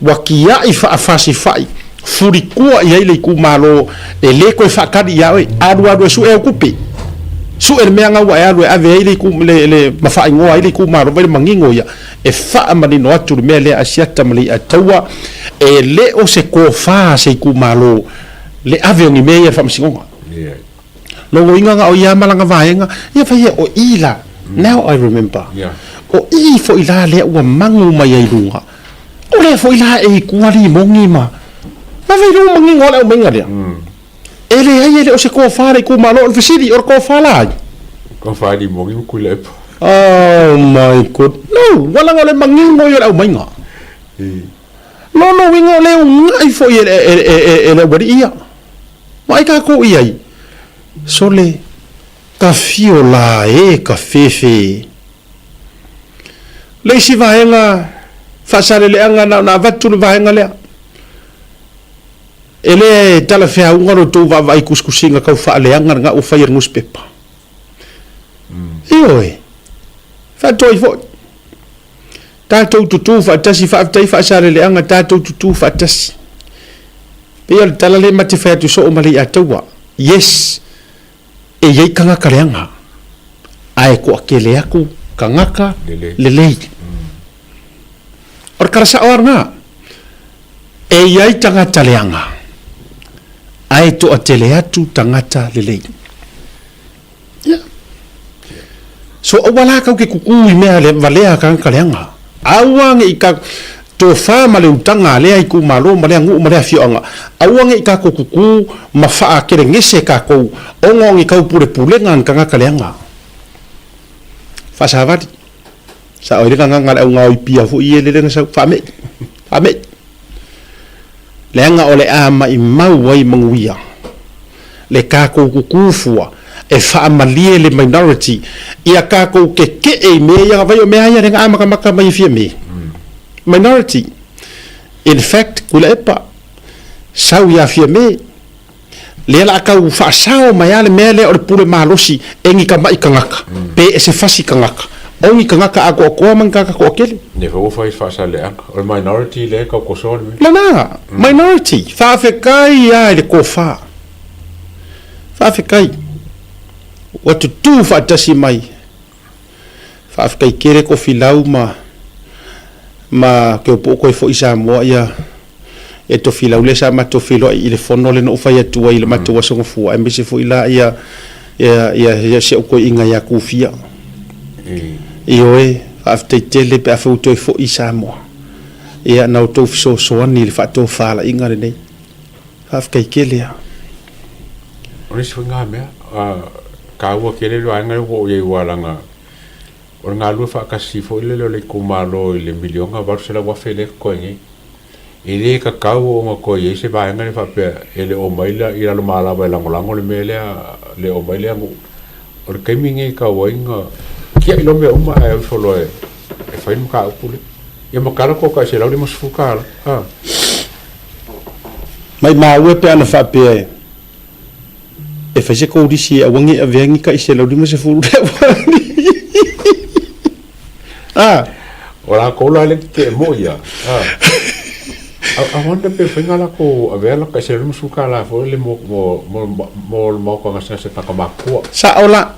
wa kia i whaafasi whai furi kua i ei le kumaro e le koe whakari ia oi aru su e kupe su e mea ngau e aru e ave ei le mawhai ngoa ei le kumaro vai mangingo ia e wha manino atu le mea le asiata mali ataua e le o se kofa se kumaro le ave ongi mea ia whamasingonga longo inga nga o ia malanga vaenga ia fa o ila now I remember o i fo ila le ua mangu mai ai lunga o le fo ila e kuali mongi ma vai lu mangi ngola o menga le ele ai le o se ko fare ku malo o fisiri o ko fala ko fari mongi ku le oh my god no wala ngole mangi mo yo o menga no wingo le ngai fo ele bari ia mai ka ko ia sole ka fiola e ka fefe le si vaenga fasale le anga na vatu le vaenga le ele tala fea ungaro tu va vai kuskusinga ka fa le anga nga u fire newspaper ioi fa toi fo tatou tutu fa tasi fa tai fa sale le anga tatou tutu fa tasi pe tala le mate fa tu so o mali atawa yes e yei kanga kareanga ai ko akele aku kangaka lelei or karasa orna e yei tanga taleanga ai to atele atu tangata lelei so wala ka ke kuku me ale valea kanga kareanga awang ika to fa male utanga le ai ku malo male ngu male fionga awang ika ko kuku mafa kere ngese ka ko ongo ngi ka pure pulengan kanga kalenga whaasawari. Sa oire ka nganga au ngau pia fu i le sa fame. Lenga ole ama I mau wai manguia. Le kako kukufua e whaamalie le minority ia kako ke e me ia vai o mea ia renga ama kamaka mai fia me. Minority. In fact, kula epa sau ia fia me le la ka fa sao mai ale mele o pule malosi engi ka mai kangaka pe se fasi kangaka ongi kangaka ako ko mangaka ko kele ne vo fa sa le o minority le ka ko so le na minority fa fe kai ya le ko fa fe kai what to do fa tasi mai fa fe kai kere ko filau ma ke po ko fo isa mo ya e to fila ule sa ma to filo I le fono le no fa ya tu I le ma to so fu a mbisi fu ila ya se ko inga ya kufia io e after tele pe afu to fo isa mo e na to so ni le fa to fa la inga le nei af kai kele ya ori so nga me ka wo kele lo anga wo ye wala nga o nga lu fa ka si fo le ko malo le milionga va se la wa fele ko ngi ele ka kau o nga ko ye se ba nga fa pe ele o maila ira lo mala ba lango le mele le o maila ngo o ke mingi ka wo nga kia ilo me o ma e fo lo e fa im ka pule ye mo kala ko ka se la mo fu ka mai ma we pe ana fa pe e fa se ko disi a wangi a vengi ka se la mo se fu ora ko la le ke molia I wonder if ngala ko avela ka se mo suka la fo le mo ko ngasa se takamako sa ola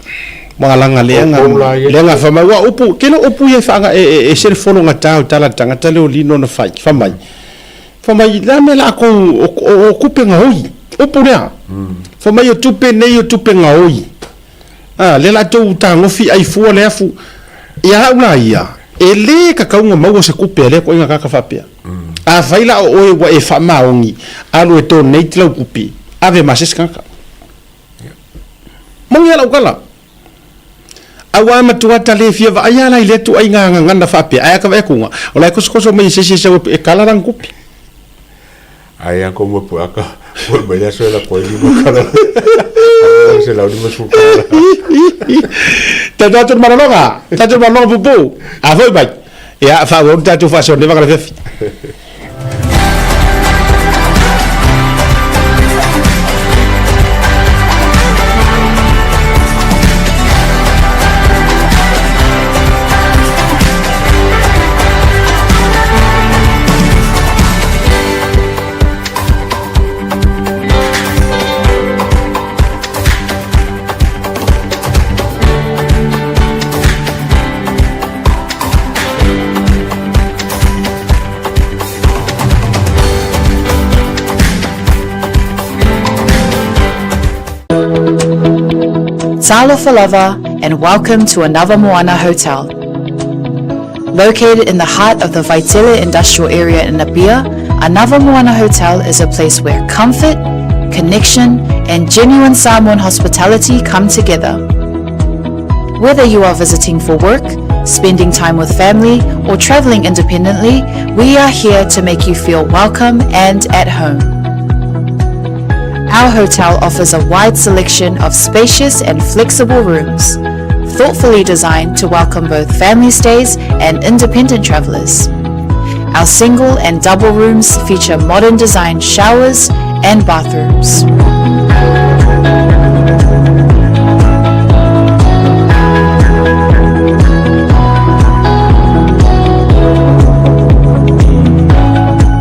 malanga lenga fa mai wa upu kino upu ye fa e se fono ngata tala tanga tale o lino na fai fa mai la me la ko o kupe ngoi upu ya fa mai o tupe nei o tupe ngoi le la to tango fi ai fu le fu ya ula ya ele ka kaunga mau se kupe le ko inga ka fa pia a faila o wa e fa maongi alu e to nei tlau kupi ave mases kanka mo ya la kala awa matua tale fia va ya la ile tu ai nga na fa pe ai ka va kunga o la ko so mai se e kala ran kupi ai ko mo pu aka o me ya so la ko ni mo kala se la ni mo su kala ta malonga bubu a foi bai ya fa o ta tu fa so ne va ka fe Talo for lover, and welcome to Anamoana Hotel. Located in the heart of the Vaitele industrial area in Apia, Anamoana Hotel is a place where comfort, connection, and genuine Samoan hospitality come together. Whether you are visiting for work, spending time with family, or traveling independently, we are here to make you feel welcome and at home. Our hotel offers a wide selection of spacious and flexible rooms, thoughtfully designed to welcome both family stays and independent travelers. Our single and double rooms feature modern designed showers and bathrooms.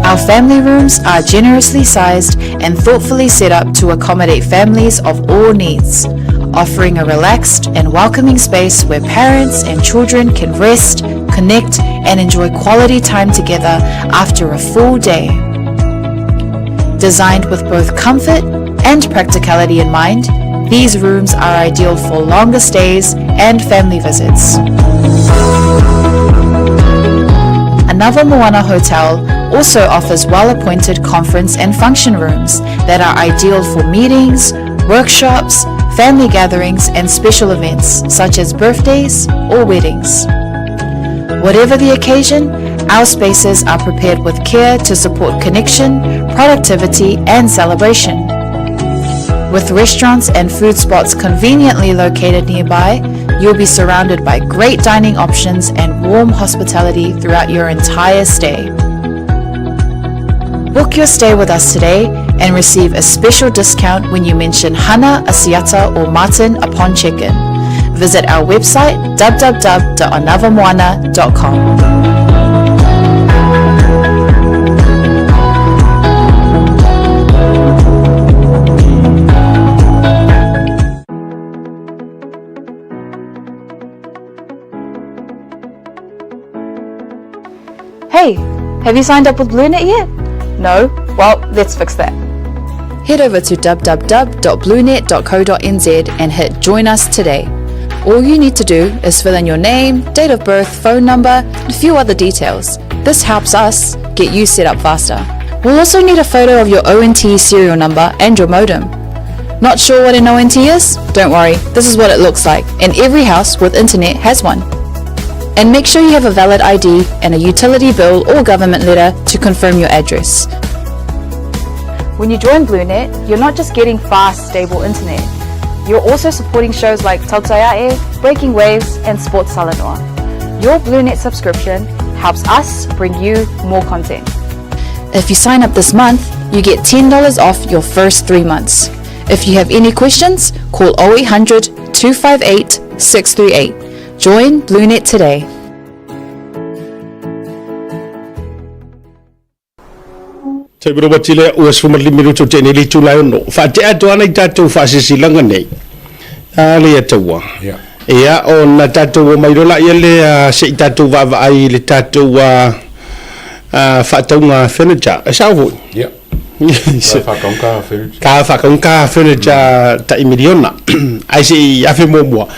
Our family rooms are generously sized and thoughtfully set up to accommodate families of all needs, offering a relaxed and welcoming space where parents and children can rest, connect, and enjoy quality time together after a full day. Designed with both comfort and practicality in mind, these rooms are ideal for longer stays and family visits. Anamoana Hotel also offers well-appointed conference and function rooms that are ideal for meetings, workshops, family gatherings, and special events such as birthdays or weddings. Whatever the occasion, our spaces are prepared with care to support connection, productivity, and celebration. With restaurants and food spots conveniently located nearby, you'll be surrounded by great dining options and warm hospitality throughout your entire stay. Book your stay with us today and receive a special discount when you mention Hana, Asiata, or Martin upon check-in. Visit our website www.anamoana.com. Hey, have you signed up with Blunet yet? No? Well, let's fix that. Head over to www.blunet.co.nz and hit Join Us today. All you need to do is fill in your name, date of birth, phone number, and a few other details. This helps us get you set up faster. We'll also need a photo of your ONT serial number and your modem. Not sure what an ONT is? Don't worry, this is what it looks like, and every house with internet has one. And make sure you have a valid ID and a utility bill or government letter to confirm your address. When you join Blunet, you're not just getting fast, stable internet. You're also supporting shows like Tautai A'e, Breaking Waves, and Sports Salanoa. Your Blunet subscription helps us bring you more content. If you sign up this month, you get $10 off your first 3 months. If you have any questions, call 0800 258 638. Join Blunet today. Te bro batile o sfuma limiruto te ni itulau no. Fa te atuana I tatou fa sisilanga nei. Ale atawa. Yeah. Ia o na tatou mai rola ia le se tatou va ai le tatou fa taunga furniture. Sao Yeah. Ka fa konka furniture ta imiliona. Ai si afi mo.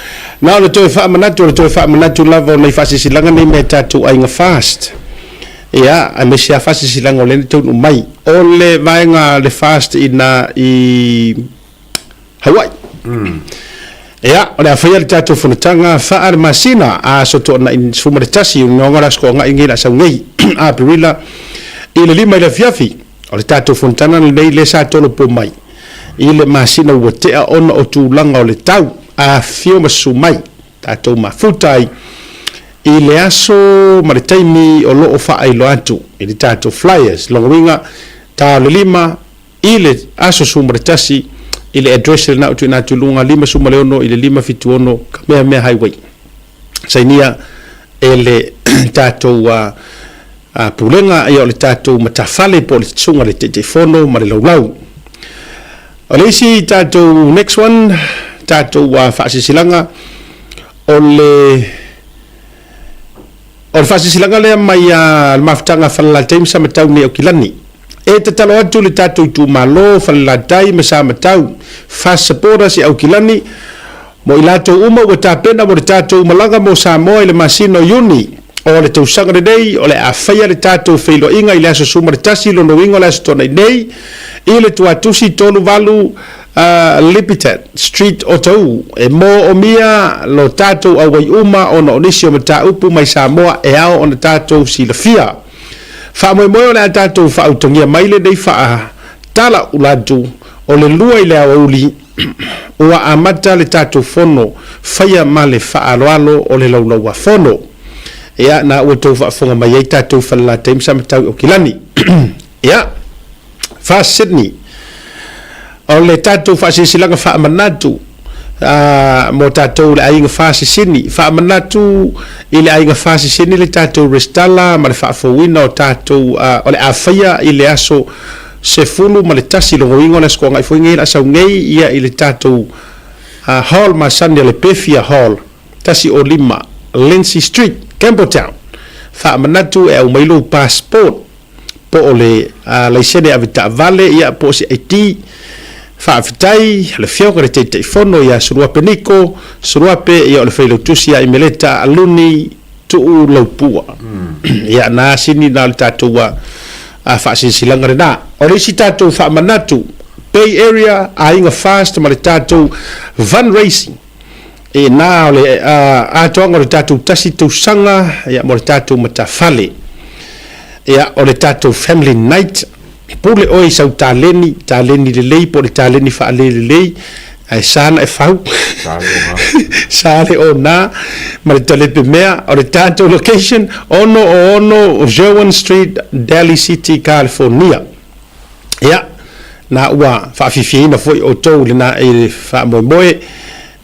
Na le to fa manatu lavo nei fa sisilanga nei me tatou ai nga fast. Ia, a me sia fasi silanga o lene tonu mai. O le vaenga le fast ina I Hawaii. Ia, o le awhaia le tatou whanatanga whaare masina a soto na in sfumare tasi unonga rasko nga ingira sa ngei a pirila I le lima I le fiafi. O le tatou whanatanga nei le sa tono po mai. I le masina ua tea ona o tūlanga o le tau a fio masu mai. Tatou mafutai. I le aso ma le taimi o loo whaeilo atu I le tatou flyers longa ta le lima I le aso sumaretasi I le address le na utu ina tulunga lima sumaleono I le lima fituono Kamehameha highway sainia e le tatou pulenga I o le tatou matafale po le tsunga le telefono ma le laulau o le isi tatou next one tatou whaasisilanga o le o le whaasisilanga lea mai al mafutanga whalalatai sa matau ne o kilani. E te talo atu le tatou tu malo whalalatai ma sa matau whasapora si au kilani mo I latou uma ua tāpena mo le tatou malanga mo Samoa I le masino yuni o le tausanga nei o le awhaia le tatou whailo inga I le aso sumaretasi lono inga le aso tona nei I le tuatusi tonu valu Lipitat Street o tau e mo o mia lo tatou awai uma o na onisi o mata upu mai Samoa e ao o na tatou si la fia wha moe moe o le tatou wha autongia maile nei wha tala uladu o le lua I le auli ua amata le tatou fono whaia ma le wha aloalo o le laulaua fono ea na ua tau wha fonga mai ei tatou whala taim sa matau o kilani ea wha Sydney o le tatou whaasisilanga whaamanatu mo tatou le ainga whaasisini whaamanatu I le ainga whaasisini le tatou restala ma le whaafowina o tatou o le awhaia I le aso se fulu ma le tasi longo ingo le skoanga I fuingi la sau ngei ia I le tatou hall ma sani le Pefia Hall tasi o lima Lindsay Street Campbelltown whaamanatu e au mailo passport po o le laisene avita vale ia po si IT whaafitai le whiauka le teitei whono ia suruape niko suruape ia o le whailautusi ia I meleta aluni tuu laupua ia nā sini nā le tātua whaasisilanga rena o le isi tātou whaamanatu Bay Area ainga fast ma le tatou van racing e na le atoanga le tatou tasi tausanga ia mo le tatou matafale ia o le tatou family night pule oi sau taleni le lei po le taleni fa le lei ai sana e fau sale ona ma le tole pe mea o le tatou location ono Joan Street, Daly City, California ia na ua faafifina foi o tou lena e faamoemoe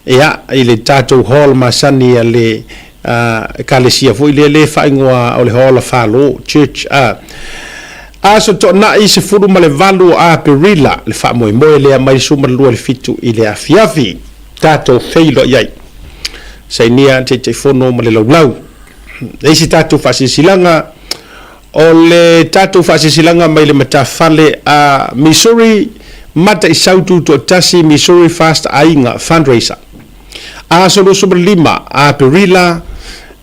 ia i le tatou hall masani a le kalesia foi le faaigoa o le hall falo church so toʻanaʻi se fulu ma le valu a perila le faamoemoe lea mai suma lua le fitu i le afiafi tatou fei loʻi ai sainia teiteifono ma le laulau leisi tatou faasisilaga o le tatou faasisilaga mai le matafale a Missouri mata i sautu to tasi Missouri Fast Aiga fundraiser solo lima a perila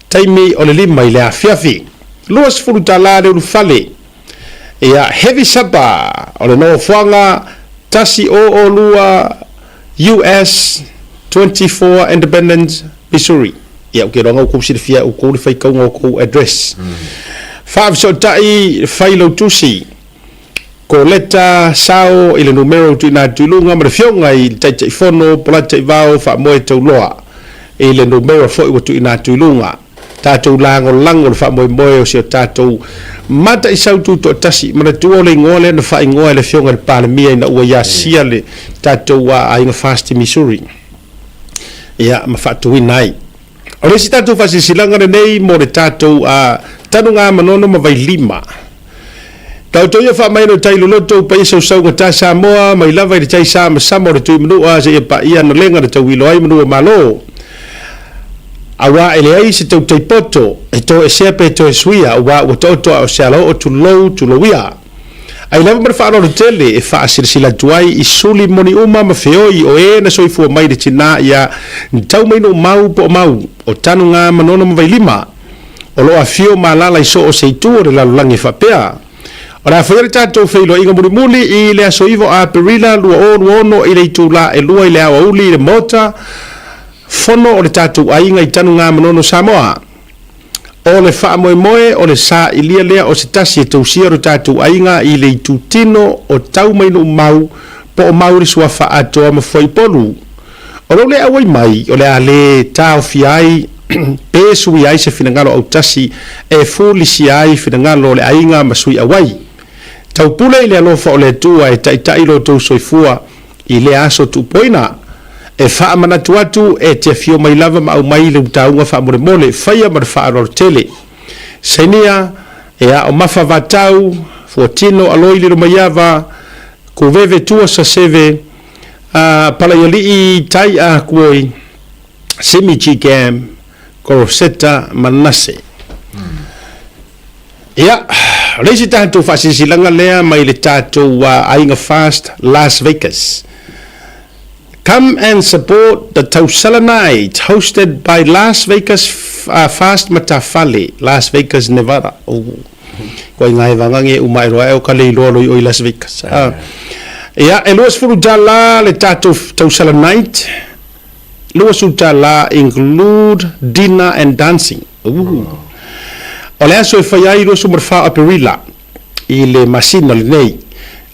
taimi o le lima i le afiafi lua sefulu tala le ulufale ia heavy sapa o le nofoaga tasi o lua US 24 Independence Missouri ia o ke ronga ukou silifia ukou le faikauga ukou address faafesoʻataʻi failo tusi ko leta sao i le numero tuina tuilunga ma le fionga i taitaifono polata i vao faamoe tauloa i le numero foʻi ua tuina tuilunga tatou lagolago le faamoemoe o sio tatou mata i sautu toʻatasi ma le tua o le igoa lea na faaigoa i le fioga le palemia ina ua iasia le tatou aiga fast Missouri ia ma faatuina ai o lesi tatou faasisilaga lenei mo le tatou tanuga manono ma vailima tautou ia faamaina o tailoloto paia sausauga ta Samoa mai lava i le tai sama o le tuimanua se ia paia na lega le tauilo ai manua malo awa ele ai se tautai poto e to e sea pe to e suia awa ua toʻatoa o se alo o tulouia ai lava ma le faaaloalo tele e faasilasilatu ai i suli moni uma ma feoi o na soifua mai le tinā ia taumainu mau po o mau o tanuga manono ma vailima o loo afio malala i so o seitu o le lalolagi faapea o le afaia le tatou feiloaiga mulimuli i le asoivo a perila lua ono i le itulā e lua i le auauli i le mota fono o le tatou aiga i tanuga manono Samoa o le faamoemoe o le sailia lea o se tasi e tausia o le tatou aiga i le itutino o taumainu mau po o mau le suafa atoa ma foipolu o lou le auai mai o le a lē taofia ai pe sui ai se finagalo au tasi e fulisia ai finagalo o le aiga ma sui auai taupule i le alofa o le atua e taʻitaʻi lotou soifua i le aso tuupoina e faamanatu atu e te afio mai lava ma au mai le utauga faamolemole faia ma le faaaloalo tele sainia e a o mafa vatau fuatino aloi le mai ava kuveve tua saseve palai alii tai a kuoi simi chigam koroseta manase ia leisi tatou faasisilaga lea mai le tatou aiga fast Las Vegas. Come and support the Tausala Night hosted by Las Vegas Fast Matafale, Las Vegas, Nevada. Koi ngai vangange umai roa o kale lolo i Las Vegas. Ia e luas furu jala le tatou Tausala Night. Luas jala include dinner and dancing. O le aso e whaiai luas umarwha a perila i le masina le nei.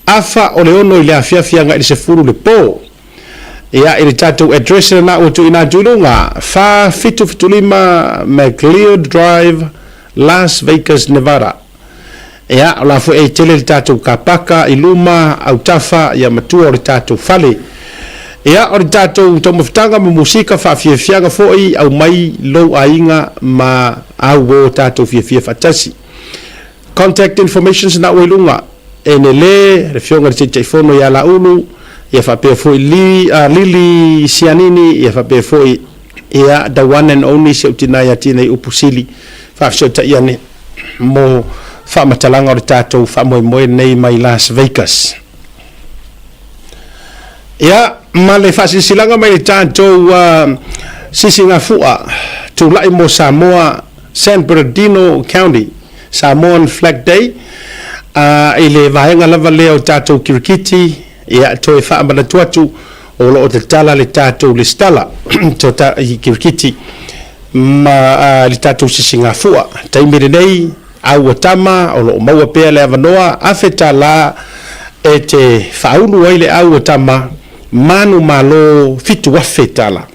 Afa o le ono i le afiafianga i le se furu le po. Ia i le tatou address na o tuina tuilunga fa fitulima McLeod Drive, Las Vegas, Nevada. Ia o lafo e tele le tatou kapaka i luma au tafa ia matua o le tatou fale. Ia o le tatou taumafutanga ma musika faafiafiaga foʻi au mai lou aiga ma au o tatou fiafia faatasi. Contact information na ua i luga e ne lē le fioga le taʻitaʻifono ia laulu ia faapea foi Lili Sianini ia faapea foi ia the one and only seʻutina ia tina i upusili faafesoʻataʻi ane mo faamatalaga o le tatou faamoemoe nei mai Las Vegas. Ia ma le faasisilaga mai le tatou sisingafuʻa tulaʻi mo Samoa, San Bernardino County, Samoan Flag Day i le vaega lava lea o tatou kirikiti ia toe whaamanatu atu o lo te tala le tatou le stala to ta i kirikiti ma le tatou sisinga fua taimere nei au tama o lo maua pea le avanoa afeta la e te whaunu ai le au tama manu malo fitu wafetala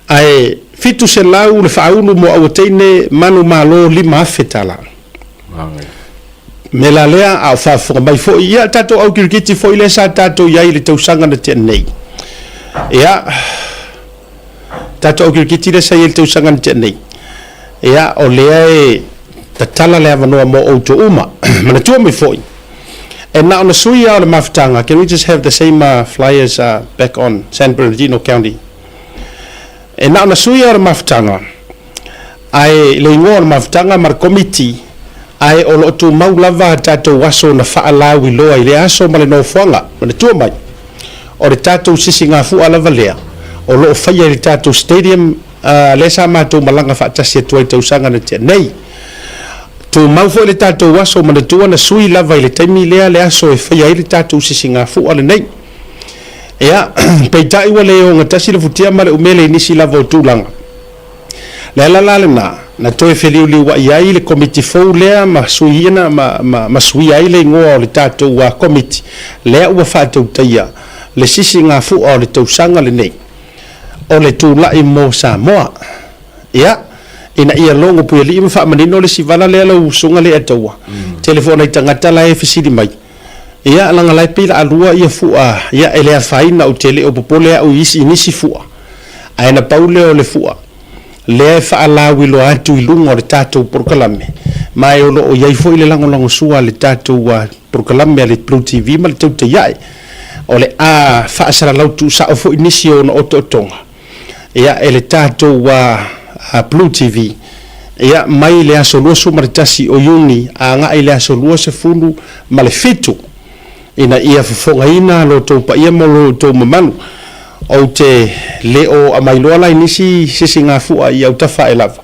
ai fitu se lau le whaunu mo au teine manu malo lima afetala me la lea au whafunga mai fo ia tatou au kirikiti fo ile sa tatou iai le tausanga na te nei ia tatou au kirikiti le sa iai le tausanga na te nei ia o lea e ta tala le avanoa mo o to uma mana tua me foi and now on the suia o le maftanga can we just have the same flyers back on San Bernardino County and now on the suia o le maftanga ai le ingoa o le maftanga mar committee ai o lo tu mau lava tatou waso na whaalau i loa i le aso ma le no fuanga mana tua mai o le tatou sisinga fua lava lea o lo whaia i le tatou stadium le sa mātou malanga whaatasi atu ai tausanga na tia nei tu mau fo le tatou waso mana tua na sui lava i le taimi lea le aso e whaia i le tatou sisinga fua le nei ea peitai wa leo ngatasi le futia ma le umele nisi lava o tūlanga le alala le na toe feliu liu wa iai le komiti fou lea ma suiana ma sui ai le ingoa o le tatou wa komiti lea ua whaatautaia le sisinga fua o le tausanga le nei o le tūlai mo Samoa ia ina ia longo pui li ima whaamanino le sivala lea lau sunga le ataua telefona i tangata la e fisiri mai ia langa lai pila alua ia fua ia elea whaina o tele o popole au isi inisi fua aina paule o le fua lea whaalau ilo atu i lunga o le tatou porkalame mai o lo o iai fo i le lango sua le tatou porkalame le Blue TV ma le Tautai A'e o le whaasara lau tu sa o fo inisi o na otonga ia ele tatou Blue TV ia mai le aso lua su maritasi o yuni a nga ile aso lua se funu ma le fitu ina ia fofonga ina lo tau pa ia mo lo tau mamanu o te leo a mailoa lai nisi sisinga fua ia utafa e lava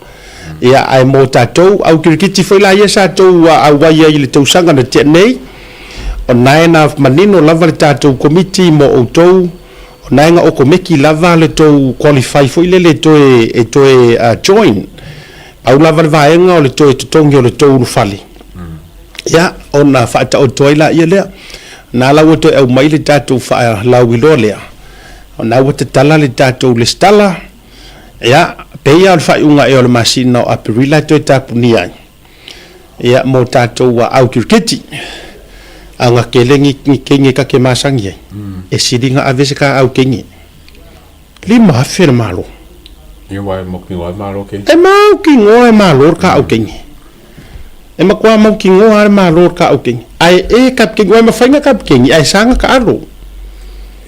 ia ai mo tatou au kirikiti foi la ia sa tau au waia i le tausanga na te nei o naena manino lava le tatou komiti mo o tau o naenga o komeki lava le tau qualify foi le toe join au lava le vaenga o le toe tutongi o le tau nufali ia ona whaata o toila ia lea na lau to au mai le tatou wha lau ilo lea o na wata tala le tatou le stala ia peia al whaiunga e o le masina o apirila toe tapunia ia mo tatou au kirkiti anga kelengi kengi ka ke masangi e sidinga avese ka au kengi lima hafir malo ia wai mo ki wai malo ke e mau ki ngoe malo ka au kengi e makwa mau ki ngoe malo ka au kengi ai e kap kengi wai mafainga kap kengi ai sanga ka alo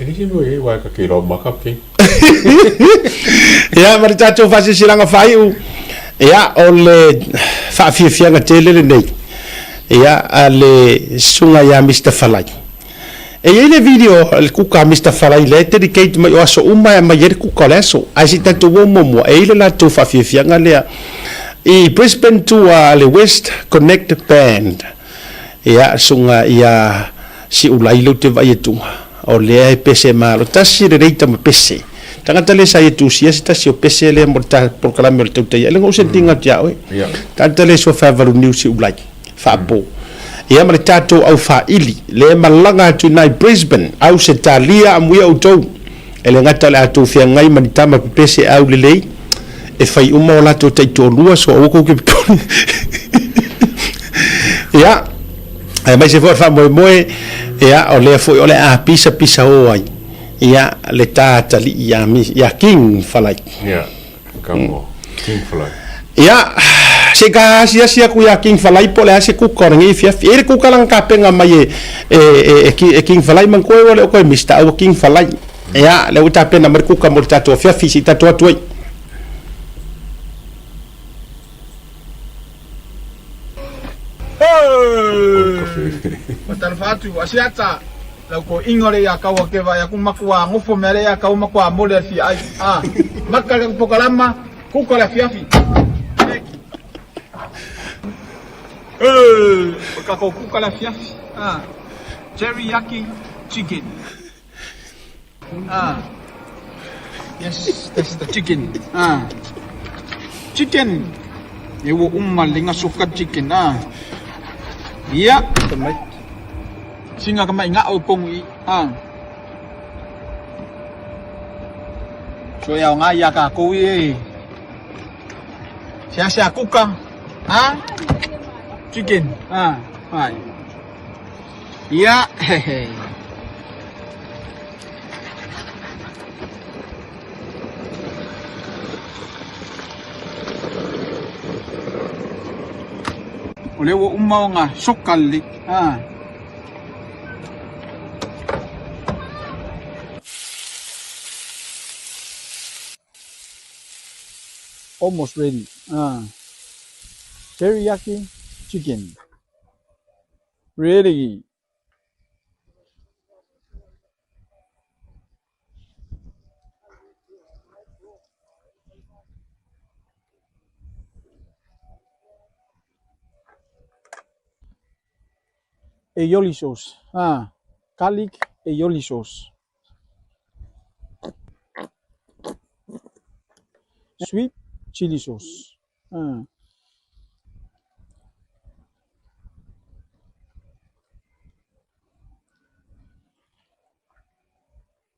e ni mo e wai ka ki ro ma kap kengi ia marita to fasi silanga fai ia ole fa fianga tele le nei ia ale sunga ya Mr Falai e ele video el kuka Mr Falai le dedicate mai oso uma mai ele kuka leso ai si tanto mo e ele la to fa fianga le e Brisbane to le West Connect Band ia sunga ia si ulai lo te vai tu o le pese malo tasi de reita mo pese tangata le sa tu sia sta si o pese le morta por kala me te te le ngo se tinga tia o tangata le so fa valu new si ulai fa po ia ma tatou au fa ili le malanga tu nai Brisbane au se talia amui au tou ele ngata le atu fia ngai ma tama pese au le lei e fai uma la to te to lua so o ko ke ia ai mai se fa mo ia o le foi o le a pisa o ai ia le tata li ia mi ia King Falai ia kamo King Falai ia se ga sia ku ia King Falai po le se ku korngi fia e ku kalang kapenga mai e King Falai man ko o ko mista o King Falai ia le uta pena mer ku ka mo tato fia fi si tato tu Matar fatu asiata la ko ingore ya kawa ke va ya kumakua ngofo mere ya kawa makua molia fi ai makala pokalama kukola fiafi kako kukola fiafi Jerry yaki chicken. Yes, that's the chicken. Chicken. Ewo umalinga suka chicken. Iya. Singa kamay nga o kong so yaw nga ya ka ko siya kuka. Chicken. Hai. Iya. Hehe. Ule wo umaw nga sukali. Almost ready. Teriyaki chicken. Ready. Aioli sauce. Garlic aioli sauce. Sweet chili sauce.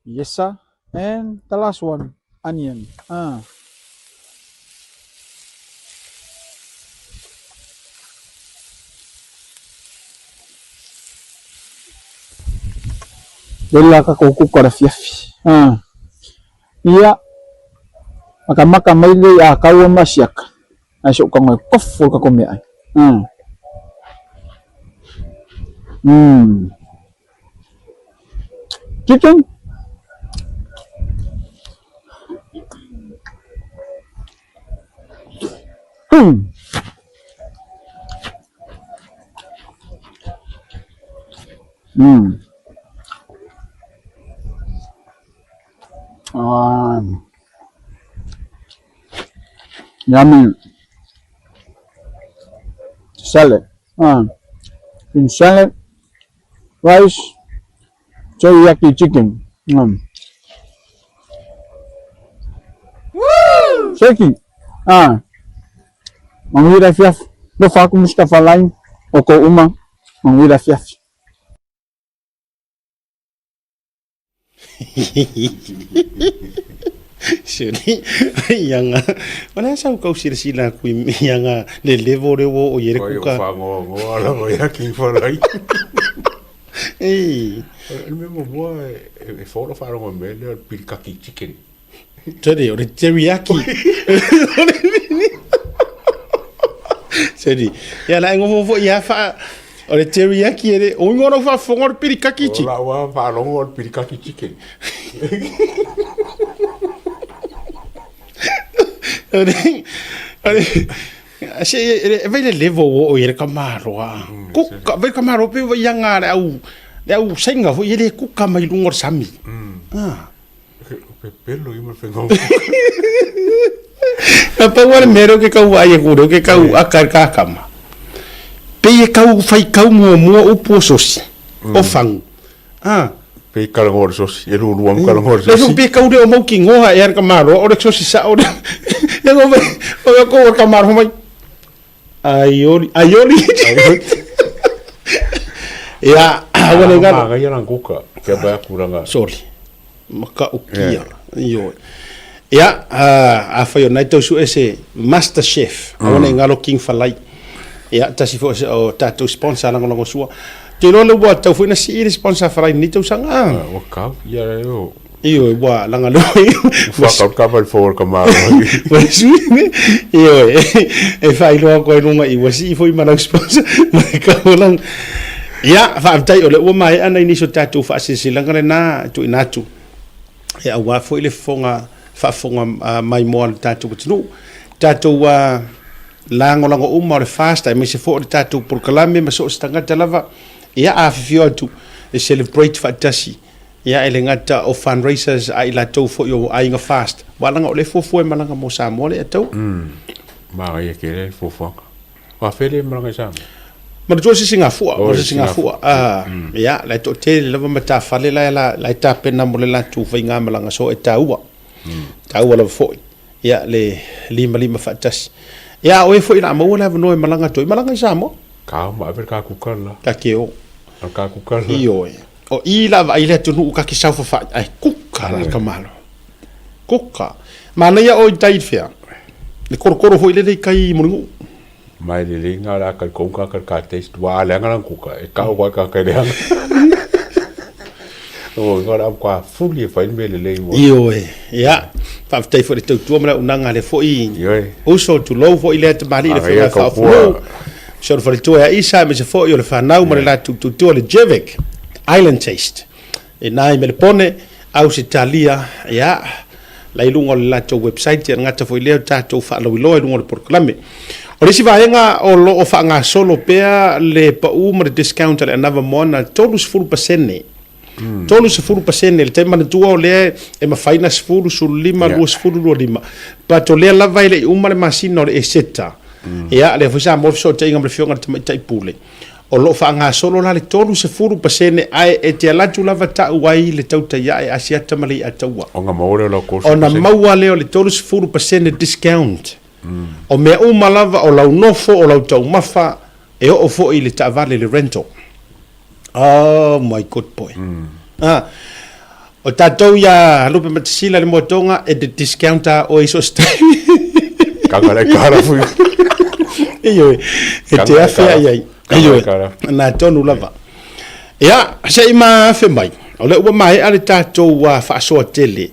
Yes, sir. And the last one, onion. Dela ka kukuka na fiafi. Iya. Makamaka maile ya kawa masyak. Asok ka ngoy koffol ka kumya. Chicken. Yummy. Salad. In salad, rice, teriyaki chicken. Woo! Shaky. Manguira fiaf. Do Javik Mr Falai. Oko uma. Manguira fiaf. Sini yang mana sa kau sila ku yang le levo rewo o yere kuka. Fango ala mo yaki falai. El mesmo boa e fora faro mo mele pilkaki chicken. Jadi o teriyaki. Jadi ya la ngovo ya fa o teriyaki ere o ngoro fa fongor pilkaki chicken. La wa fa longo pilkaki chicken. Vai le levo o yere kamaro kuka vai kamaro pe yang ara au senga fo yere kuka mai lungor sami pelo ima fengo apa war mero ke kau ai guro ke kau akar ka kama pe kau fai kau mo uposos o fang pe kalangor sos e ruam kalangor sos le pe kau de o mo kingo ha yer kamaro o de sos sa o Yang o kamar ho mai aioli ya awale ga yang kuka ke ba kuranga sorry maka ukia yo ya fa yo naito su ese master chef awale ngalo king falai ya tasi fo o tatou sponsor ngo sua te lo wa tau fo na si sponsor falai ni tau sanga o ka ya yo iyo wa langa lo fuck cover for kamaro iyo e fai lo ko no mai wasi foi mana sponsor mai ka lang ya fa tai ole o mai ana ini so tatu fa sila ngare na tu inatu ya wa foi le fonga fa fonga mai mo tatu no tatu wa lango uma le fasta me se fo tatu por kalame me so stanga talava ya afio tu celebrate fa tasi ya elengata o fundraisers ai la tau fo yo ai nga fast wala nga ole fo malanga mo Samoa le tau ma ya kere fo wa fele malanga sam Mana tua Singapura, ia la to te lava mata fale la ta pena mo le la tu fainga malanga so e taua. Taua la foi. Ia le lima fatas. Ia o e foi na mo la no malanga to malanga samo. Ka ma ver ka kukala. Ka keo. Ka kukala. Io e. O I la va ile tu nu ka ki sau fa ai kukala ka malo. Kuka. Mana ia o tai fia. Le korokoro foi le kai mo mai le nga la ka konga ka test wa la nga kuka e ka wa ka le o ngora kwa fully fa in mele le mo io ya fa tai fo te tu mala unanga le fo I o so tu lo fo ile te mari le fa fo so fo tu ya isa me se fo yo le fa na mo la tu le Javik Island taste e nai me le pone au se talia ya la ilungo la to website ya ngata fo ile ta to fa lo lo ilungo por klame o le si vaenga o lo o whaanga solo pea le pau ma le discount le Anamoana tolus 4%. Tolus 4% le te mana tua o lea e mawhaina sifuru su lima lua sifuru lua lima. But o lea lava ile uma le masina o le e seta. Ia le fwisa morfiso te inga mle fionga le tamaitai pule. O lo whaanga solo la le tolus 4% ai e te alatu lava ta uai le Tautai A'e asiata ma le ataua. O nga maure la kosu. O na maua leo le tolus 4% discount. O mea umalava o lau nofo o lau tau mafa e o fo I le taavale le rental. Oh my good boy. O tatou ia lupe matasila le motonga e de discounta o iso stai. Kanga le kara fui. Iyo e te afea iai. Iyo na tonu lava. Ia se ima afe mai. O le ua mai ale tatou wa faʻasoa tele.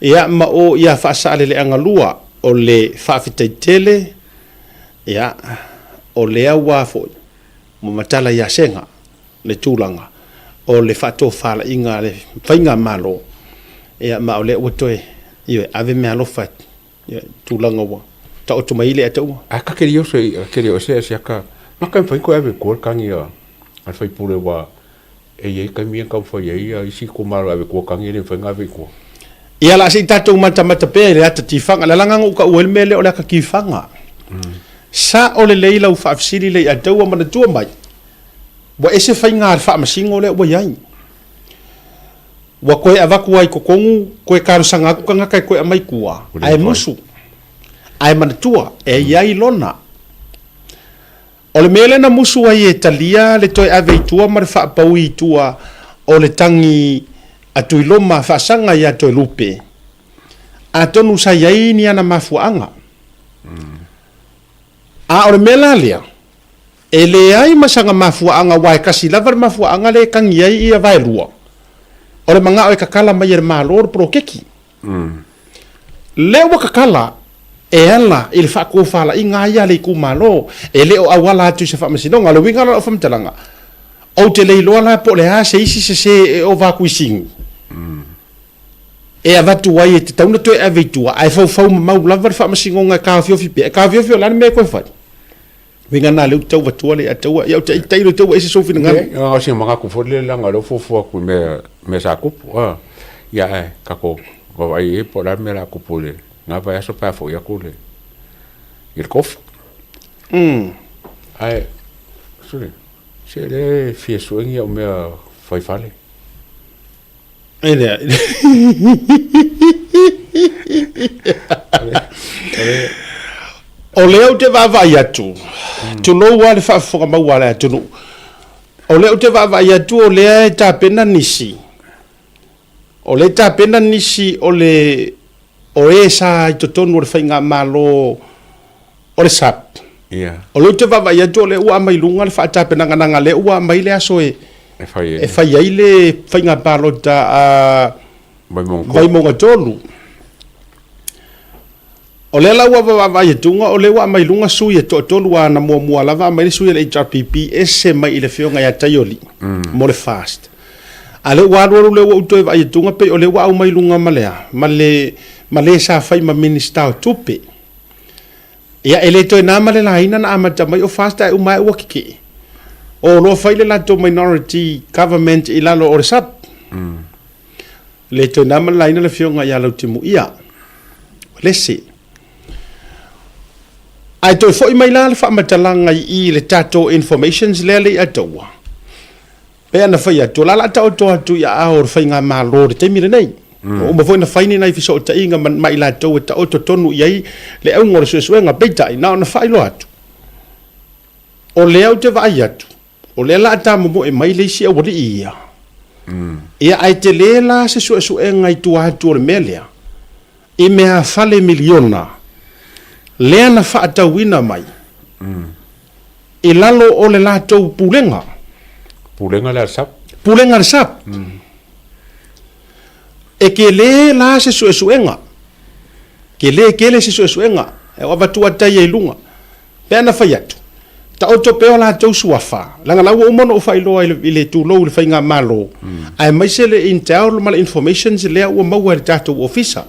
Ia ma o ia faʻasaʻale le agalua. O le whawhitaitele, ia, o le awa foi, mo matala ia senga, le tūlanga, o le whato whala inga le whainga malo, ia, ma o le watoe, iwe, ave mea lofa, tūlanga wa, ta o tumaile ata ua. A kakeri o se asiaka, maka mwhaiko ave kua kangi a, al whaipure wa, e iei kaimia kau whai ei, a isi kumaro ave kua kangi le whainga ave kua. Ia la si tatou mata pe le ata tifanga la langa uka uel mele o le ka kifanga. Sa o le leila u faafsiri le atau mana tua mai. Wa ese fainga al fa masingo le wa yai. Wa koe avaku ai kokongu koe karusanga ku kanga kai koe mai kua. Ai musu. Ai mana tua e yai lona. O le mele na musu ai e talia le toi ave tua mar fa paui tua o le tangi atu iloma whaasanga ia toi lupe. A tonu sa iai ni ana mafuanga. A ore mela lea. E le ai masanga mafuanga wai kasi lavar mafuanga le kangi ai ia vai lua. Ore manga oe kakala mai e malor pro keki. Leo kakala e ala il whako whala I ngā ia le ku malo. E leo awala atu se whamasinonga. Le winga la o whamtalanga. O te leiloa la po le ha se isi se o vakuisingi. E avatu wai e te tauna toi ave tua ai fau mau lava fa masingonga ka fiofi pe ka fiofi la me ko fa winga na le tau vatua le atua ia te tailo tau ese sofi nga o se manga ku fole la nga lo fo ku me sa ku ia ka ko vai e po la me la ku pole nga vai so pa fo ia ku le il kof ai se le fieso ngia o me fai fale Ede. O leo te vavai atu. Tu lo wale whaafonga mau wale atu. O leo te vavai atu o lea e tā pena nisi. O le tā pena nisi o le o e sa I to tonu o le whainga malo o le sap. O leo te vavai atu o le ua mai lunga le wha tā pena ngananga le ua mai le aso e fai ai le whainga palota a vai monga tolu. O le laua vai tunga o le wa mai lunga sui e tolu a na mua lava mai sui le HRPP ese mai le fionga ya taioli mo le fast. A le wa le wa uto vai tunga pe o le wa mai lunga malea male sa fai ma minister tupe. Ya ele to na male la ina na amata mai o fast ai mai wa kiki. O lo faile la to minority government I lalo o sap. Le to na mala ina le fionga ya lo timu ia. Lesi. ai toi foi mai la le whaamatalaga I le tatou informations lea le ataua pe ana fai atu la tau atu ia a o whainga mālo le teimi le nei o ma foi na faini nai fiso o tainga mai la tau e ta o tonu iai le au ngore suesuenga peitai na ona whailo atu o le au te vai atu o le la ta mo e mai le si o le ia ia ai te le la se suesuenga I tu atu o le melea I mea fale miliona lea na whaatauina mai I lalo o le la tau pulenga Pulenga le sap. Pulenga le sap. E ke le la se suesuenga. Ke le se suesuenga. E o batua tai e lunga. Pe ana fai atu. Ta o topeo la tau suafa. Langa lau o mono o whailoa I le tūlou le whainga malo. Ai mai se le intel lo mala information se lea ua maua le tātou ofisa.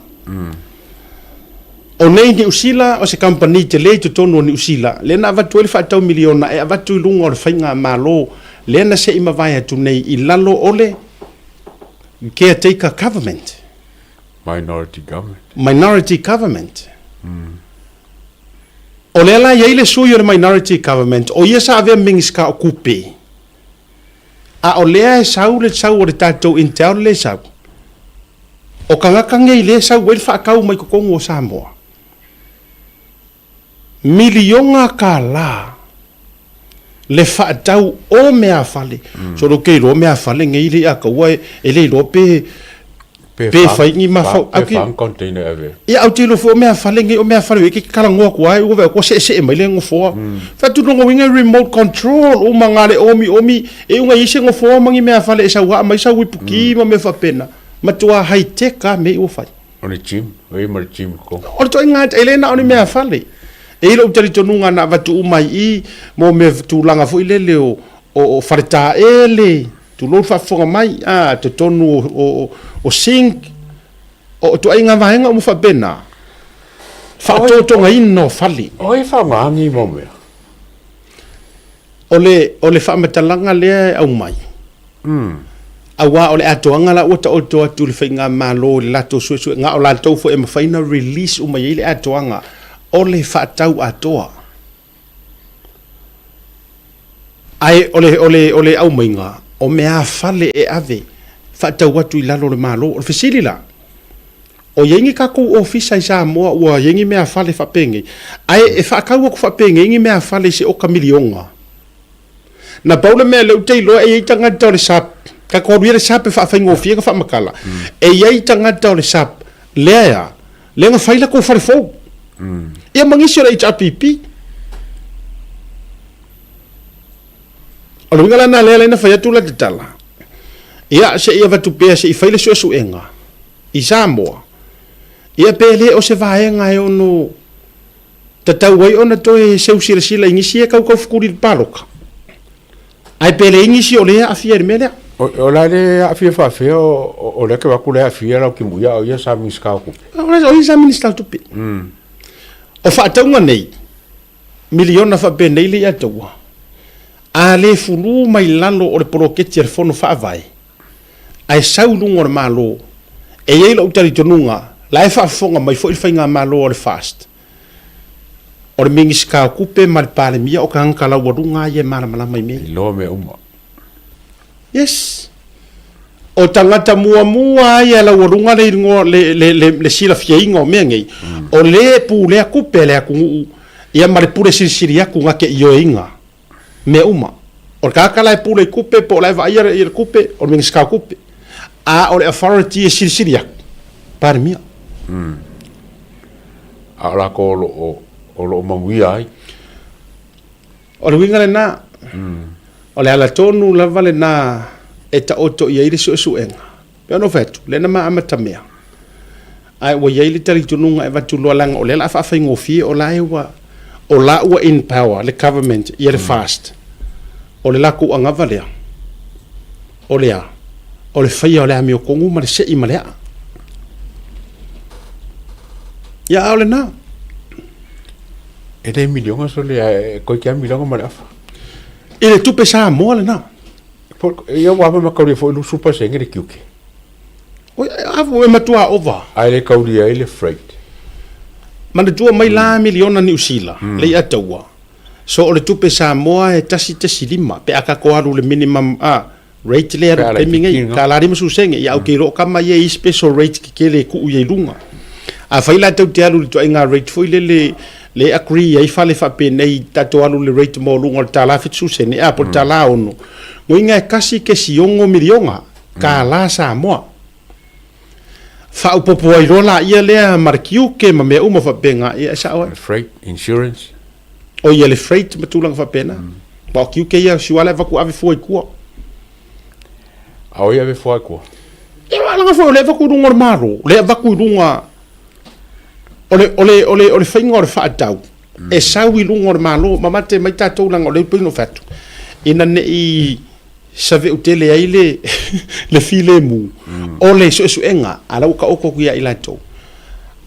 O nei ni usila o se company te le tu tonu ni usila. Le na avatu ele whaatau miliona e avatu I lunga o le whainga malo. Lena se ima vai atu nei I lalo ole caretaker government. Minority government. O lela ia ile sui o le minority government. O ia sa avea mingiska o kupe. A o lea e sau o le tatou intel le sau. O kangakanga I le sau wele whaakau mai kukongo o Samoa. Milionga ka la. Le whaatau o mea fale. So lo kei lo mea fale ngai le aka ua e le lo pe whaingi mafau. Pe whaang container ave. Ia au te lo fo mea fale ngai o mea fale weke karangoa kua e uwe kua se mai le ngofoa. Whatu nongo winga remote control o mangare omi e unga ise ngofoa mangi mea fale e sau haa mai sau ipuki ma me whapena. Matua high tech ka me ua whai. O le gym, o i mara gym ko. O le toi ngā e le na o le mea fale. E ilo utari tonunga na watu umai I mo me tūlanga fo I lele o whareta ele tu lo whafonga mai te tonu o sink o tu ainga vahenga o mu whabena whaotonga ino whali Oi whangangi mo mea o le whamatalanga lea au mai awa o le atoanga la ota oto atu le whainga malo le lato suesu ngā o lato fo e mawhaina release umai le atoanga o le whaatau atoa. Ai ole au mainga o mea fale e ave whaatau atu I lalo le malo o le whisiri la. O yengi kakou ofisa I Samoa ua yengi mea fale whapenge. Ai e whaakau aku whapenge yengi mea fale se oka milionga. Na paula mea leu tei loa e tangata o le sap. Ka koruia le sap e whaafai ngofia ka whamakala. E iei tangata o le sap. Lea nga whaila ko whare fau. Ia mangisi o le HRPP. O le wingala na lea leina whai atu la te tala. Ia se ia watupea se I whaile suenga. I Samoa. Ia pele o se vaenga e ono tatau wai ona toe seu sila ingisi e kau fukuri paroka. Ai pele ingisi o lea afia mele. O la le afia whawhia o le ke waku le afia lau ki muia o ia sa miniskau kupe. O ia sa miniskau tupe. O whaataunga nei, miliona whape nei le ataua. A le furu mai lalo o le poroketi ar fono whaavai. Ai sau lunga o le malo. E iei la utari tonunga, la e whaafonga mai fo il whainga malo o le fast. O le mingi ska kupe ma le pale mia o ka hankala warunga ia mara malama I mei. Loa me uma. Yes. O tangata mua ia la warunga le ingo le sila fiainga o mea ngei. O le pu le kupe le akungu ia ma le pure sirisiri aku ngake io inga. Me uma. O kakala e pu le kupe po la va ia le kupe o mingi ska kupe. A o le authority e sirisiri aku. Pare mia. A la ko o lo mamuia ai. O le winga le na. O le ala tonu lava le na e ta oto ia iri suenga. Pea no fetu, le na maa matamea. Ai wa ia ili tali tununga e vatu loa langa o le la whaafai ngofie o la ewa o la ua in power, le government, ia le fast. O le la ku angava lea. O lea. O le whaia o le ami o kongu ma le se ima lea. Ia o le na. E le milionga so le koi kia milionga ma le afa. I le tupe Samoa le na. Ia wama makauri fo ilu super senge le kiuke. O afu e matua ova. Ai le kauri ai le freight. mana tua mai la miliona ni usila le ataua so o le tupe Samoa e tasi lima pe aka ko alu le minimum rate le ara mingai ka la ri mususenge ya o ke ro kama ye special rate ke le ku ye lunga a faila tau te alu to inga rate foi le agree ai fale fa pe nei tatou alu le rate mo lunga tala fitsusene a por tala ono mo inga kasi ke siongo milionga ka la Samoa fa upopo ai rola ia le markiu ke ma me uma fa penga ia sa freight insurance o ia le freight matulang fa pena ba kiu ke ia siwala va ku ave foi ku au ia ve foi ku e wala nga foi le va ku runga maro le va ku runga ole fainga o fa tau e sawi runga malo mama te mai tatou langa le pino fatu ina ne I save utele ai le file mu ole so enga ala ka oko ku ia ilato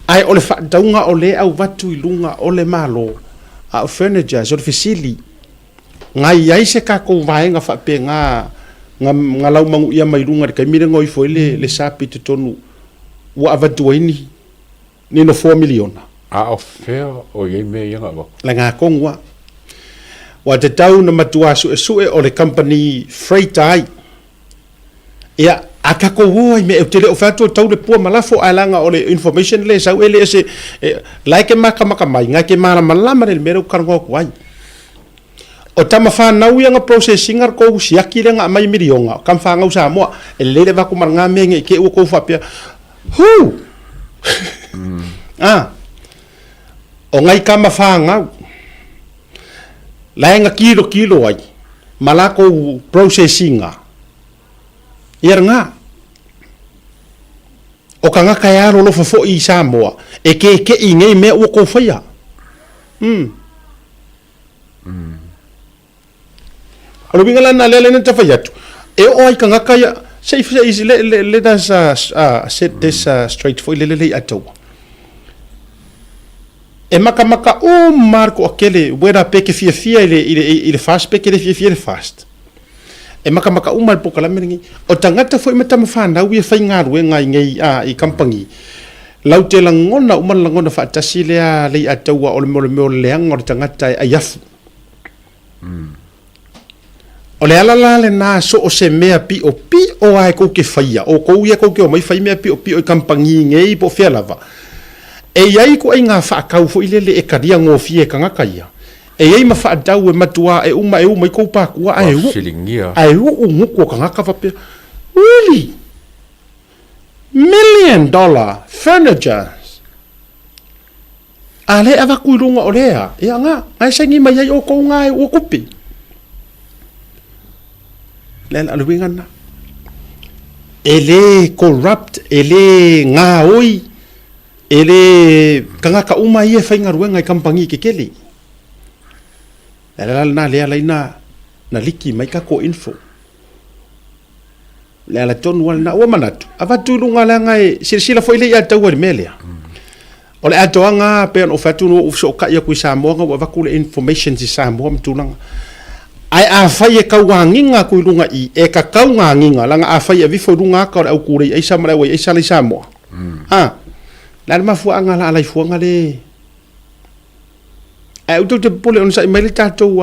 ai ole fa taunga ole au vatu ilunga ole malo a furniture so fisili ngai ai se ka ko vaenga fa pe nga lau mangu ia mai lunga ka mire ngoi foi le sapi te tonu wa avatu ini ni no 4 million a offer o ye me yanga ba la nga kongwa wa te tau na matua su o le company freight ai ia aka ko woi me tele oferto tau le pua malafo alanga o le information le sa ele se like maka mai ngake mara malama le mero kargo ko ai o tama fa na uya nga processing ar ko siaki le nga mai milionga kam fa nga usa mo le va ko marnga menge ke ko fa pia hu o ngai kama fa nga laenga kilo ai malako processing nga o kanga kaya lo fo I Samoa e ke ingai me o ko faya alo bingala na lele na tafayatu e o ai kanga kaya say let us set this straight for lele ato e maka o marco aquele wera peke fia ile fast peke ile fast e maka uma po kala meringi o tangata foi mata mafana wi fa ngaru ngai I company lau te langona uma langona fa tasile le ataua o le leanga o tangata ayafu o le ala le na so o se mea pi o ai ko ke faia o ko ia ko ke o mai fai mea pi o company ngai po fia lava e ai ko ai nga fa kau fo ile le e karia ngo fie kanga kaia e ai ma fa dau e matua e uma ko pa ku ai u nguko kanga ka fa pe really $1 million furniture ale ava ku lunga olea e nga ai sangi mai ai o ko nga o kupi len alwingana ele corrupt ele nga oi ele kanga ka uma ia fainga ruenga I kampangi ke kele la na le ala na liki mai ka ko info le ala ton wal na o manatu ava tulunga la ngai silsila foi le ya tawar melia ole atoanga pe no fatu no so ka ya ku Samoa wa vakule information si Samoa mtulanga ai a fai e kauanginga ku lunga I e ka kauanginga langa a fai e vifo lunga ka au kure ai samara wa ai sali Samoa la ma fu anga la lai fu anga le ai uto te pole on sa mai tatou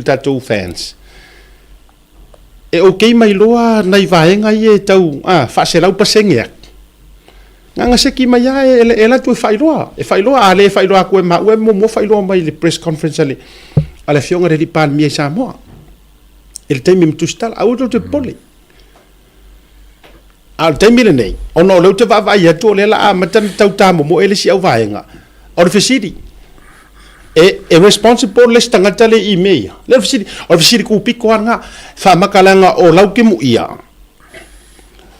tatou fans e okay mai loa nai vaenga I e tau fa se lau pasenge nga se ki mai e la tu fai loa ale fai loa ko ma mo fai loa mai le press conference ale fionga de pan mi Samoa il temi mtustal au uto te pole al temile nei ono le te va ia to le la matan tauta mo ele si au vaenga o le fesidi e responsible le stangata le email le fesidi ku piko nga fa makalanga o lau ke mu ia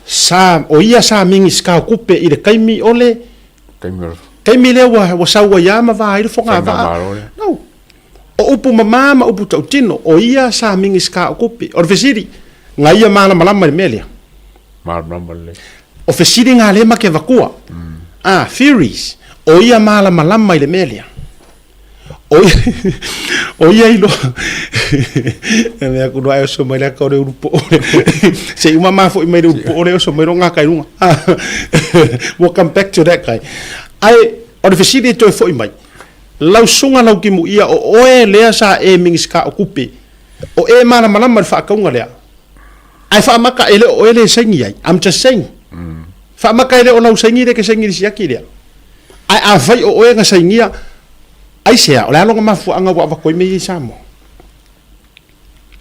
sa o ia sa mingi ska kupe ile kaimi ole kaimi le wa sa wa ya ma va ile fonga va no o upu mama upu tautino o ia sa mingi ska kupe o fesidi nga ia mala malama melia o fesiri nga le make vakua theories o ia mala malama ile melia o ia ilo me aku no ai so mai la ka o grupo se uma ma fo mai grupo o so mai nga kai lunga welcome back to that guy ai o le fesili toe foʻi mai lau sunga lau ki mu ia o oe lea sa e mingis ka o kupe o e mana malama le whaakaunga lea ai whaamaka ele o ele sengi ai I'm just saying whaamaka ele o lau sengi le ke sengi le siaki lea ai a vai o oe nga sengia ai sea o le alonga mafu anga wa wakoi me i Samoa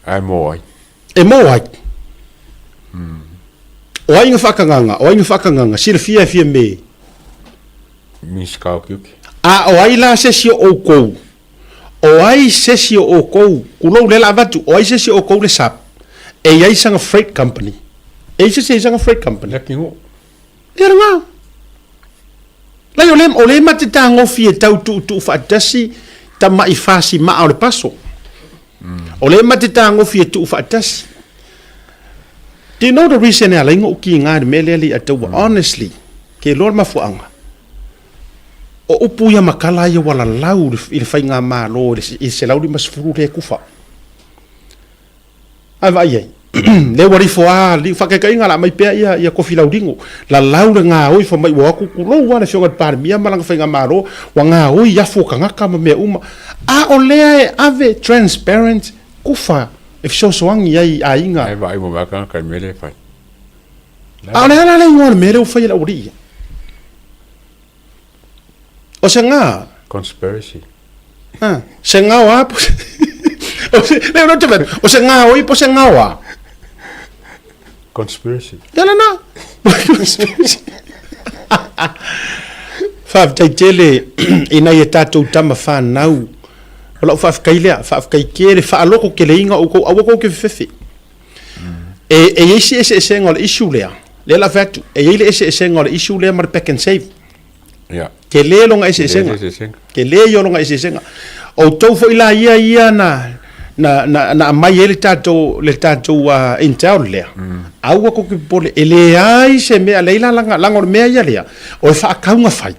ai mo ai e mo ai o ai nga whakanganga sila fia me miskau kiuki a o ai la sesi o kou o ai sesi o kou kulo le la vatu o ai sesi o kou le sap e ai sanga freight company e sesi sanga freight company la kingo era nga la yo lem o le mate tango fie tau tu fa tasi ta mai fasi ma o le paso o le mate tango fie tu fa tasi. Do you know the reason I like ki nga me le at honestly ke lor mafuanga o upu ya makala ya wala lau i fai nga malo i se lau di masfuru le kufa ava ye le wari foa li fa ka inga la mai pe ya kofi lau dingo la lau nga oi fa mai wa ku lo wa na fionga par mia malang fai nga malo wa nga oi ya fo ka nga me uma a o le ave transparent kufa if so swang ya a inga ai vai mo ka ka mele fai a le ala le ngor me le fai la uri o se nga conspiracy se nga wa o se le no te ver o se nga oi po se nga wa conspiracy ya la na fa tele ina ye tatou tama fa nau ola fa kaile fa kaikere fa loko ke leinga o ko ke fefe e ese ngol issue le la fatu e ile ese ngol issue le mar pack and save ya ke le longa ese senga ke le yo longa ese senga o to fo ila ia na mai ele tatou intel le au ko ke pole ele ai se me leila langa me ia le o fa kaunga fai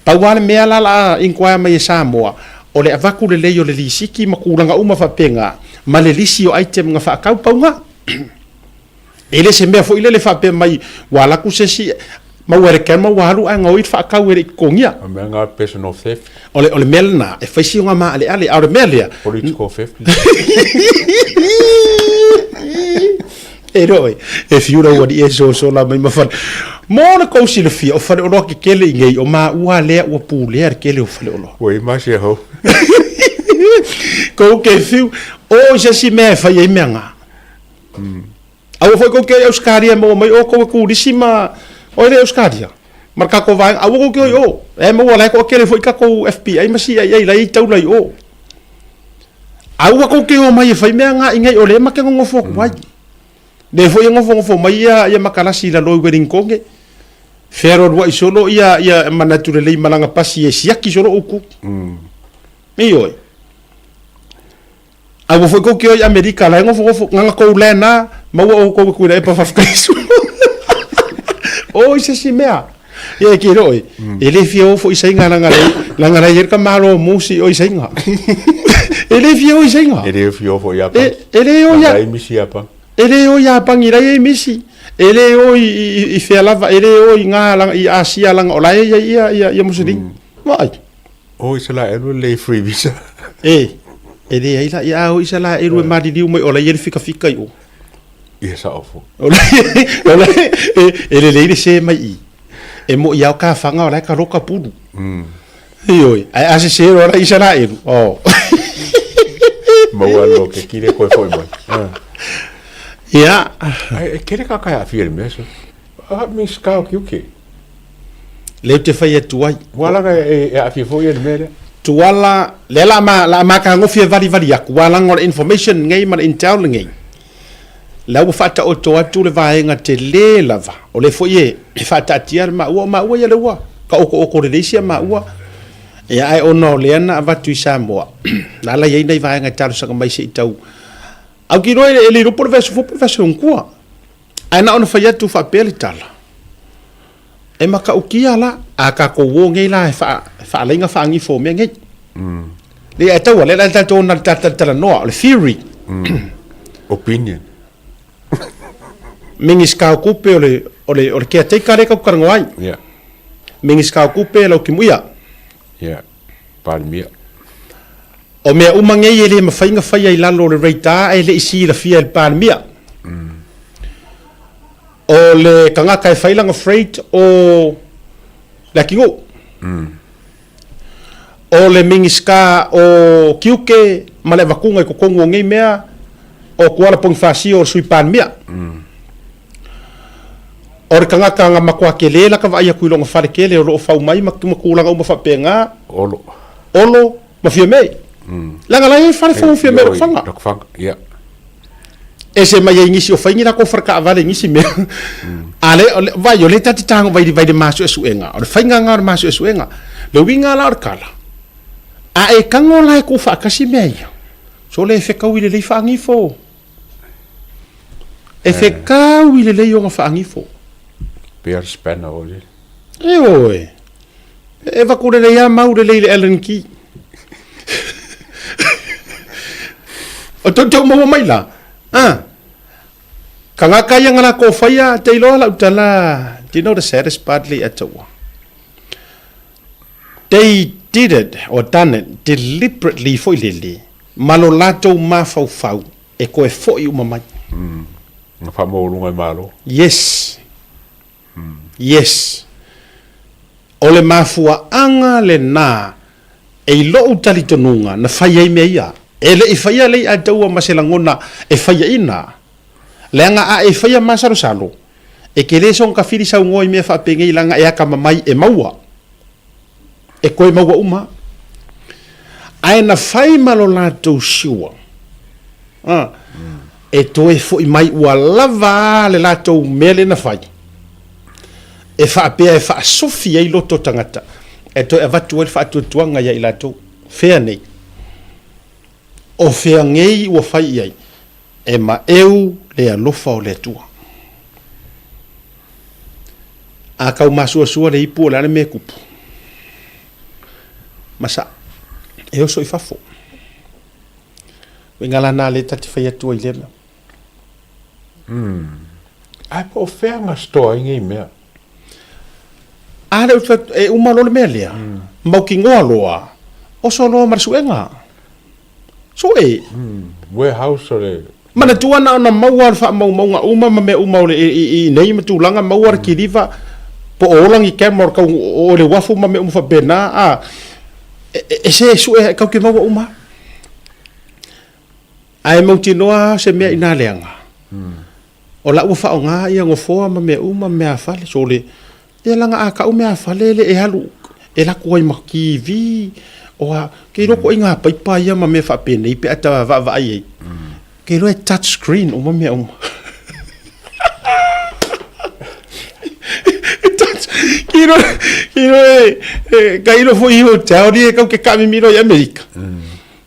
pa wale me la inquire mai Samoa o le avaku le leyo le lisiki makulanga uma fa penga ma le lisi o item nga fa kau paunga ele se me fo ile le fa pe mai wala ku se si ma were ken ma walu anga o fa kau ere kongia a menga personal theft ole melna e fa si nga ma ale au melia political theft eroi if you know what is so la mai ma fa mo na ko si le fi o fa o ke kele ngai o ma ua le o pu le kele o fa o oi ma se ho ko ke fiu o je si me fa ye menga au foi ko ke euskaria mo mai o ko ku disima o le euskaria marka ko vai au ko ke o e mo wala ko ke le foi ka ko FBI ma si ai lai tau lai o au ko ke o mai fa menga ingai o le ma ke ngo fo vai de foi ngo fo mai ya makala si la lo wedding konge fero wa isolo ya manaturele malanga pasi e siaki solo uku mi oi abo foi ko ke America la ngo fo nganga ko lena ma wo ko ku le pa fa kaisu o se si mea e ke roi ele fio fo isenga langa yer ka malo musi o isenga ele fio isenga ele fio fo ya pa ele o ya misi ya pa ele o ya pangira e misi ele o I fe lava ele o nga lang I Asia lang o lai ya musuding mai o isala elu le free visa ele ila ya o isala elu ma di mai o lai fika yo isa ofo o lai ele le se mai e mo ya ka fanga o lai ka roka pudu oi ai ase se o lai isala elu o mo lo que kire ko foi mai ya ai kere ka ka firme eso mi skau que le te fai tuai wala ga a fi foi el mere tuala le la ma ka ngofia vari ya wala ngol information ngai ma intel ngai la wo fata o to atu le vaenga te le lava o le foi e fata tiar ma wo ya le wa ka o ko le sia ma wa e ai ono le ana avatu Samoa la la ye nei vaenga taru sa mai se tau au ki roi ele ro professor kua ana ona fa yatu fa pelitala e maka ukia la aka ko wo ngai la fa lenga fa ngi fo me ngai le ata wala la tatou na tala no le theory opinion mingi ska kupe ole ke te kare ka karngo ai yeah mingis ka kupe lau kimuia ya palmia o mea umangei ele mawhainga whai ai lalo le reita e le isi la fia el palmia o le kangaka e whailanga freight o la kingo o le mingiska o kiuke ma le vakunga i kukongu o ngei mea o kuala pong fasio o sui palmia o le kangaka nga makua kele la ka vai aku ilonga whare kele o lo whau mai makulanga o mawhapenga olo mafia mei langa lai whare whau mafia mei rokfanga ya e se mai ngisi o whaingi la ko wharka avale ngisi mea ale vai o le tati tango vai de masu e suenga o le whainga nga o masu e suenga le winga la o kala a e kango lai ko whakasi mei so le whekau i le lei whaangifo e whekau i le lei o nga whaangifo Pierre Spanner oli. E oe. E wakure le ia mau le leile Ellen Key. O tau maua mai la. Ka ngā kaya ngana ko whaia te iloa la utala. Do you know the saddest part li ataua? They did it, or done it, deliberately foi lele. Malo lato mafau fau. E koe foi umamai. Nga whamolunga i malo. Yes. Yes. O le mafua anga le nā e lo utali tonunga na whaia i mea. E le i whaia lei a taua maselangona e whaia ina. Le anga a e whaia masaro salo. E ke le son ka whiri sau ngoi mea whapenge i langa e aka mamai e maua. E koe maua uma. Ai na whai malo lātou siua. E toe fo i mai ua lava le lātou mele na whai. E whaapea e whaasofi ai loto tangata. E toi a watu e whaatuatuanga ia i lato. Whea nei. O whea ngei ua whai iai. E ma eu le alofa o le tua. A kau masua sua le ipu o lana me kupu. Masa. E oso i fafo. Wengala nā le tati whai atua i lema. Ai po whea ngā stoa ingi mea. Ale e uma lo le mea lea. Mau ki ngoa loa. O so loa marasuenga. So e. Warehouse o le. Mana tuana ona maua al wha maunga uma ma mea uma o le i nei matulanga maua ar ki riva. Po olang i camera kau o le wafu ma mea umfa bena. E se su e kau ke maua uma. Ai mau tinoa se mea ina leanga. O la ua wha o ngā ia ngofoa ma mea uma mea fale. So le. E langa a ka umea falele e halu e la ko ai makivi o ke ro ko inga pai pai ma me fa pene pe ata va ai ke ro e touch screen o me o kiro ka iro fo io tauri e ka ke ka mi miro i America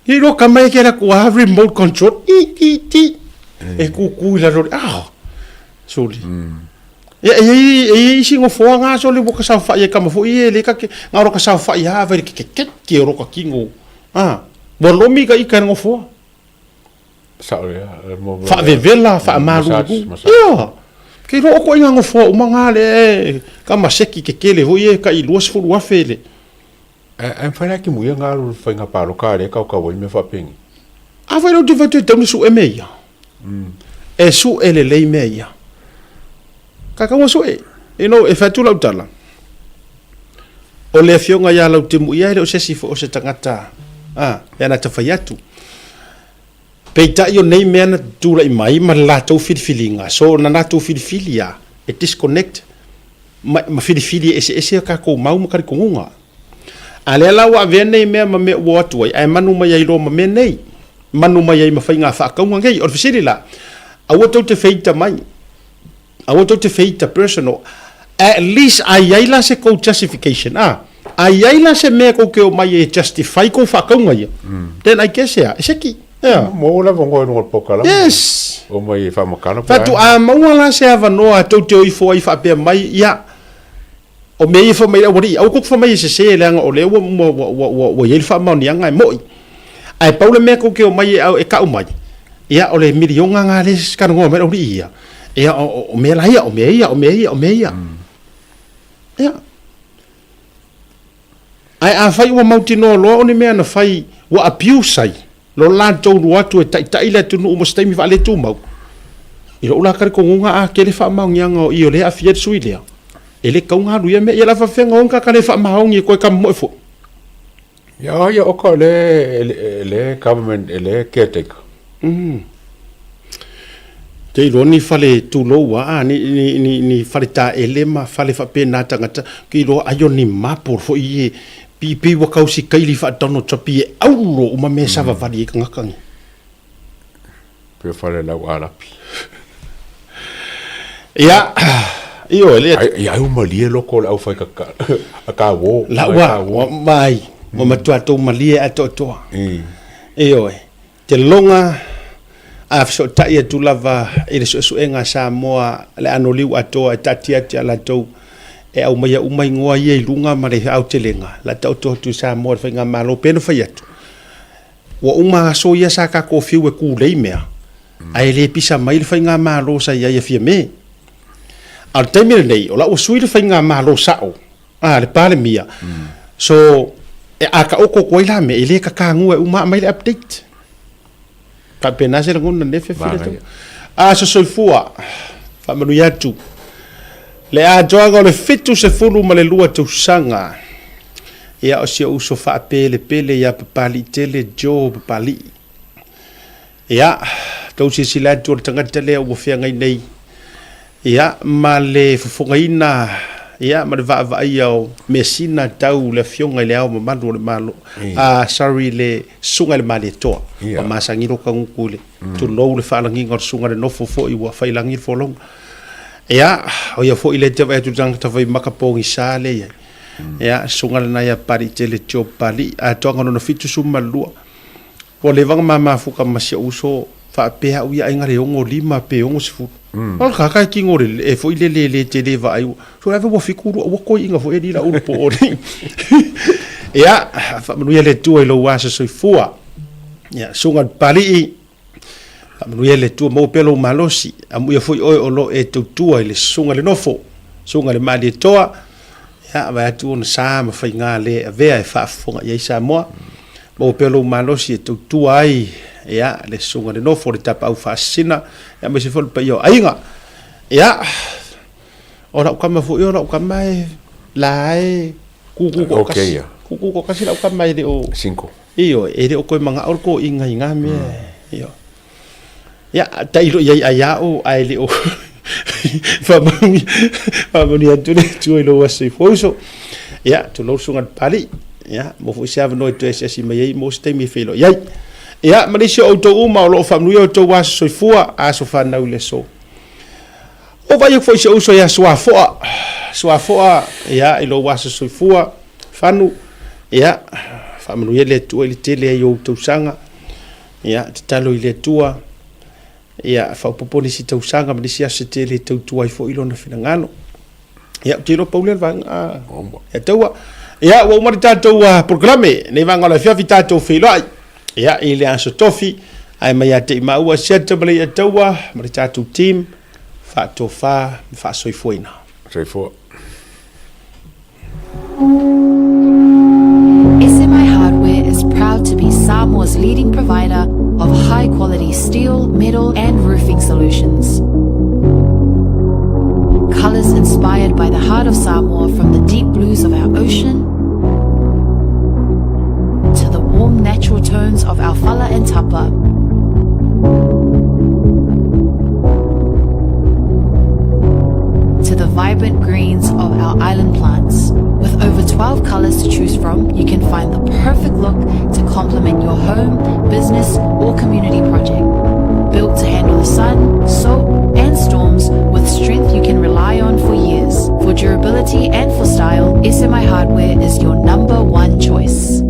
kiro ka mai ke la ko remote control e ku la ro soli e singo fo nga so le boka sa fa ye kama fo ye le ka ke nga ro ka sa fa ya va ke ro ka kingo bo lo mi ka i ka ngo fo sa ya fa vela fa malu ya ke ro ko nga ngo fo ma nga le ka ma seki ke le ho ye ka i lo fo wa fele e fa na ki mu nga ro fa nga pa ro ka le ka ka wo me fa ping a va lo de va te su e meia e su ele le meia kakawa so e no e fatu lau tala o le fionga ya lau timu ia le o se sifo o se tangata ya na tawhaiatu peita yo nei mea na tūra i mai ma la tau whiriwhiringa so na na tau whiriwhiria e disconnect ma whiriwhiri ese ka kou mau makari kongunga a le lau a vea nei mea ma mea ua atu ai ai manu mai ai lo ma mea nei manu mai ai ma whainga whaakaunga ngei o fisiri la a ua tau te feita mai I want to defeat the personal. At least ayaila se ko justification. Ayaila se me ko ke o mai justify ko fa kaunga ia. Then I guess ya. Seki. Yeah. Mo la vongo no pokala. Yes. O mai fa makana. Fatu a mawala se ava no a to te ifo ifa pe mai ya. O me ifo mai ori. Au ko fa mai se langa o le wo yel fa mau ni anga moi. Ai paule me ko ke o mai e ka o mai. Ya o le milionga nga le ska ngo me ori ia. E o me la ia o me ia. Ya. ai a fai ua mautino loa o ne mea na fai ua abuse ai lo latou lu atu e taitai le tunu uma staimi fa le tu mau i lo la kare ko ngunga a kele fa maungianga o io le a fiat sui lea ele kaunga lu ia me ia la fa fenga onka kale fa maungi ko kam mo fo ya o ko le government ele caretaker te lo ni fale tu lo wa ni fale ta ele ma fale fa pe na tangata ki lo ayo ni mapor fo i pi wa kausi kaili fa tono topi e aulo uma me sa va vali ka ngakang pe fale la wala ya io ele ya o malie loko au fai ka wo la wa mai mo matua to malie ato to io te longa afso ta ia tu lava ile so enga Samoa le anoliu ato tatia tia la to e au mai umai ngoa ia lunga mare au telenga la tau to tu Samoa fa nga malo peno fa yatu wa uma so ia saka ko fiu e ku le mea ai le pisa mai fa nga malo sa ia fia me al temir nei ola o sui le fa nga malo sao le pale mia so e aka oko ko ila me ile ka kangu e uma mai le update ka pena se ngona ne fe file to so soifua fa manu yatu le a joga le fitu se fulu ma le lua tu sanga ia o se uso fa pele ya papali tele jo papali ia to si sila tu tanga tele o fe ngai nei ia ma le fofongaina ia ma va ia o mesina tau le fionga le au mamando le malo sorry le sunga le mali to ma sangiro ka ngule tu lo le fa langi ngor sunga le no fo i wa fa langi fo long ia o ia fo ile te va tu jang ta vai makapongi sale ia sunga le na ia pari tele cho pali a to ngono no fitu suma lua o le vanga mama fu ka masia uso fa pe au ia ngare ongo lima pe ongo sifu o ka ki ngore e fo ile le te le va ai so ave wo fikuru wo ko inga fo e dira u po ori ia fa manu ia le tu e lo wasa so fua ia sunga pali manu ia le tu mo pelo malosi amu ia fo o lo e tu le sunga le nofo sunga le mali toa ia va tu on sa ma fa ngale ave e fa fonga ia Samoa mo pelo malosi e tu ai ia le sunga le nofo le tapa au fasina ia me se fol pa yo ainga ia ora kama fu ora kama lai kuku ko kasi la kama ile o 5 iyo ele o ko manga or ko inga me iyo ia tailo ia o ai o famani atule tu lo wasi foso ia tu lo sunga pali ia mo fu se avno to ese mai mo ste mi felo ia malisi o to uma o lo famnu o to was soifua a so fa na ule so o vai foi se uso ia soafoa ia ilo was soifua fanu ia famnu ele tu ele tele yo to sanga ia talo ile tua ia fa poponi si to sanga malisi a se tele to tua fo ilo na finangano ia tiro paule vanga ia toa ia wo marita to programe ne vanga la fia vita to filo ia ile aso tofi ai mai ate ma ua seta bale atawa mari tatu team fa tofa fa soifoina soifo SMI Hardware is proud to be Samoa's leading provider of high quality steel, metal and roofing solutions. Colors inspired by the heart of Samoa, from the deep blues of our ocean to the warm natural tones of our fala and tapa. To the vibrant greens of our island plants. With over 12 colors to choose from, you can find the perfect look to complement your home, business or community project. Built to handle the sun, soap and storms with strength you can rely on for years. For durability and for style, SMI Hardware is your number one choice.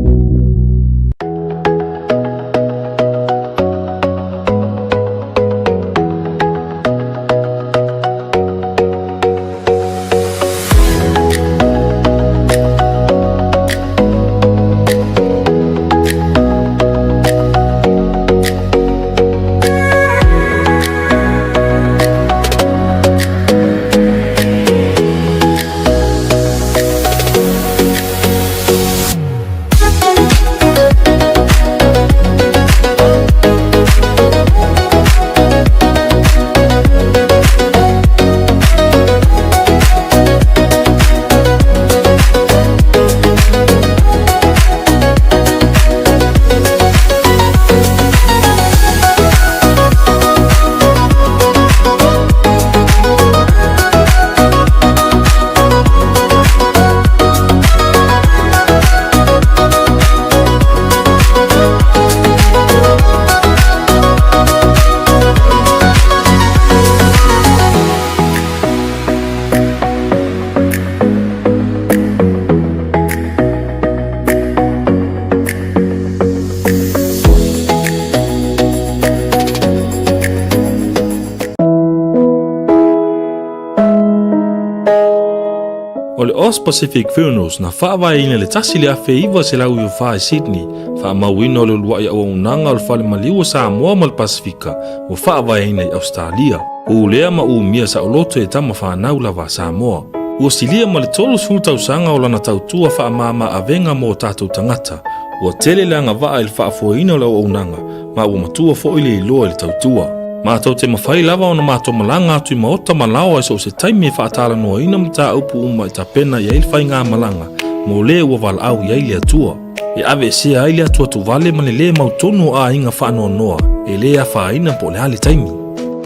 O le Os Pacific Funerals na whaavaina le tasi le afe iwa se lau i wha i Sydney, whaamauina o le lua i awaunanga o le whale maliu o Samoa ma le Pasifika, o whaavaina i Australia. O lea ma mia sa o loto e tama whanau lawa Samoa. Ua silia ma le tolu sultausanga o lana tautua whaamama avenga mo tātou tangata, ua tele leanga waa i le whaafoina o le awaunanga, ma ua matua fo i le iloa i le tautua. Mātou te mafai lava o na mātou malanga atu i maota malawa e so se taimi e whaatala noa ina mta upu uma i ta pena i ailwhai ngā malanga, mo le ua wala au i aile atua. E ave se aile atua tu vale mane le mautonu a inga whaanoa noa, e le a whaina po le hale taimi.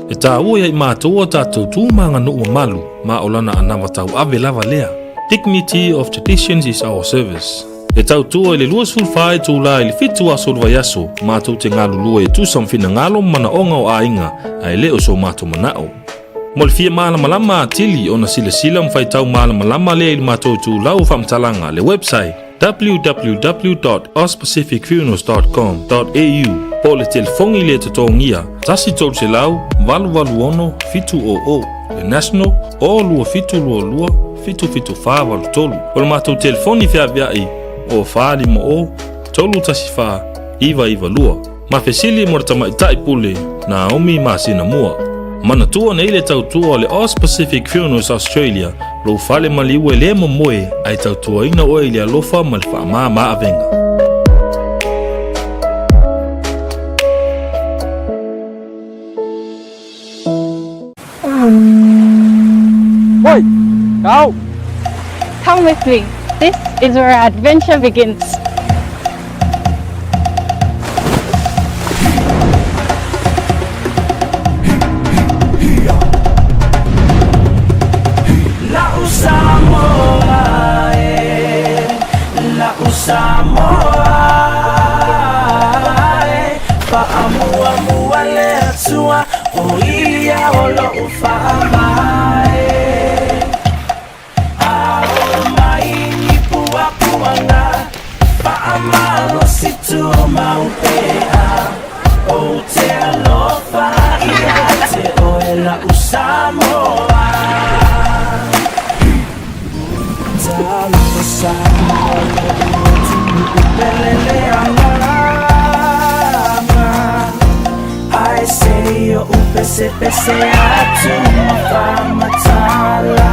E tā ua i mātou o tātou tūmanga no ua malu, ma o lana anawa tau ave lava lea. Dignity of traditions is our service. E tautua i le luas fulfai tu la i le fitu aso lua yaso, mātou te ngā lulua e tu samfina ngalo mana onga o a inga, a le o so mātou manao. Mo le fia maala malama atili o na sila mwhai tau maala malama le ili mātou tu lau whamtalanga le website www.ospacificfunerals.com.au po le telefongi le tatongia tasi tolu se lau valu ono fitu o le national o lua fitu lua fitu whawalu tolu o le mātou telefoni fia viai o whaari mo o tolu tasi wha iwa lua ma fesili mo rata maitai pule na omi masina mua mana tua nei le tautua le Os Pacific Funerals Australia lo fale maliu e le momoe ai tautua ina o ile alofa ma le whaamama avenga. Oi, go! Come with me. This is where our adventure begins. Pese atu mafamatala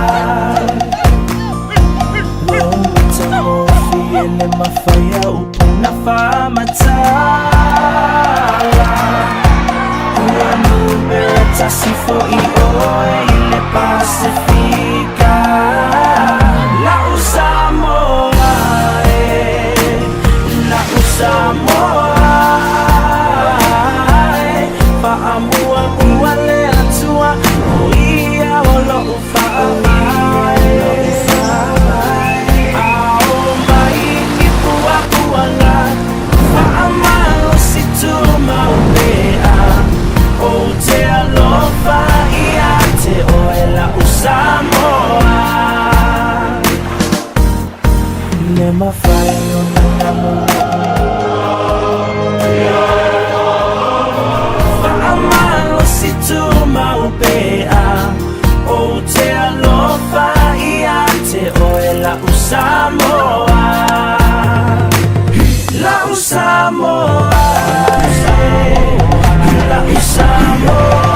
Lomita mofi ele mafaya upuna famatala Ua numera tasi fo i oe ile Pasifika La Samoa La Samoa Paamua muale atua Oia olo ufamai Ao mai ki pua puanga Paamalo situ maupea O te alofa ia te oela Samoa Ne mafai o Anamoana O te alofa ia te oela Samoa La Samoa La Samoa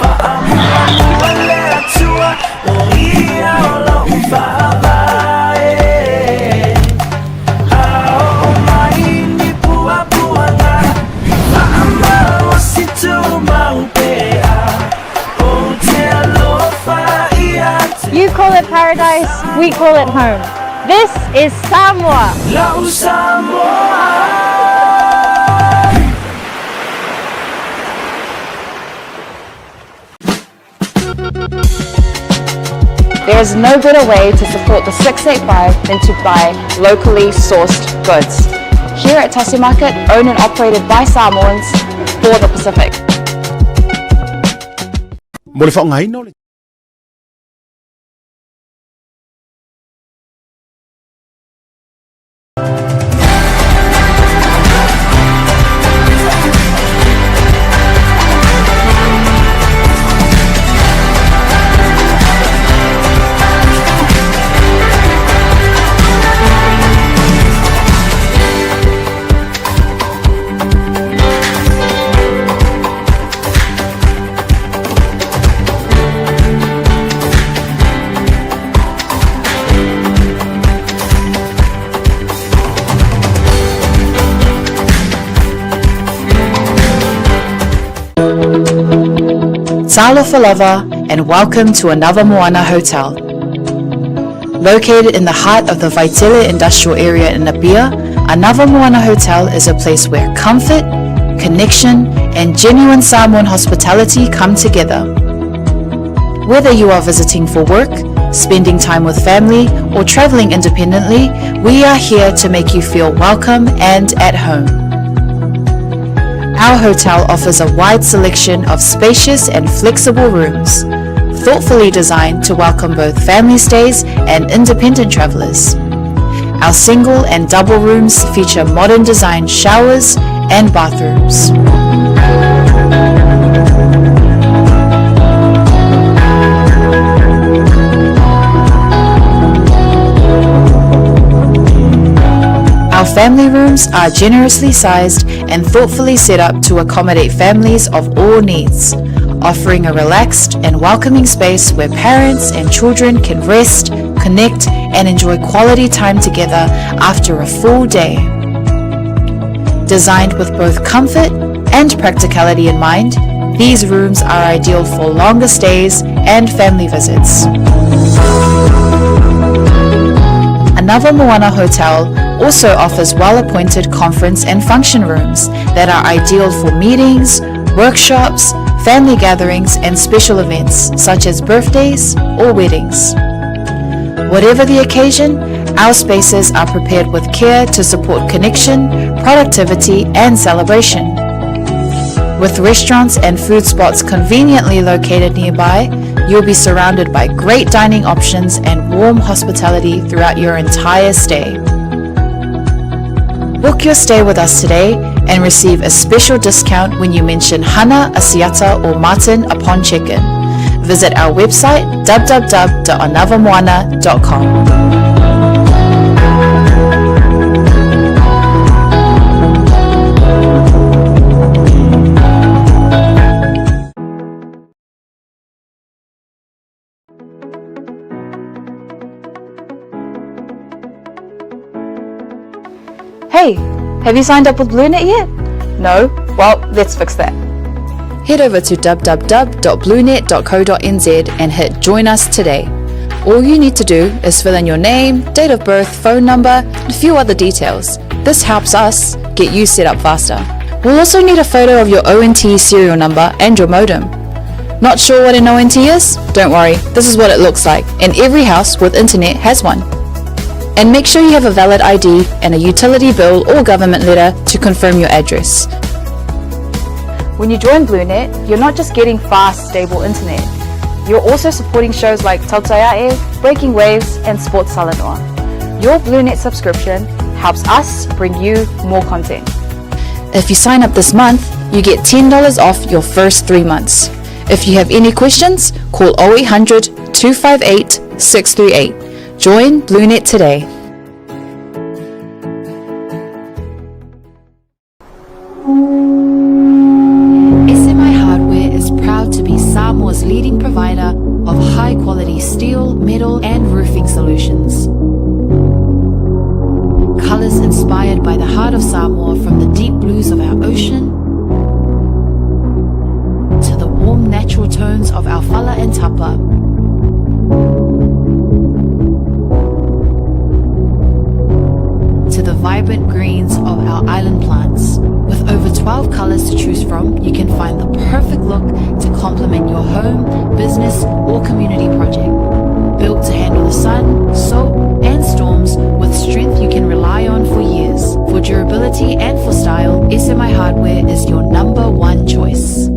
Paamua muale atua o ia ola ufavae Ao mai ni pua puanga Paamalo situ maupea O te alofa ia te You call it paradise, we call it home. This is Samoa. La Samoa There is no better way to support the 685 than to buy locally sourced goods. Here at Tasi Market, owned and operated by Samoans for the Pacific. Mo le whaongaina o le Mahalo for lava, and welcome to Anamoana Hotel. Located in the heart of the Vaitele industrial area in Apia, Anamoana Hotel is a place where comfort, connection, and genuine Samoan hospitality come together. Whether you are visiting for work, spending time with family, or traveling independently, we are here to make you feel welcome and at home. Our hotel offers a wide selection of spacious and flexible rooms, thoughtfully designed to welcome both family stays and independent travelers. Our single and double rooms feature modern design showers and bathrooms. Our family rooms are generously sized and thoughtfully set up to accommodate families of all needs, offering a relaxed and welcoming space where parents and children can rest, connect, and enjoy quality time together after a full day. Designed with both comfort and practicality in mind, these rooms are ideal for longer stays and family visits. Anamoana Hotel also offers well-appointed conference and function rooms that are ideal for meetings, workshops, family gatherings, and special events such as birthdays or weddings. Whatever the occasion, our spaces are prepared with care to support connection, productivity, and celebration. With restaurants and food spots conveniently located nearby, you'll be surrounded by great dining options and warm hospitality throughout your entire stay. Book your stay with us today and receive a special discount when you mention Hana, Asiata, or Martin upon check-in. Visit our website www.anavamoana.com. Hey, have you signed up with Blunet yet? No? Well, let's fix that. Head over to www.blunet.co.nz and hit Join Us today. All you need to do is fill in your name, date of birth, phone number, and a few other details. This helps us get you set up faster. We'll also need a photo of your ONT serial number and your modem. Not sure what an ONT is? Don't worry, this is what it looks like, and every house with internet has one. And make sure you have a valid ID and a utility bill or government letter to confirm your address. When you join Blunet, you're not just getting fast, stable internet. You're also supporting shows like Tautai A'e, Breaking Waves, and Sports Salanoa. Your Blunet subscription helps us bring you more content. If you sign up this month, you get $10 off your first 3 months. If you have any questions, call 0800 258 638. Join Blunet today. SMI Hardware is proud to be Samoa's leading provider of high-quality steel, metal, and roofing solutions. Colors inspired by the heart of Samoa, from the deep blues of our ocean to the warm natural tones of our fala and tapa. To the vibrant greens of our island plants. With over 12 colors to choose from, you can find the perfect look to complement your home, business, or community project. Built to handle the sun, salt, and storms with strength you can rely on for years. For durability and for style, SMI Hardware is your #1 choice.